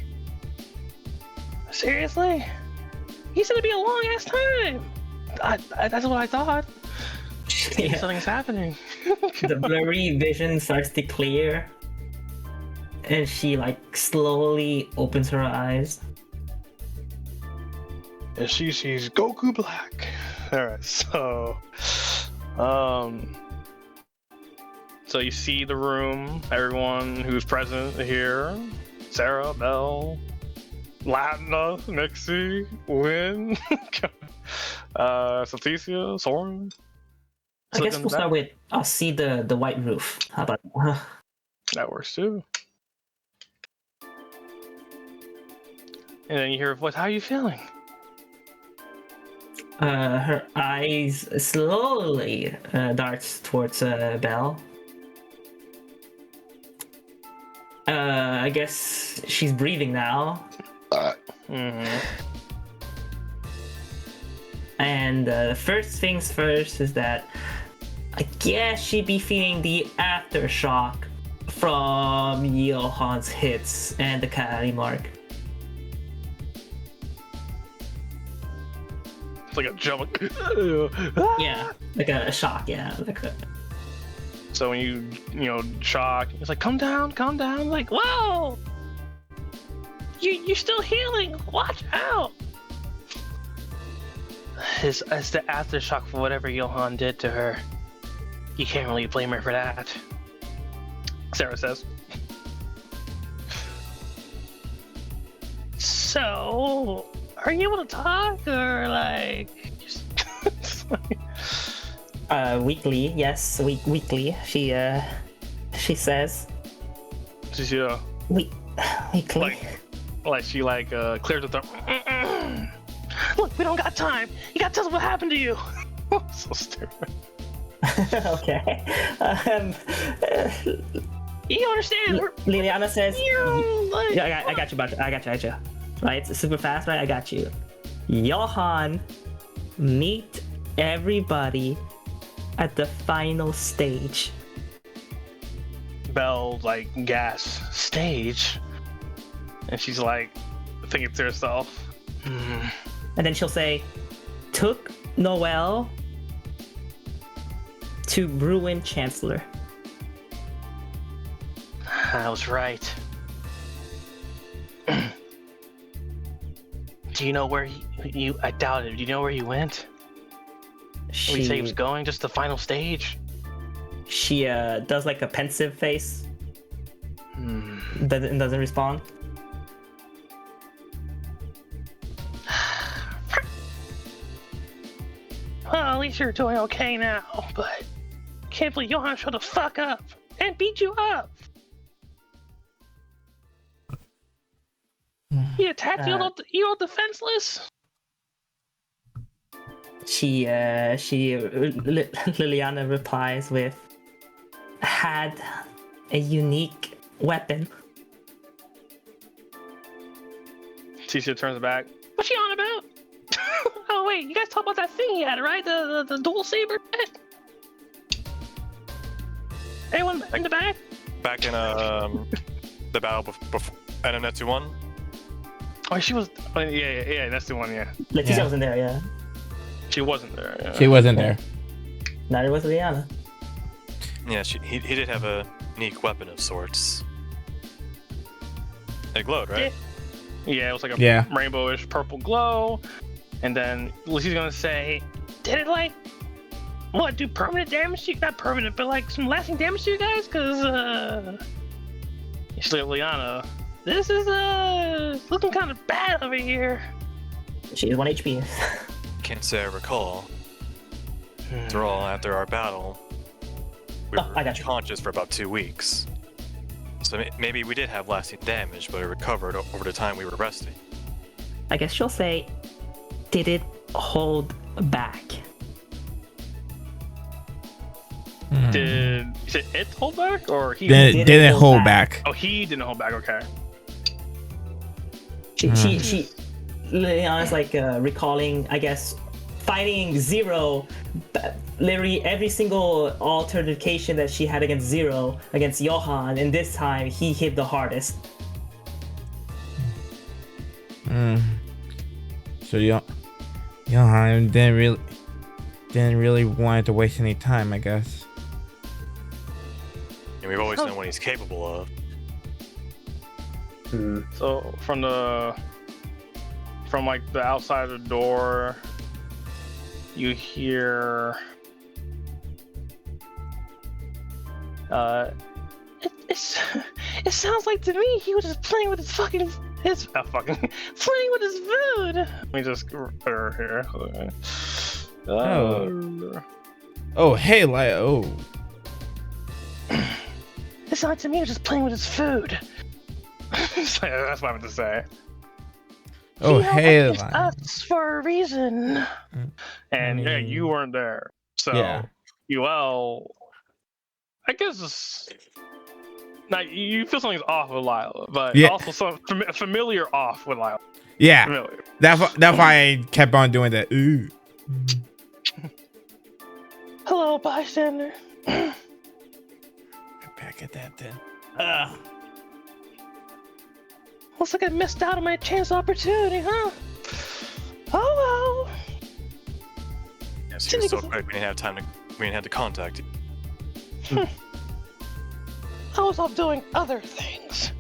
Seriously? He said it'd be a long ass time. That's what I thought. Yeah. Something's happening. The blurry vision starts to clear, and she like slowly opens her eyes. And she sees Goku Black. Alright, so so you see the room, everyone who's present here. Sarah, Belle, Latna, Nixie, Win, Satisia, Soren. I guess we'll start with I'll see the white roof. How about That works too. And then you hear a voice, how are you feeling? her eyes slowly darts towards Belle. I guess she's breathing now. Mm-hmm. And first things first is that I guess she'd be feeling the aftershock from Johan's hits and the Kali mark. It's like a jump. Yeah, like a shock, yeah. Like a... So when you shock, it's like, calm down. Like, whoa! You're still healing. Watch out! It's the aftershock for whatever Johan did to her. You can't really blame her for that. Sarah says. So, are you able to talk or like? Just weekly, yes, weekly. She says. She's Weekly. like she clears the throat. Look, we don't got time. You gotta tell us what happened to you. So stupid. Okay. You understand? Liliana says. Like, Yeah, I got you, Butcher. I got you. Right, it's super fast, right? I got you. Johan, meet everybody at the final stage. Belle gas stage, and she's thinking to herself. And then she'll say, took Noel to ruin Chancellor. I was right. Do you know where you? I doubt it. Do you know where he went? Where he said he was going, just the final stage. She does like a pensive face. Doesn't respond. Well, at least you're doing okay now, but can't believe Johan showed the fuck up and beat you up. He attacked you all defenseless. Liliana replies with, had a unique weapon. Tisha turns back. What's she on about? Oh wait, you guys talk about that thing he had, right? The dual saber. Anyone in the back? Back in the battle before Netsu 1. Oh, she was. Oh, yeah. That's the one. Yeah. Leticia Yeah. wasn't there, yeah. She wasn't there. Yeah. She wasn't there. Neither was Liliana. Yeah, he did have a unique weapon of sorts. It glowed, right? Yeah, it was like a Yeah. rainbowish purple glow, and then Lucy's gonna say, Did it like what? Do permanent damage to you? Not permanent, but like some lasting damage to you guys? Cause "She's like Liana." this is looking kind of bad over here. She's 1 HP. Can't say I recall. After all, after our battle, we Oh, were I got you. conscious for about 2 weeks. So maybe we did have lasting damage, but it recovered over the time we were resting. I guess she'll say, did it hold back? Did you say it hold back or he? Didn't hold back. Oh, he didn't hold back. Okay. She Liliana's like recalling, I guess, fighting Zero, literally every single altercation that she had against Zero, against Johan, and this time he hit the hardest. So Johan didn't really want to waste any time, I guess. And we've always known what he's capable of. So from like the outside of the door, you hear. It sounds like to me he was just playing with playing with his food. Let me just put her here. Oh, hey, oh. It sounded to me he was just playing with his food. That's what I meant to say. Oh, He held hey, up against us for a reason. And yeah, you weren't there, so Yeah. UL. I guess now you feel something's off with Lila, but Yeah. also some familiar off with Lila. Yeah, Familiar. that's why I kept on doing that. Ooh. Hello, bystander. Back at that then. Looks like I missed out on my chance opportunity, huh? Oh well. Yes, he was so quick. We didn't have to contact you. I was off doing other things.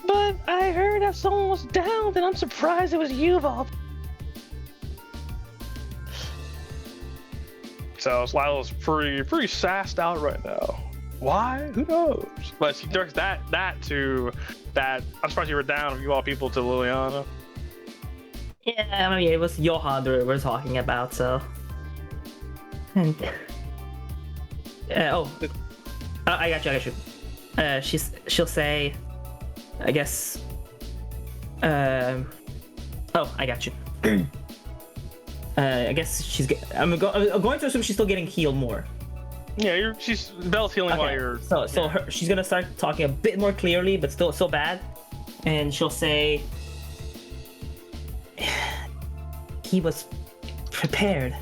But I heard that someone was down, and I'm surprised it was you, Bob. So Lila's pretty sassed out right now. Why? Who knows? But she directs that to that. I'm surprised you were down of you all people to Liliana. Yeah, I mean, it was Johan we're talking about, so. And I got you. She'll say, I guess. I got you. I guess I'm going to assume she's still getting healed more. Yeah, she's Belle's healing while you're. She's gonna start talking a bit more clearly, but still so bad, and she'll say, he was prepared.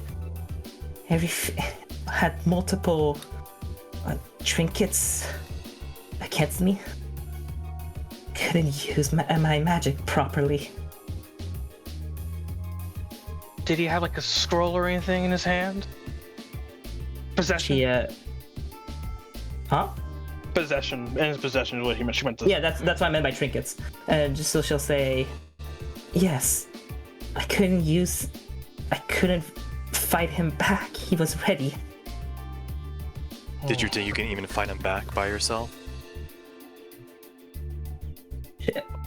Had multiple trinkets against me. Couldn't use my magic properly. Did he have like a scroll or anything in his hand? Possession. Possession. In his possession is what she meant to. Yeah, that's what I meant by trinkets. And just so she'll say, Yes. I couldn't fight him back. He was ready. Did you think you can even fight him back by yourself?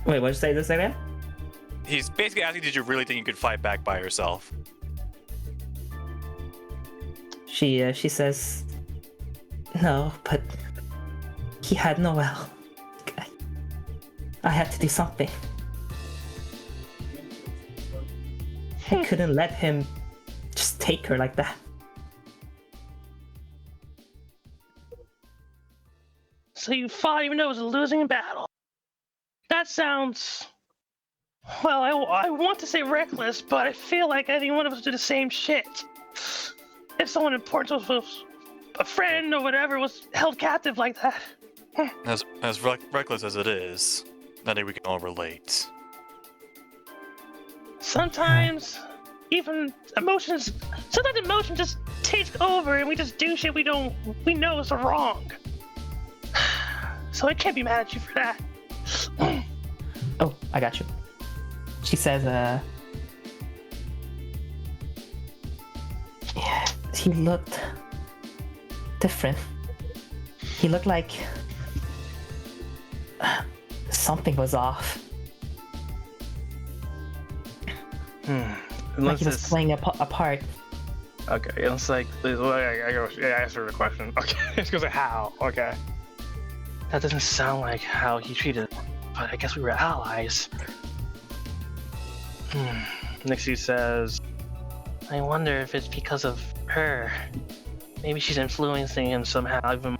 Wait, what did you say this again? He's basically asking, did you really think you could fight back by yourself? She says, no, but he had Noel. I had to do something. I couldn't let him just take her like that. So you fought even though it was a losing battle. That sounds... Well, I want to say reckless, but I feel like any one of us did the same shit. If someone important was a friend or whatever was held captive like that. As reckless as it is, I think we can all relate. Sometimes emotion just takes over and we just do shit we know is wrong. So I can't be mad at you for that. Oh, I got you. She says, yeah, he looked different. He looked like something was off. Like he was playing a part. Okay, it's like, I answer the question. Okay, it's because of how. Okay. That doesn't sound like how he treated her, but I guess we were allies. Nixie says, I wonder if it's because of her. Maybe she's influencing him somehow even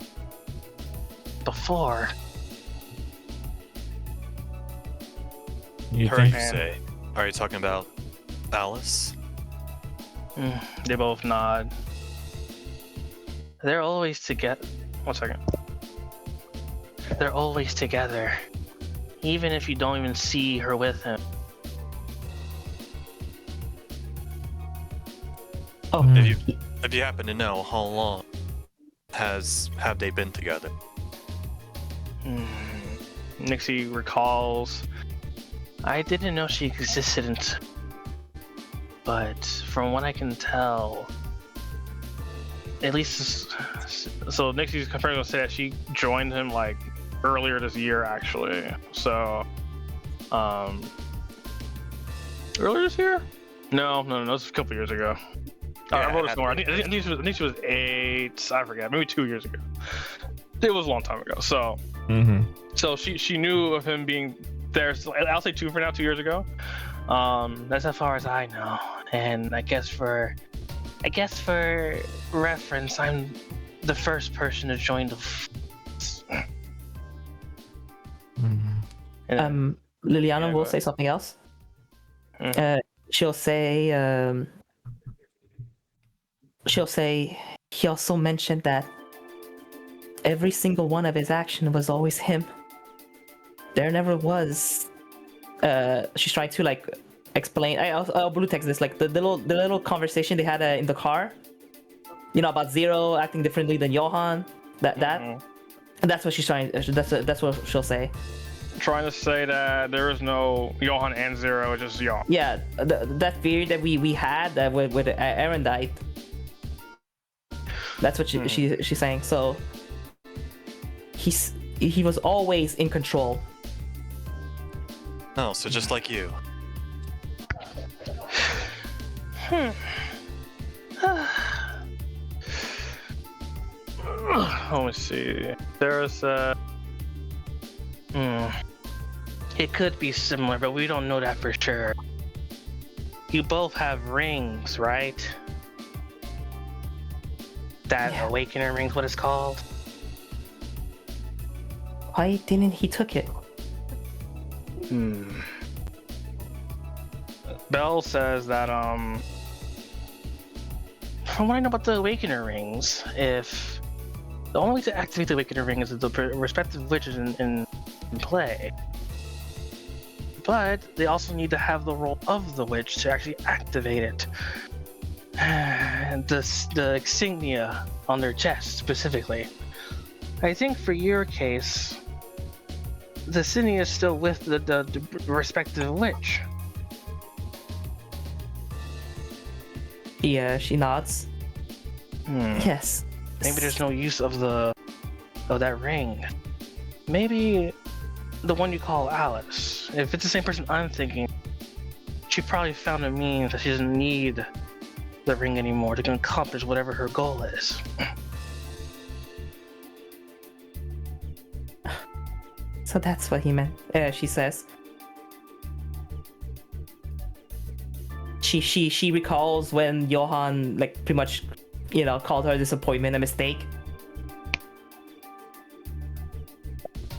before. You Her, think? you say? Are you talking about Alice? they both nod. They're always together. 1 second. They're always together. Even if you don't even see her with him. Oh, If you happen to know, how long have they been together? Nixie recalls. I didn't know she existed, but from what I can tell, at least... So Nixie's confirmed to say that she joined him like earlier this year, actually. So, earlier this year? No, it was a couple years ago. I wrote it somewhere. I think she was 8. I forget. Maybe 2 years ago. It was a long time ago. So, so she knew of him being there. So I'll say 2 for now. 2 years ago. That's as far as I know. And I guess for reference, I'm the first person to join the. Liliana will say something else. She'll say he also mentioned that every single one of his action was always him. There never was. She's trying to like explain. I'll blue text this, like the little conversation they had in the car. You know, about Zero acting differently than Johan. That's what she's trying. That's what she'll say. Trying to say that there is no Johan and Zero, it's just Johan. Yeah, that theory that we had with Erendite. That's what she's saying. So he was always in control. Oh, so just like you. Let me see. There's It could be similar, but we don't know that for sure. You both have rings, right? That Awakener ring's what it's called. Why didn't he took it? Bell says that From what I know about the Awakener rings, if the only way to activate the Awakener ring is if the respective witches in play. But they also need to have the role of the witch to actually activate it. The insignia on their chest specifically. I think for your case, the insignia is still with the respective witch. She nods. Yes. Maybe there's no use of that ring. Maybe the one you call Alice. If it's the same person I'm thinking, she probably found a means that she doesn't need the ring anymore to accomplish whatever her goal is. So that's what he meant. She says. She recalls when Johan like pretty much, called her a disappointment, a mistake,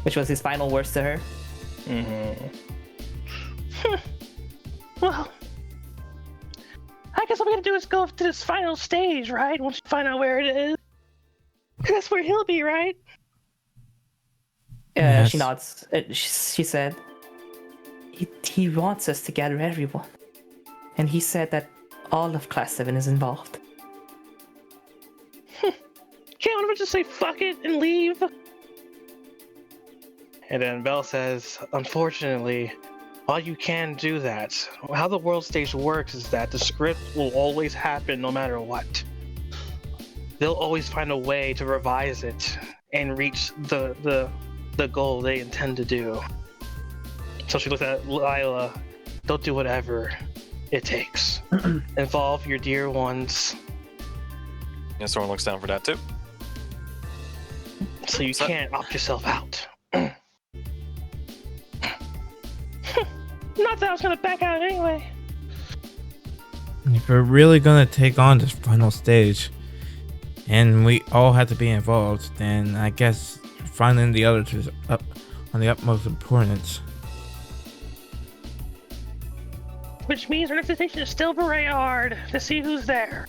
which was his final words to her. Well, I guess what we gotta do is go up to this final stage, right? Once you find out where it is, that's where he'll be, right? Yes. She nods. She said, he wants us to gather everyone. And he said that all of Class 7 is involved. Can't one of us just say fuck it and leave? And then Belle says, unfortunately, while you can do that, how the world stage works is that the script will always happen no matter what. They'll always find a way to revise it and reach the goal they intend to do. So she looks at Lila. They'll do whatever it takes. Involve your dear ones. Yeah, someone looks down for that too. So you can't opt yourself out. Not that I was gonna back out anyway. If we're really gonna take on this final stage, and we all have to be involved, then I guess finding the others is up on the utmost importance. Which means our next station is still Berayard to see who's there.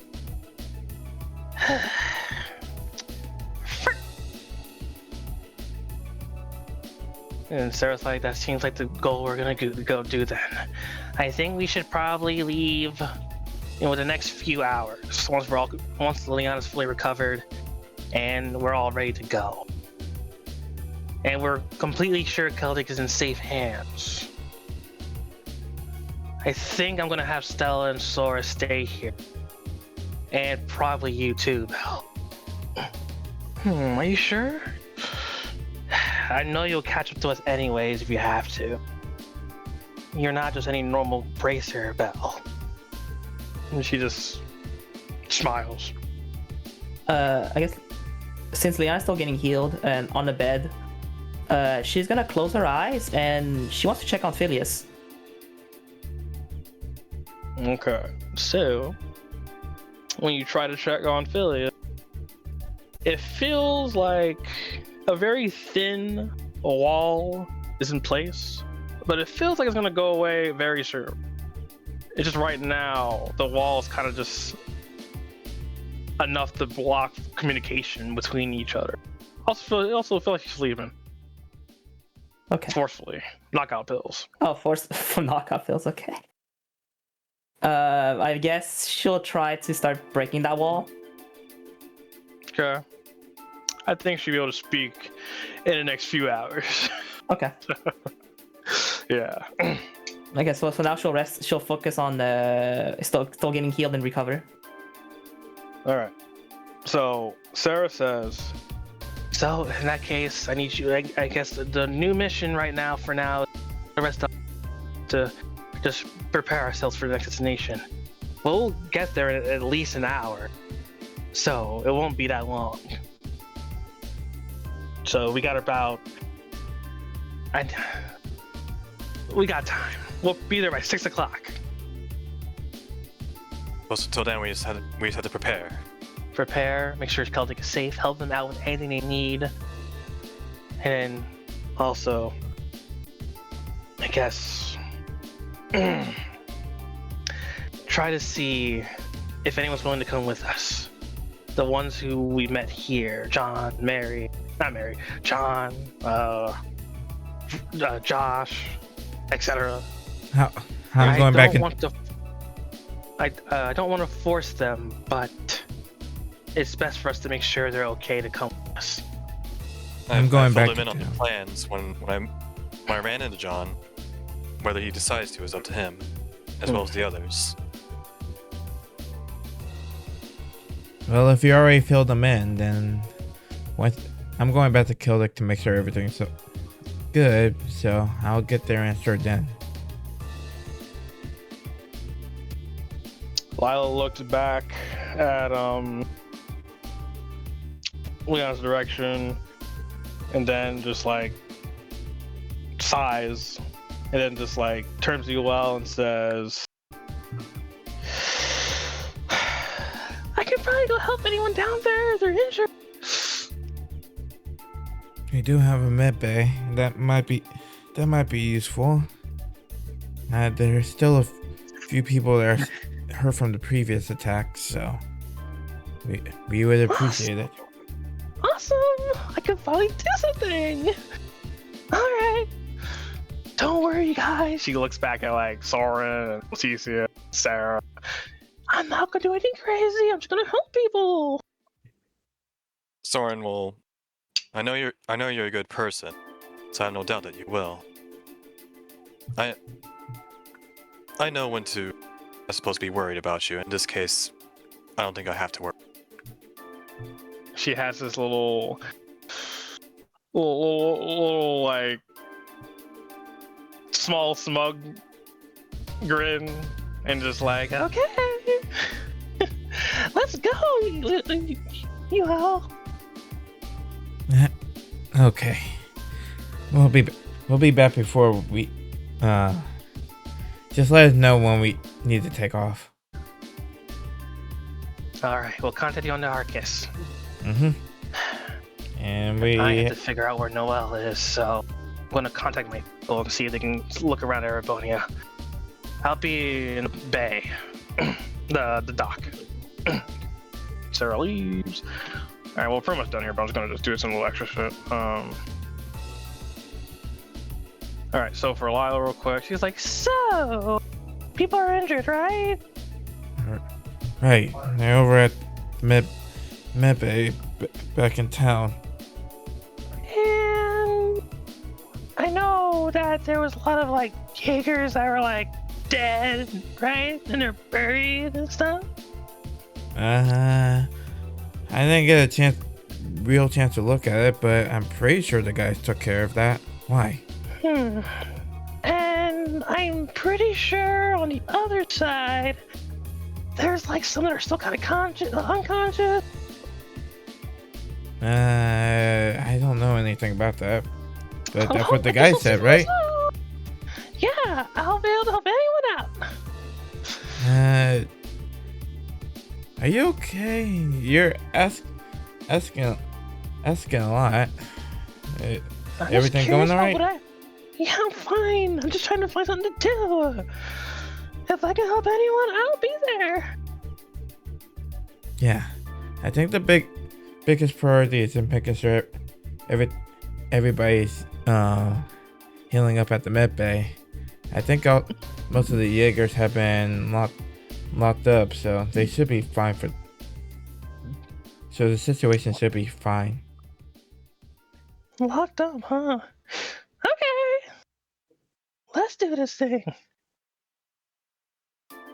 And Sarah's like, that seems like the goal we're gonna go do then. I think we should probably leave, the next few hours. Once Leon is fully recovered, and we're all ready to go. And we're completely sure Celtic is in safe hands. I think I'm gonna have Stella and Sora stay here. And probably you too, Belle. Are you sure? I know you'll catch up to us anyways if you have to. You're not just any normal bracer, Belle. And she just smiles. I guess since Leon's still getting healed and on the bed, she's gonna close her eyes and she wants to check on Phileas. Okay, so when you try to check on Phileas, it feels like a very thin wall is in place, but it feels like it's gonna go away very soon. It's just right now the wall is kind of just enough to block communication between each other. Also feel like he's leaving. Okay. Forcefully. Knockout pills. Oh, for knockout pills. Okay. I guess she'll try to start breaking that wall. Okay. I think she'll be able to speak in the next few hours. Okay. Yeah. I guess so now she'll rest. She'll focus on still getting healed and recover. All right. So Sarah says, So in that case, I need you. I guess the new mission right now, for now, the rest of to just prepare ourselves for the next destination. We'll get there in at least an hour, so it won't be that long. So we got about. We got time. We'll be there by 6 o'clock. Well, so till then we just had to prepare. Prepare, make sure Celtic is safe, help them out with anything they need, and also, I guess try to see if anyone's willing to come with us. The ones who we met here, John, John, Josh, etc. I'm going back in. I don't want to force them, but it's best for us to make sure they're okay to come with us. I'm going back I filled him in on to the plans when I ran into John. Whether he decides to is up to him, as well as the others. Well, if you already filled them in, then I'm going back to Kildick to make sure everything's so good. So I'll get their answer then. Lila looked back at Leon's direction, and then just like sighs, and then just like turns to you and says, I can probably go help anyone down there if they're injured. We do have a med bay. That might be useful. There's still a few people that are hurt from the previous attacks, so we would appreciate it. Awesome! I can finally do something! Alright. Don't worry, guys. she looks back at like Soren and Leticia, Sarah. I'm not gonna do anything crazy. I'm just gonna help people. Soren will. I know you're a good person, so I have no doubt that you will. I know when to. I'm supposed to be worried about you. In this case, I don't think I have to worry. She has this little like small smug grin and just like, Okay. Let's go. You all. Okay. We'll be back before we just let us know when we need to take off. Alright, we'll contact you on the Arcus. And I have to figure out where Noelle is, so I'm gonna contact my people and see if they can look around Erebonia. I'll be in the bay. the dock. Sarah leaves. Alright, well, we're pretty much done here, but I'm just gonna do some little extra shit. Alright, so for Lila real quick, she's like, so, people are injured, right? Right, they're over at Med Bay back in town. And I know that there was a lot of like Jaegers that were like dead, right? And they're buried and stuff. I didn't get a real chance to look at it, but I'm pretty sure the guys took care of that. Why? And I'm pretty sure on the other side, there's like some that are still kind of unconscious. I don't know anything about that, but that's what the guy said, right? Yeah, I'll be able to help anyone out. Are you okay? You're asking a lot. Everything going alright? Yeah, I'm fine. I'm just trying to find something to do. If I can help anyone, I'll be there. Yeah, I think the biggest priority is in making sure everybody's healing up at the med bay. I think most of the Jaegers have been locked up, so they should be fine so the situation should be fine. Locked up, huh? Okay. Let's do this thing.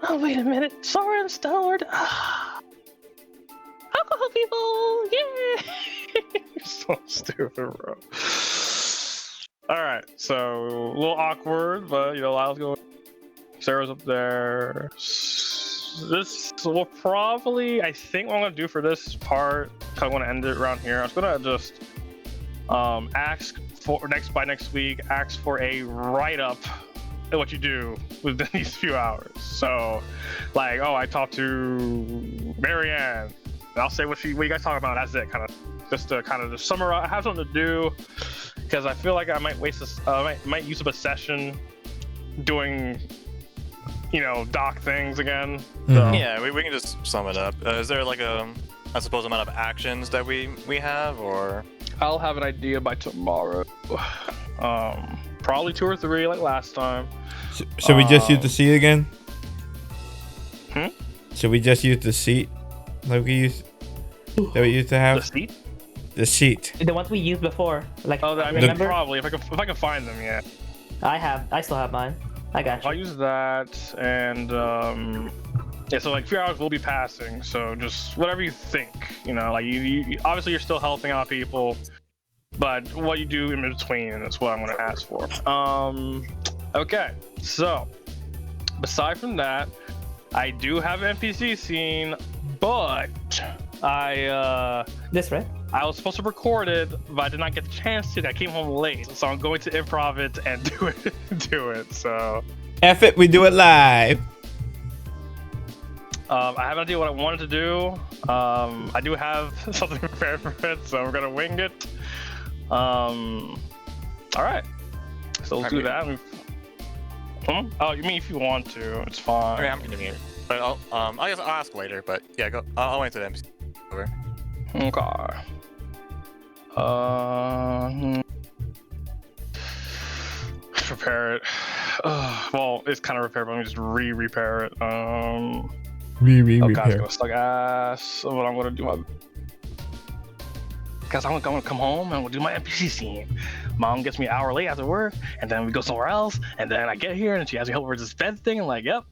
Oh, wait a minute. Soren Stellard. Alcohol people! Yay! You're so stupid, bro. Alright, so a little awkward, but you know, Lyle's going. Sarah's up there. This will probably, I think what I'm gonna do for this part, because I want to end it around here. I was gonna just ask for next week, ask for a write-up of what you do within these few hours. So, like, oh, I talked to Marianne. And I'll say what you guys talk about. That's it, kind of, just to kind of just summarize. I have something to do because I feel like I might waste this. Might use up a session doing, doc things again. So. Yeah, we can just sum it up. Is there like a supposed amount of actions that we have, or? I'll have an idea by tomorrow. Probably 2 or 3 like last time. Should we just use the seat again? Should we just use the seat like we used to have? The seat? The sheet. The ones we used before. Like, I mean, remember? probably if I can find them, yeah. I still have mine. I got you. I'll use that, and Yeah, so like 3 hours will be passing, so just whatever you think, you know, like you obviously you're still helping out people, but what you do in between is what I'm gonna ask for. Okay, so aside from that, I do have an NPC scene, but This, right? I was supposed to record it, but I did not get the chance to. I came home late, so I'm going to improv it and do it. So F it, we do it live. I have an idea what I wanted to do. I do have something prepared for it, so we're gonna wing it. All right, so let's do that. Oh, you mean if you want to? It's fine. I mean, I'm gonna be, but I guess I'll ask later. But yeah, go. I'll wait to the MC. Over. Okay. Prepare it. Well, it's kind of repaired, but let me just repair it. Okay, it's Repair. gonna suck ass. But I'm gonna do my. Guys, I'm gonna come home and we'll do my NPC scene. Mom gets me an hour late after work, and then we go somewhere else, and then I get here and she has me help with this bed thing. I'm like, yep.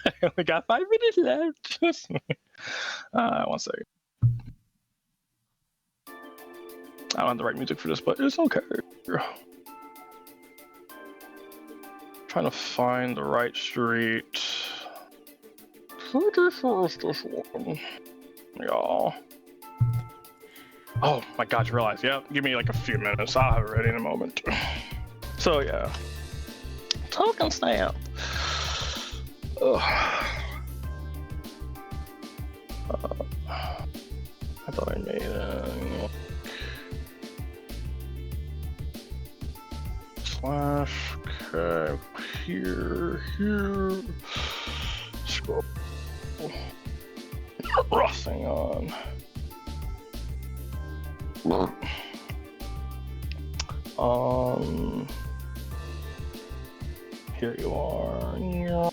I only got 5 minutes left. Trust me. 1 second. I don't have the right music for this, but it's okay. Trying to find the right street. Pretty sure it's this one. Y'all. Oh my god, you realize, yeah, give me like a few minutes. I'll have it ready in a moment. So yeah. Token stamp. Ugh. I thought I made it. Slash, okay, here, scroll. Crossing on. Here you are. Yeah.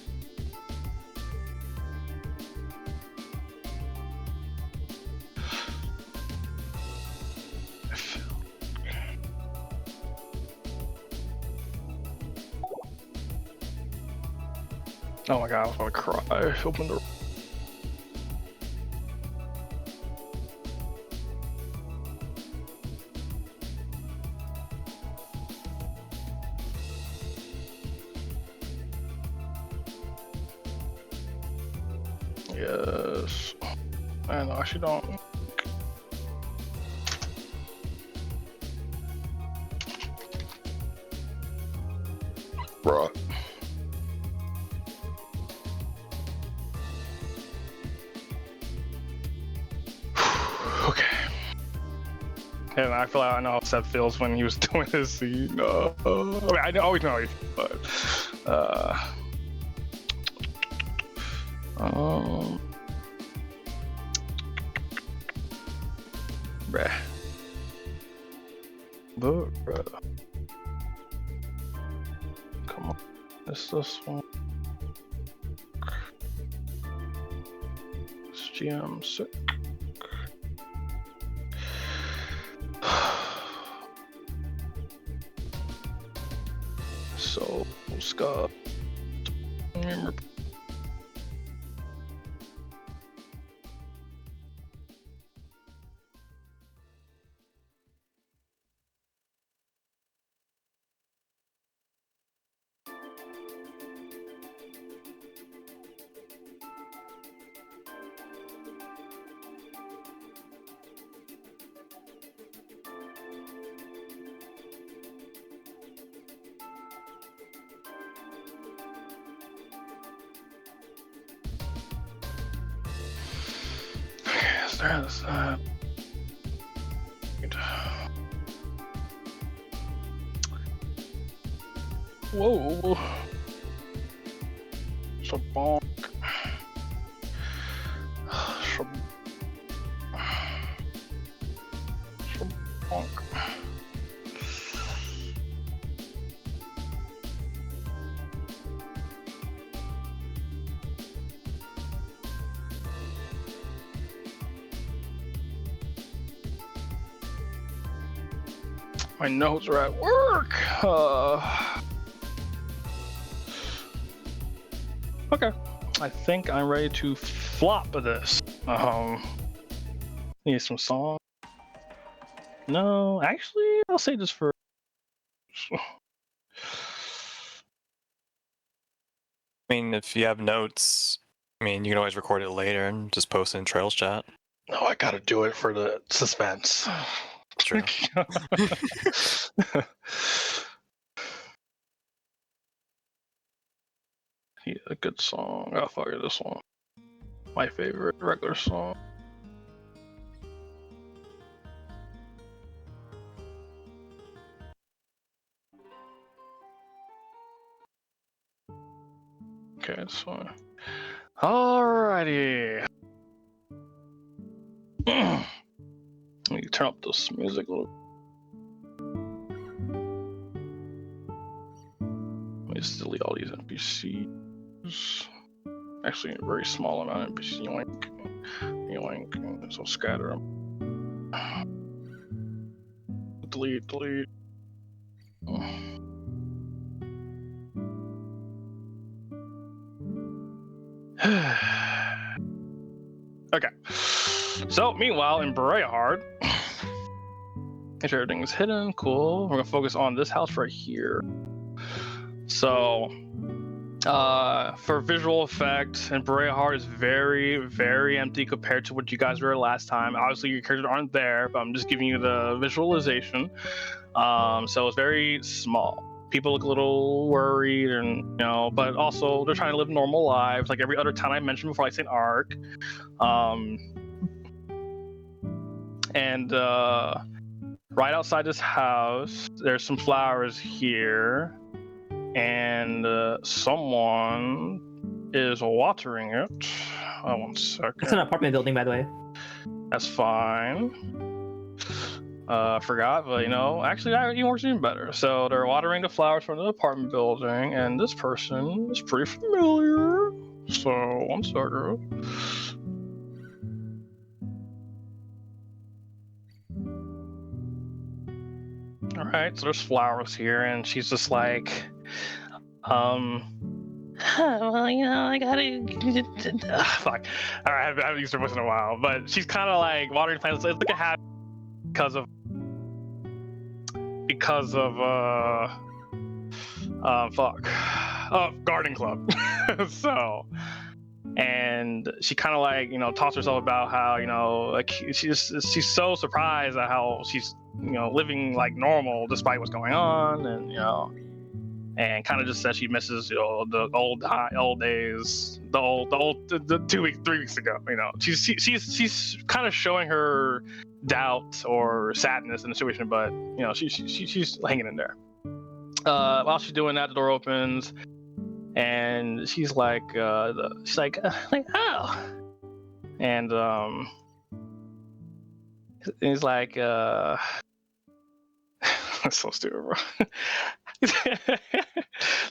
Oh my god, I was gonna cry. Open the. Yes. I know, I actually don't. Bruh. Okay. And I feel like I know how Seth feels when he was doing his scene. I mean, I always know how he feels, but bruh. Bruh. Come on. It's this one. It's GM6. So, Scott. There's that. Whoa. Shabonk. Shabonk. My notes are at work. Okay. I think I'm ready to flop this. Need some song. No, actually, I'll say this for. I mean, if you have notes, I mean, you can always record it later and just post it in Trails chat. No, I gotta do it for the suspense. True. Yeah, a good song. Oh, fuck it, this one. My favorite regular song. Okay, that's fine. Alrighty. Let me turn up this music a little. Let me just delete all these NPCs. Actually, a very small amount of NPCs. Yoink. So scatter them. Delete. Okay. So, meanwhile, in Brayhard, make sure everything is hidden. Cool. We're gonna focus on this house right here. So, for visual effects, and Brayhard is very, very empty compared to what you guys were last time. Obviously, your characters aren't there, but I'm just giving you the visualization. So it's very small. People look a little worried, and but also they're trying to live normal lives, like every other town I mentioned before, like St. Arc. And right outside this house, there's some flowers here, and someone is watering it. One second. It's an apartment building, by the way. That's fine. Forgot, but actually that even works even better. So they're watering the flowers from the apartment building, and this person is pretty familiar. So one second. All right, so there's flowers here, and she's just like, well, I gotta. Fuck. All right, I haven't used her voice in a while, but she's kind of like watering plants. It's like a habit because of garden club. So, and she kind of like talks herself about how like she's so surprised at how she's living like normal despite what's going on, and and kind of just says she misses the old days, the 2 weeks, 3 weeks ago. She's kind of showing her doubt or sadness in the situation, but she's hanging in there. While she's doing that, the door opens, and she's like oh, and he's like that's so stupid, bro.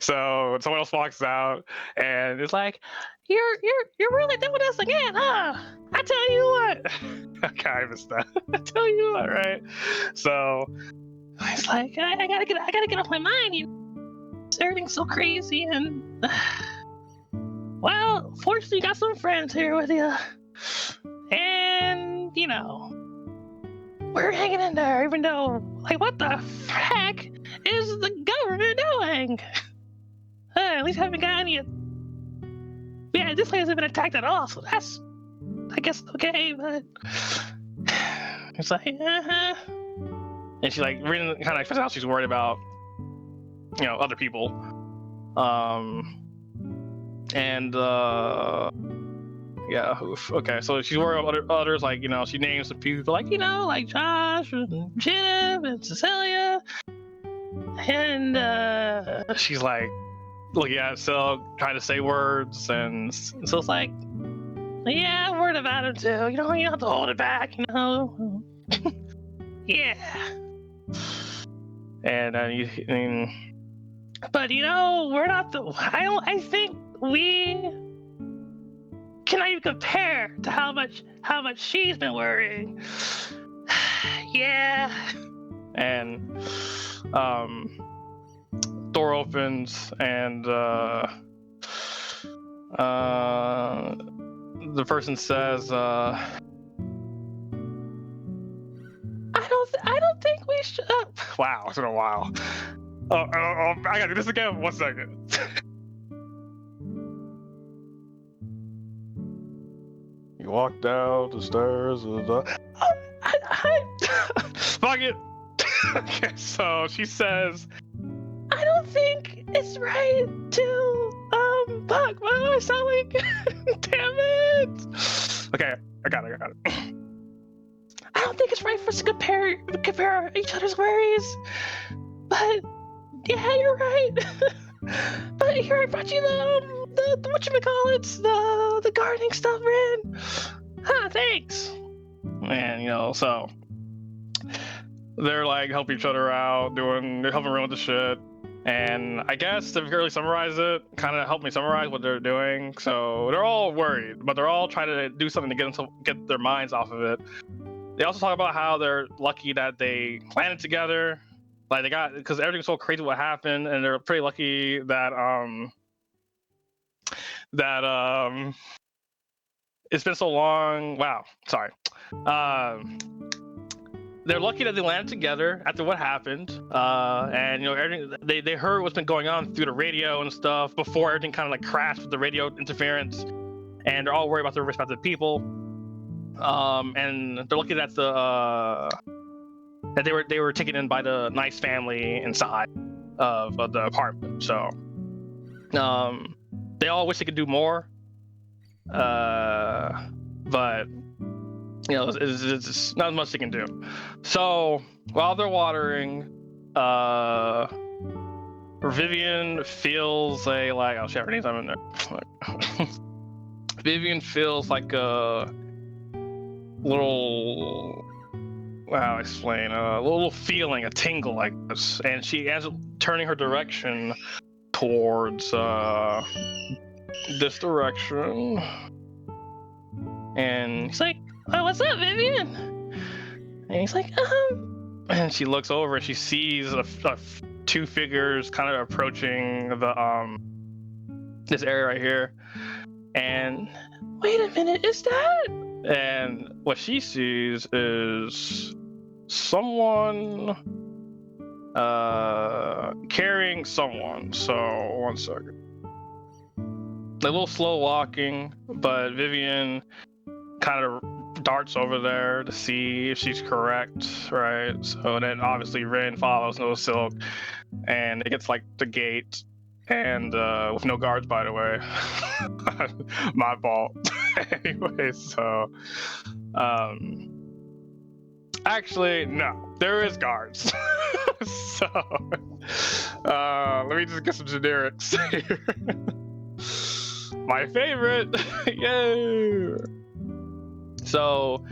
So someone else walks out, and it's like, you're really doing this again, huh? I tell you what. Okay, I missed that. I tell you what, right? So he's like, I gotta get off my mind. Everything's so crazy, and well, fortunately, you got some friends here with you, and we're hanging in there, even though, like, what the heck is the government doing? At least I haven't got any. Yeah, this place hasn't been attacked at all, so that's, I guess, okay. But it's like, and she like really kind of expresses how she's worried about, other people, and yeah, oof. Okay, so she's worried about others, like, she names some people, like, like Josh and Jim and Cecilia, and she's like looking at herself, trying to say words, and so it's like, yeah, I'm worried about him too. You don't have to hold it back, Yeah. And but we're not I think we cannot even compare to how much she's been worrying. Yeah. And door opens, and The person says, I don't think we should. Wow, it's been a while. I gotta do this again. 1 second. You walk down the stairs. Fuck it. Okay, so she says, I don't think it's right to fuck. Why do I sound like? Damn it. Okay, I got it. I don't think it's right for us to compare each other's worries. But yeah, you're right. But here I brought you the whatchamacallits, the gardening stuff, Rin. Thanks. And so they're like helping each other out, they're helping Rin with the shit. And I guess to really summarize it, kind of help me summarize what they're doing. So they're all worried, but they're all trying to do something to get their minds off of it. They also talk about how they're lucky that they landed together, like because everything's so crazy what happened, and they're pretty lucky that it's been so long. Wow, sorry. They're lucky that they landed together after what happened, and everything they heard what's been going on through the radio and stuff before everything kind of like crashed with the radio interference, and they're all worried about their respective people. And they're lucky that that they were taken in by the nice family inside of the apartment. So, they all wish they could do more, but it's not much they can do. So while they're watering, Vivian feels I'll share her names. I'm in there. Vivian feels like a little, how I explain, a little feeling, a tingle like this, and she ends up turning her direction towards this direction, and he's like, "Oh, what's up, Vivian?" And he's like, and she looks over and she sees two figures kind of approaching the this area right here, and wait a minute, is that? And what she sees is someone carrying someone. So 1 second. They're a little slow walking, but Vivian kind of darts over there to see if she's correct, right? So then obviously Rin follows No Silk, and it gets like the gate, and with no guards, by the way. My fault. Anyway, so actually no, there is guards. So let me just get some generics here. My favorite. Yay. So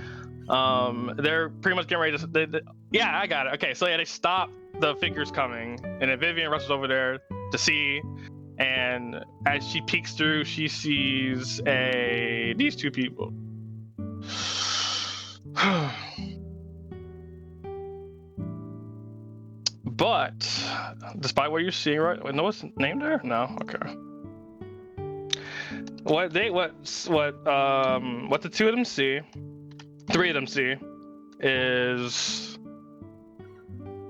they're pretty much getting ready to yeah, I got it. Okay, so yeah, they stop the figures coming, and then Vivian rushes over there to see, and as she peeks through, she sees these two people. But despite what you're seeing, right? No one's named there? No? Okay. What the two of them see, three of them see, is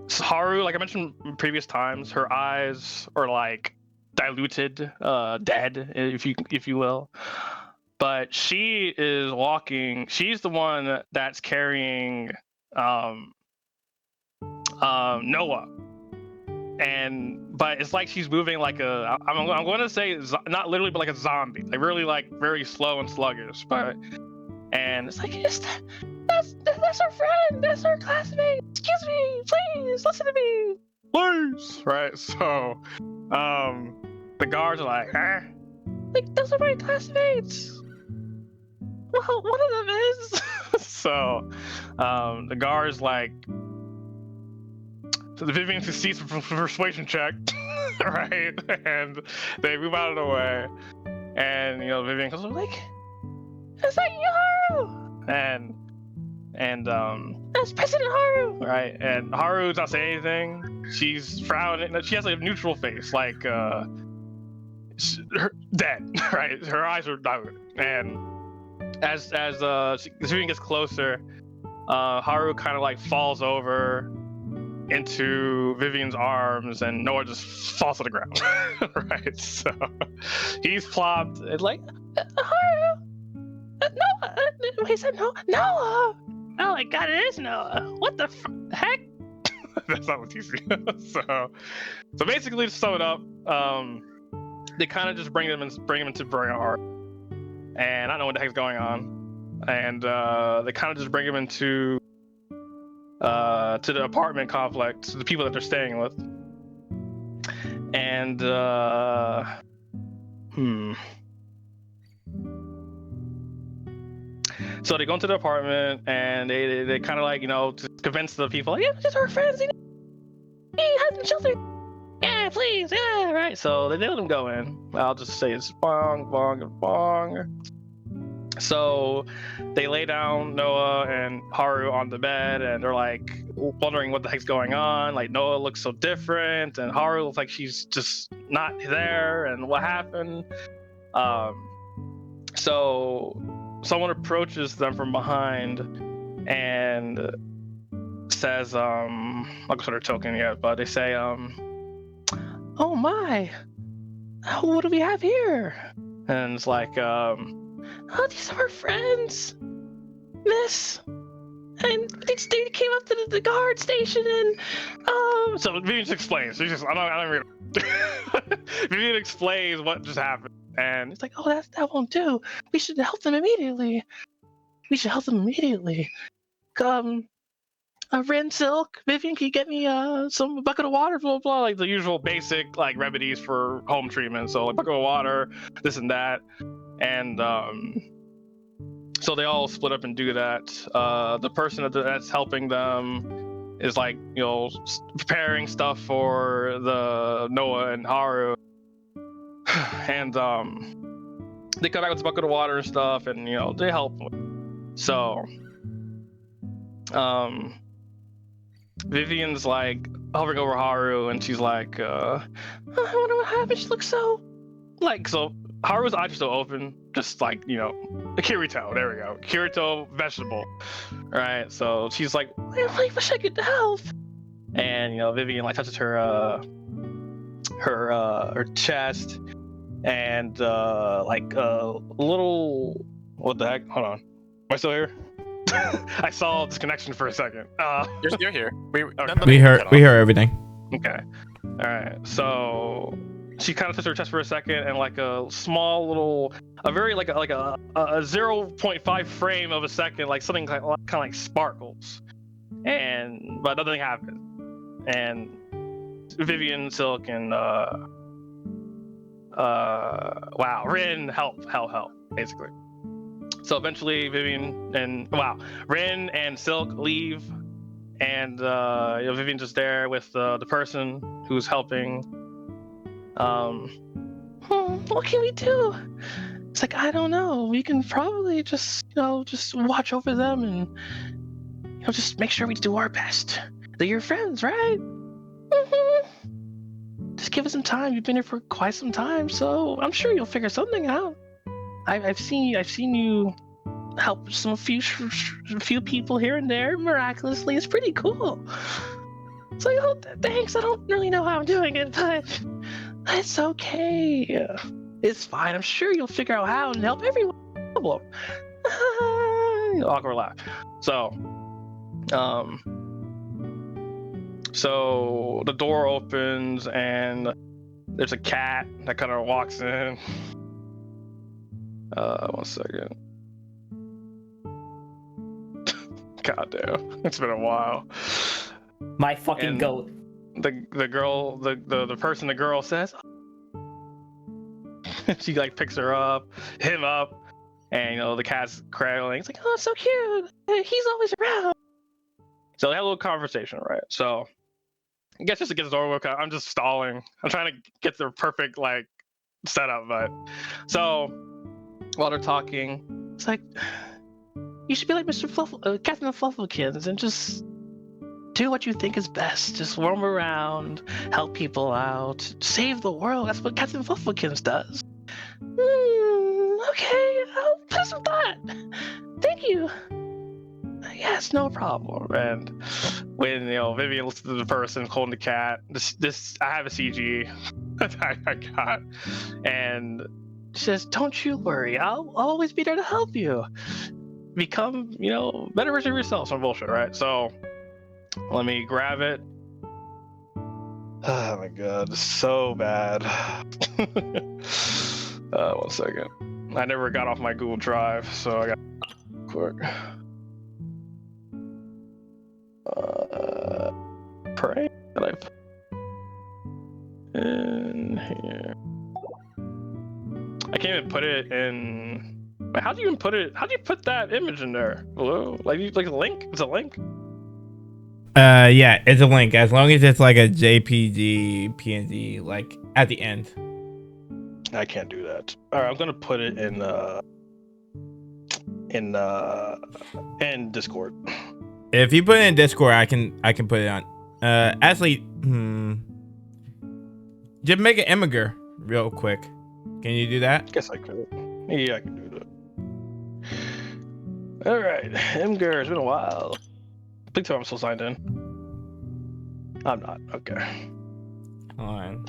Haru. Like I mentioned in previous times, her eyes are like diluted, dead, if you will. But she is walking. She's the one that's carrying Noah. But it's like she's moving like I'm going to say not literally, but like a zombie, like really like very slow and sluggish. And it's like, that's our friend, that's our classmate. Excuse me, please listen to me, please. Right. So, the guards are like those are my classmates. Well, one of them is. So, the guards like. So the Vivian succeeds from persuasion check, right? And they move out of the way. And Vivian goes like, "Is that you, Haru?" And that's President Haru, right? And Haru's not saying anything. She's frowning. She has like a neutral face, like dead, right? Her eyes are dilated, and as Vivian gets closer, Haru kind of like falls over into Vivian's arms, and Noah just falls to the ground, right? So he's plopped. It's like Haru, Noah. He said no, Noah. Oh my God, it is Noah. What the heck? That's not what you see. So basically, to sum it up, they kind of just bring him into Bernard, and I don't know what the heck's going on, and they kind of just bring him into to the apartment complex, the people that they're staying with, and So they go into the apartment, and they kind of like, to convince the people, like, yeah, just our friends, hey, husband, children, yeah, please, yeah, right. So they let him go in. I'll just say it's bong, bong, and bong. So they lay down Noah and Haru on the bed, and they're like wondering what the heck's going on. Like, Noah looks so different, and Haru looks like she's just not there, and what happened? So someone approaches them from behind and says, I'm not gonna token yet, but they say, oh my, what do we have here? And it's like, oh, these are our friends, miss. And they came up to the guard station, and so Vivian just explains. She's just, I don't really. Vivian explains what just happened, and it's like, oh, that won't do. We should help them immediately. Ren Silk, Vivian, can you get me some bucket of water, blah, blah, blah, like the usual basic like remedies for home treatment. So like bucket of water, this and that, and so they all split up and do that. The person that's helping them is like, preparing stuff for the Noah and Haru, and they come back with a bucket of water and stuff, and they help. So Vivian's like hovering over Haru, and she's like, I wonder what happened. She looks so Haru's eyes are still open, just like, Kirito. There we go. Kirito vegetable. Right. So she's like, I wish I could help. And Vivian like touches her chest, and like a little, what the heck? Hold on. Am I still here? I saw disconnection for a second. You're here. We heard everything. Okay. All right. So she kind of touched her chest for a second, and like a small little, a very like a 0.5 frame of a second, like something kind of like sparkles, but nothing happened. And Vivian, Silk, and Rin help, basically. So eventually Vivian and Rin and Silk leave, and Vivian's just there with the person who's helping. What can we do? It's like, I don't know. We can probably just watch over them, and just make sure we do our best. They're your friends, right? Just give us some time. You've been here for quite some time, so I'm sure you'll figure something out. I've seen you help a few people here and there miraculously. It's pretty cool. It's like, oh, thanks. I don't really know how I'm doing it, but it's okay. It's fine. I'm sure you'll figure out how and help everyone. Awkward laugh. So the door opens, and there's a cat that kind of walks in. 1 second. God damn, it's been a while. My fucking goat. The girl, the person the girl says, she like picks him up, and the cat's cradling. It's like, oh, it's so cute. He's always around. So they have a little conversation, right? So I guess just to get the door work out, I'm just stalling. I'm trying to get the perfect like setup, but so while they're talking, it's like, you should be like Captain Flufflekins, and just do what you think is best. Just roam around, help people out, save the world. That's what Captain Flufflekins does. Okay, I'll put some thought. Thank you. Yes, no problem. And when Vivian looks at the person holding the cat, this I have a CG that I got, and she says, "Don't you worry. I'll always be there to help you. Become, better version of yourself." Some bullshit, right? So let me grab it. Oh my god, this is so bad. 1 second. I never got off my Google Drive, so I got quick. Pray that I put in here. I can't even put it in. How'd you even put it? How'd you put that image in there? Hello? Like a link? It's a link? Yeah, it's a link as long as it's like a JPG, PNG, like at the end. I can't do that. All right, I'm gonna put it in Discord. If you put it in Discord, I can put it on. Actually, just make an Imgur real quick. Can you do that? Guess I could. Yeah, I can do that. All right, Imgur. It's been a while. Please tell me I'm still signed in. I'm not. Okay. Hold on.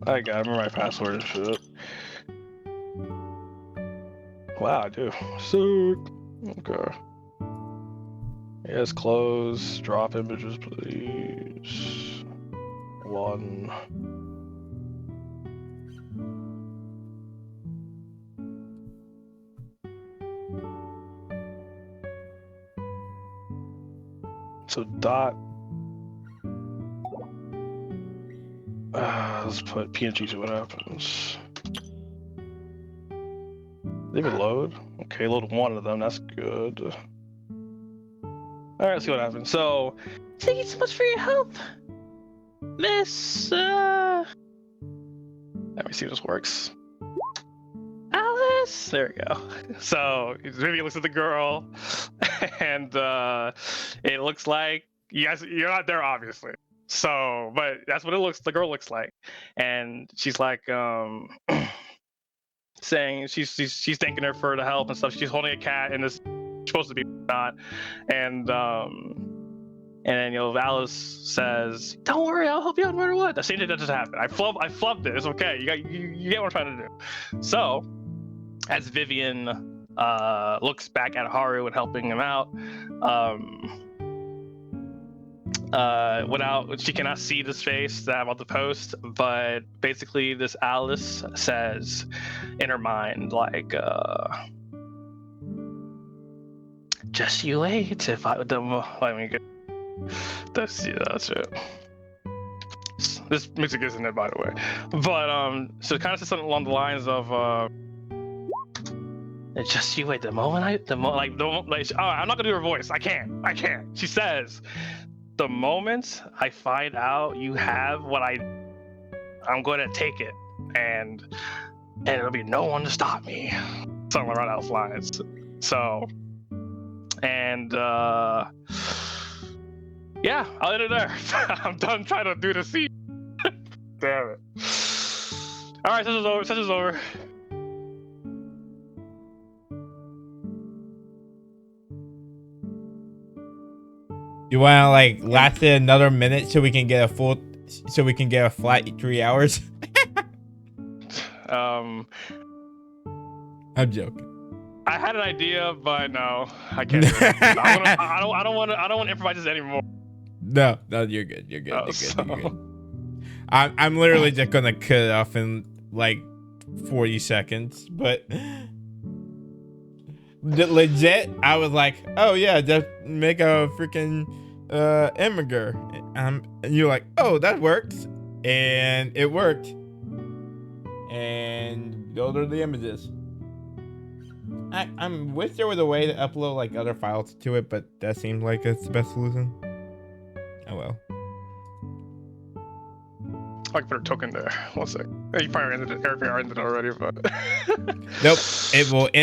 I remember my password and shit. Wow, I do. Sick. Okay. Yes, close. Drop images, please. 1. So dot. Let's put PNG, see what happens. They even load? Okay, load 1 of them, that's good. Alright, let's see what happens. So, Thank you so much for your help, Miss, let me see if this works. Alice. There we go. So, Vivian looks at the girl, and it looks like you're not there, obviously. So, but that's what the girl looks like. And she's like, saying she's thanking her for the help and stuff. She's holding a cat, and this supposed to be not. And then Alice says, "Don't worry, I'll help you out no matter what." The same thing that just happened. I flubbed it. It's okay. You get what I'm trying to do. So, as Vivian looks back at Haru and helping him out, she cannot see this face that I'm about to post, but basically this Alice says in her mind, like, "Just you wait if I don't let me go." That's it. This music isn't it, by the way. But so it kind of says something along the lines of "Just you wait. I'm not gonna do her voice. I can't. She says, "The moment I find out you have what I'm going to take it, and there'll be no one to stop me." Something around those lines. So, and yeah, I'll end it there. I'm done trying to do the scene. Damn it. All right, session's over. You wanna like last it another minute so we can get a flat 3 hours? I'm joking. I had an idea, but no, I can't do it. I don't want to improvise this anymore. No, you're good. You're good. Oh, You're good. I'm literally just gonna cut it off in like 40 seconds, but legit, I was like, oh yeah, just make a freaking Imgur. And you're like, oh, that works, and it worked, and those are the images. I wish there was a way to upload like other files to it, but that seemed like it's the best solution. Oh well. I can put a token there. 1 sec. You probably ended it already, but Nope. It will end